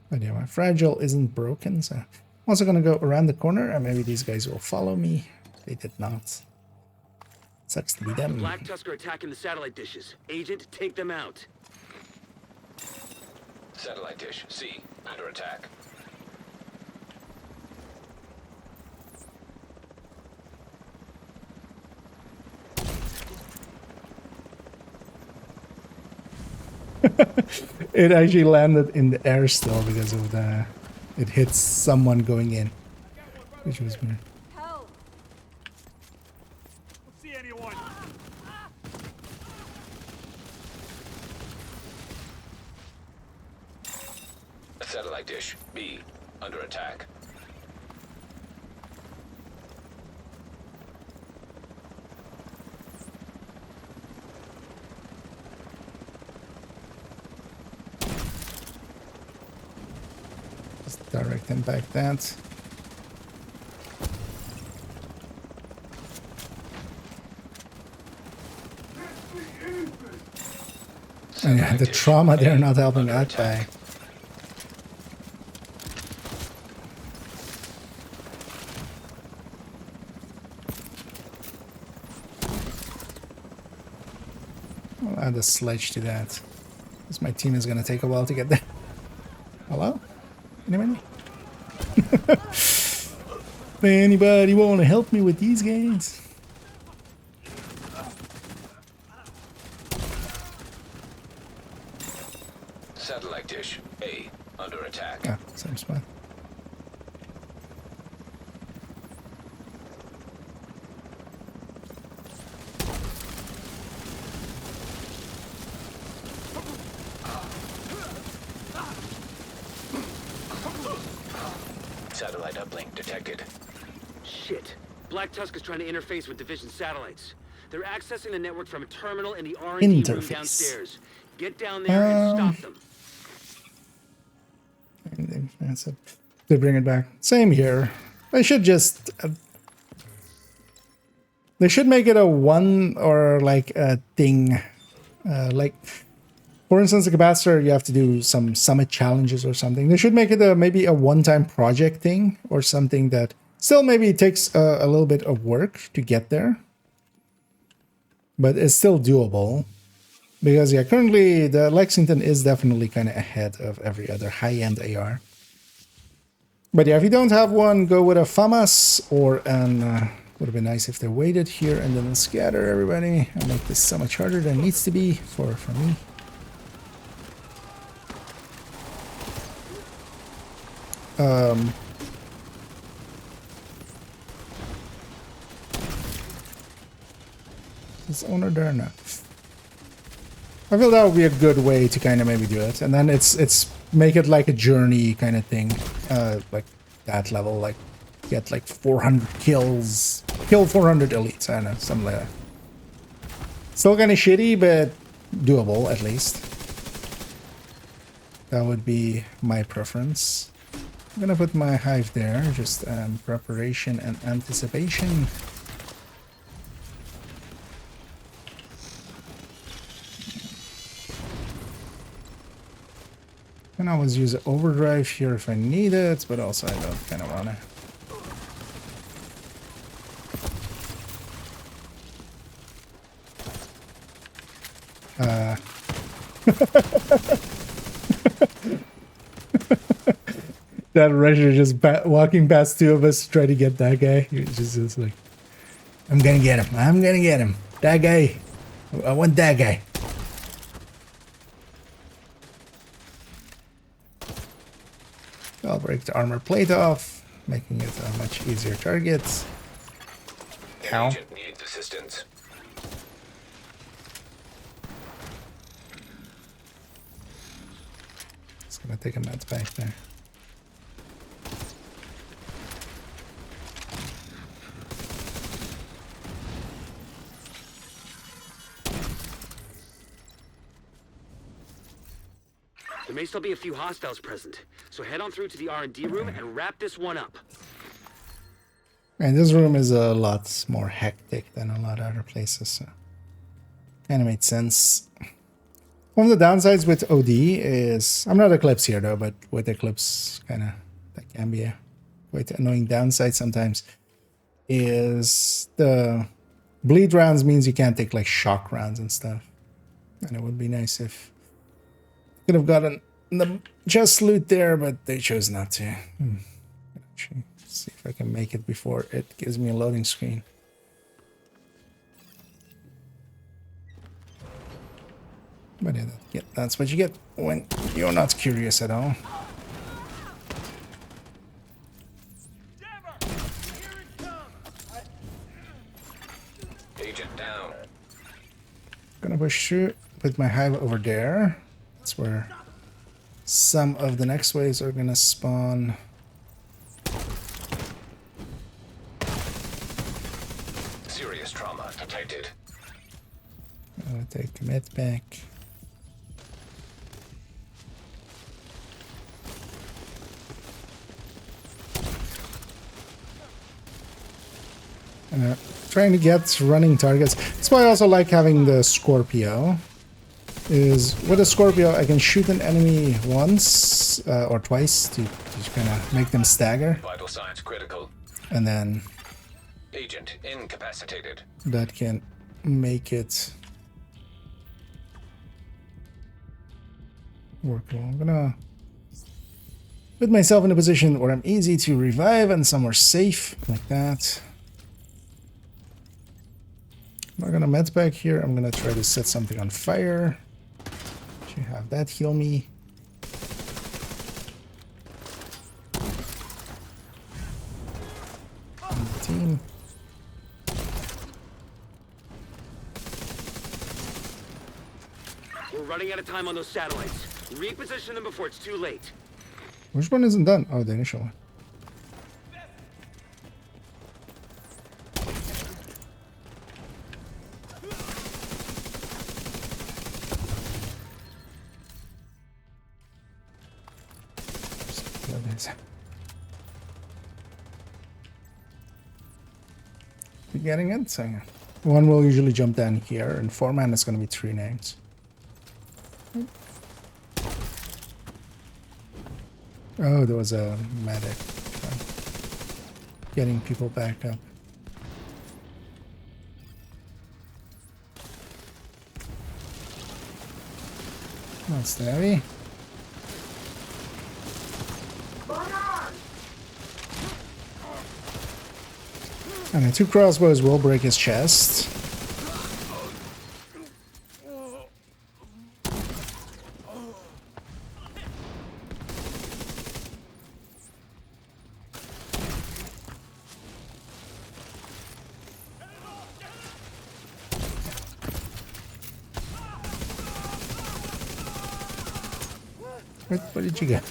But yeah, my fragile isn't broken, so I'm also gonna go around the corner and maybe these guys will follow me. They did not. Sucks to be them. Black Tusk are attacking the satellite dishes. Agent, take them out. Satellite dish C under attack. It actually landed in the air still because of the... It hits someone going in, which was weird. Help! See anyone? Satellite dish B under attack. Just direct them back that. And yeah, the trauma, they're not helping that guy. I'll add a sledge to that. Because my team is going to take a while to get there. Hello? Anybody? Anybody want to help me with these guys? Satellite dish A under attack. Ah, same spot. Satellite uplink detected. Shit. Black Tusk is trying to interface with Division satellites. They're accessing the network from a terminal in the R&D room downstairs. Get down there and stop them. That's it. They bring it back. Same here. They should just... they should make it a one or like a thing. Like, for instance, the capacitor, you have to do some summit challenges or something. They should make it a maybe a one-time project thing or something that still maybe takes a little bit of work to get there. But it's still doable. Because, yeah, currently the Lexington is definitely kind of ahead of every other high-end AR. But yeah, if you don't have one, go with a FAMAS or an... would have been nice if they waited here and then scatter everybody and make this so much harder than it needs to be for me. Is owner there? No. I feel that would be a good way to kind of maybe do it, and then it's make it like a journey kind of thing, like that level, like get like 400 kills, kill 400 elites. I don't know, something like that. Still kind of shitty, but doable at least. That would be my preference. I'm gonna put my hive there, just preparation and anticipation. I can always use an overdrive here if I need it, but also I don't kind of want to. That Rusher just walking past two of us to try to get that guy. He was just like, I'm gonna get him. I'm gonna get him. That guy. I want that guy. I'll break the armor plate off, making it a much easier target. Ow. Agent needs assistance. Just gonna take a med back there. There may still be a few hostiles present, so head on through to the R&D room and wrap this one up. And this room is a lot more hectic than a lot of other places, so kind of made sense. One of the downsides with OD is, I'm not Eclipse here though, but with Eclipse, kind of, that can be a quite annoying downside sometimes, is the bleed rounds means you can't take like shock rounds and stuff. And it would be nice if could have gotten the chest loot there, but they chose not to. Actually, see if I can make it before it gives me a loading screen. But yeah, that's what you get when you're not curious at all. Agent down. Gonna push through with my hive over there. That's where some of the next waves are gonna spawn. Serious trauma detected. I'm gonna take commit back. And trying to get running targets. That's why I also like having the Scorpio. Is with a Scorpio I can shoot an enemy once or twice to kind of make them stagger. Vital signs critical. And then Agent incapacitated. that can make it work well. I'm gonna put myself in a position where I'm easy to revive and somewhere safe like that. I'm not gonna med pack here. I'm gonna try to set something on fire. To have that heal me. Team. We're running out of time on those satellites. Reposition them before it's too late. Which one isn't done? Oh, the initial one. You getting it? So yeah. One will usually jump down here, and 4-man is going to be 3 names. Oh, there was a medic. Getting people back up. That's the heavy. And the 2 crossbows will break his chest. What did you get?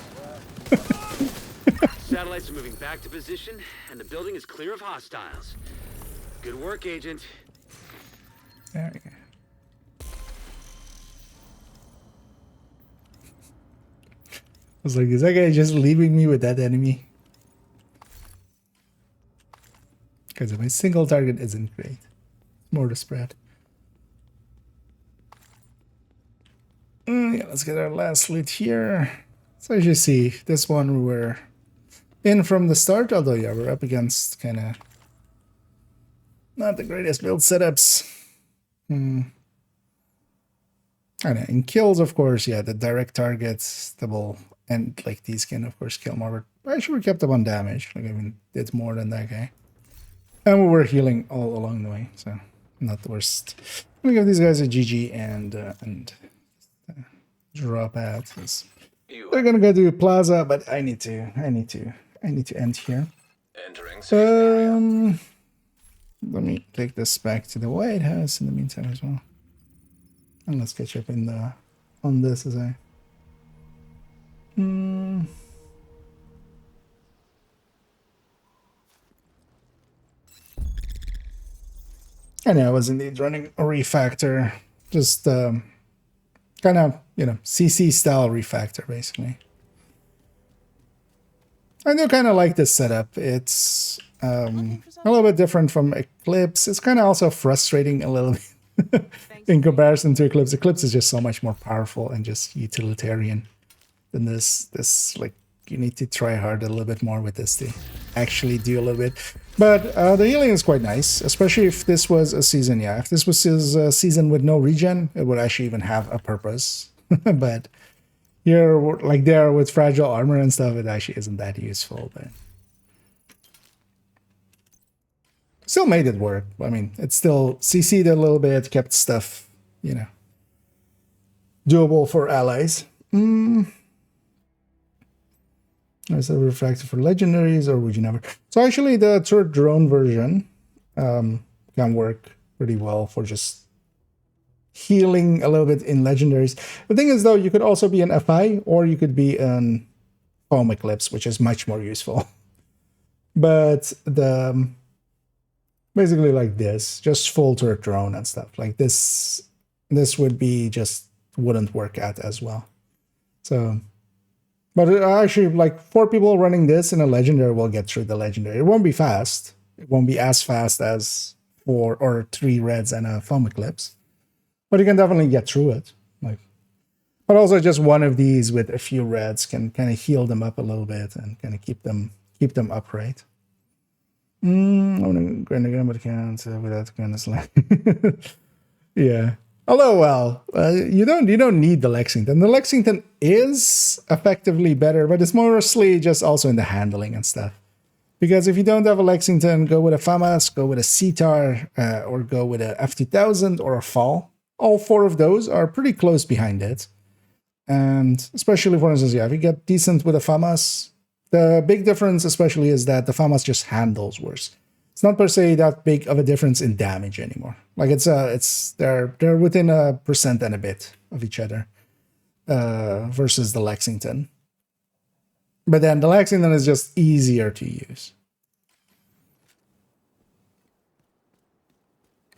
Satellites are moving back to position, and the building is clear of hostiles. Good work, Agent. There we go. I was like, is that guy just leaving me with that enemy? Because my single target isn't great. More to spread. Yeah, let's get our last loot here. So as you see, this one we were in from the start, although yeah, we're up against kind of not the greatest build setups. I know, in kills, of course, yeah, the direct targets, double, and like these can of course kill more, but I should have kept up on damage. Like I mean, did more than that guy. And we were healing all along the way, so not the worst. I'm gonna give these guys a GG and drop out. They're gonna go do Plaza, but I need to end here. Entering. Let me take this back to the White House in the meantime as well. And let's catch up in the on this as I. I know I was indeed running a refactor. Just kind of, CC style refactor, basically. I do kind of like this setup. It's a little bit different from Eclipse. It's kind of also frustrating a little bit in comparison to Eclipse. Eclipse is just so much more powerful and just utilitarian than this. Like, you need to try hard a little bit more with this to actually do a little bit. But the healing is quite nice, especially if this was a season. Yeah, if this was a season with no regen, it would actually even have a purpose. But here, like there with fragile armor and stuff, it actually isn't that useful. But still made it work. I mean, it still CC'd a little bit, kept stuff, doable for allies. Is that refractor for legendaries, or would you never? So actually, the turret drone version can work pretty well for just healing a little bit in legendaries. The thing is, though, you could also be an FI, or you could be an Foam Eclipse, which is much more useful. But basically like this, just full turret drone and stuff like this would be wouldn't work out as well. So, but actually, like 4 people running this in a legendary will get through the legendary. It won't be fast. It won't be as fast as 4 or 3 reds and a Foam Eclipse, but you can definitely get through it. Like, but also just one of these with a few reds can kind of heal them up a little bit and kind of keep them upright. I'm going to but can't without kind of slack. Yeah. Although, well, you don't need the Lexington. The Lexington is effectively better, but it's mostly just also in the handling and stuff. Because if you don't have a Lexington, go with a FAMAS, go with a CTAR, or go with a F2000 or a FAL. All 4 of those are pretty close behind it. And especially, for instance, if you get decent with a FAMAS, the big difference especially is that the FAMAS just handles worse. It's not per se that big of a difference in damage anymore. Like they're within 1% and a bit of each other versus the Lexington. But then the Lexington is just easier to use.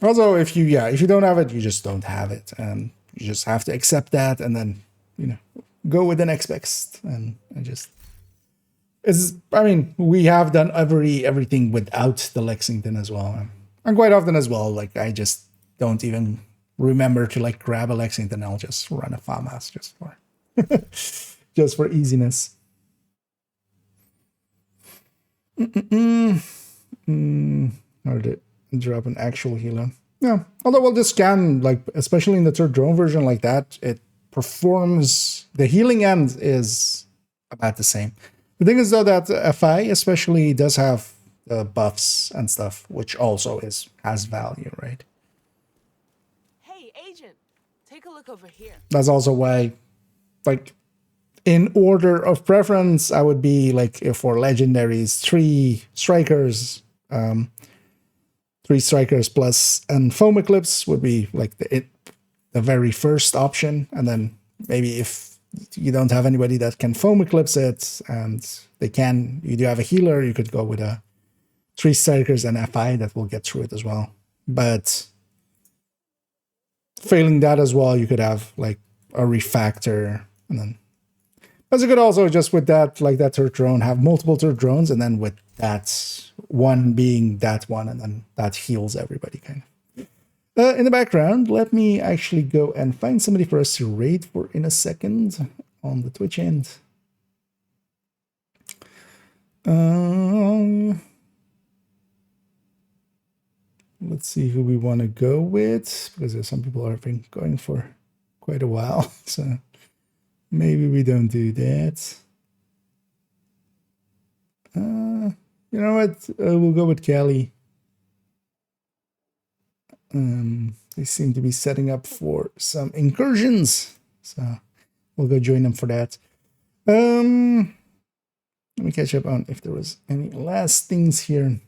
Also, if you don't have it, you just don't have it, and you just have to accept that, and then go with the next best, and just. I mean, we have done everything without the Lexington as well. And quite often as well, like, I just don't even remember to, like, grab a Lexington. I'll just run a FAMAS just for easiness. Or to drop an actual healer. Yeah, although, well, this can, like, especially in the third drone version like that, it performs, the healing end is about the same. The thing is, though, that FI especially does have buffs and stuff, which also has value, right? Hey, Agent, take a look over here. That's also why, like, in order of preference, I would be, like, if for legendaries, 3 strikers, 3 strikers plus and Foam Eclipse would be, like, the very first option. And then maybe if you don't have anybody that can Foam Eclipse it, and you do have a healer, you could go with a 3 strikers and FI that will get through it as well. But failing that as well, you could have like a refactor, and then but you could also just with that, like that third drone, have multiple third drones, and then with that one being that one, and then that heals everybody kind of. In the background, let me actually go and find somebody for us to raid for in a second on the Twitch end. Let's see who we want to go with, because there's some people who have been going for quite a while, so maybe we don't do that. You know what? We'll go with Kelly. They seem to be setting up for some incursions, so we'll go join them for that. Let me catch up on if there was any last things here.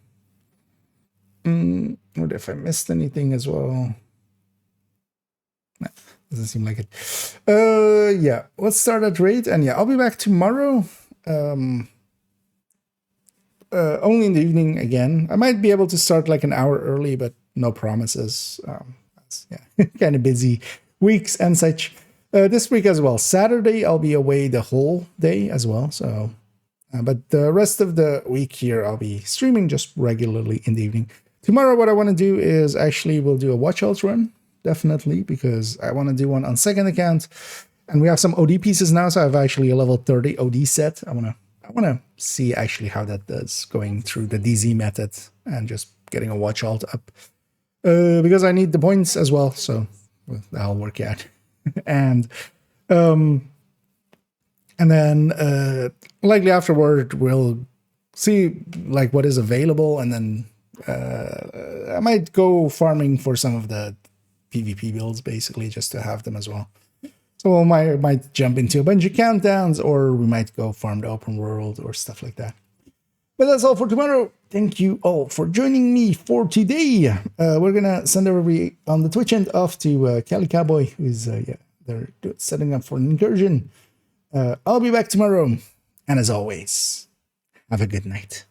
What if I missed anything as well? No, doesn't seem like it. Yeah, let's start at raid, and yeah, I'll be back tomorrow. Only in the evening again. I might be able to start like an hour early, but no promises. Yeah, kind of busy weeks and such. this week as well. Saturday, I'll be away the whole day as well. So, but the rest of the week here, I'll be streaming just regularly in the evening. Tomorrow, what I want to do is actually we'll do a watch out run, definitely, because I want to do one on second account. And we have some OD pieces now, so I have actually a level 30 OD set. I wanna see actually how that does going through the DZ method and just getting a watch alt up. Because I need the points as well, so that'll work out. and then likely afterward we'll see like what is available, and then I might go farming for some of the PvP builds, basically, just to have them as well. So we might jump into a bunch of countdowns, or we might go farm the open world or stuff like that. But that's all for tomorrow. Thank you all for joining me for today. We're gonna send everybody on the Twitch end off to Cali Cowboy, who's they're setting up for an incursion. I'll be back tomorrow, and as always, have a good night.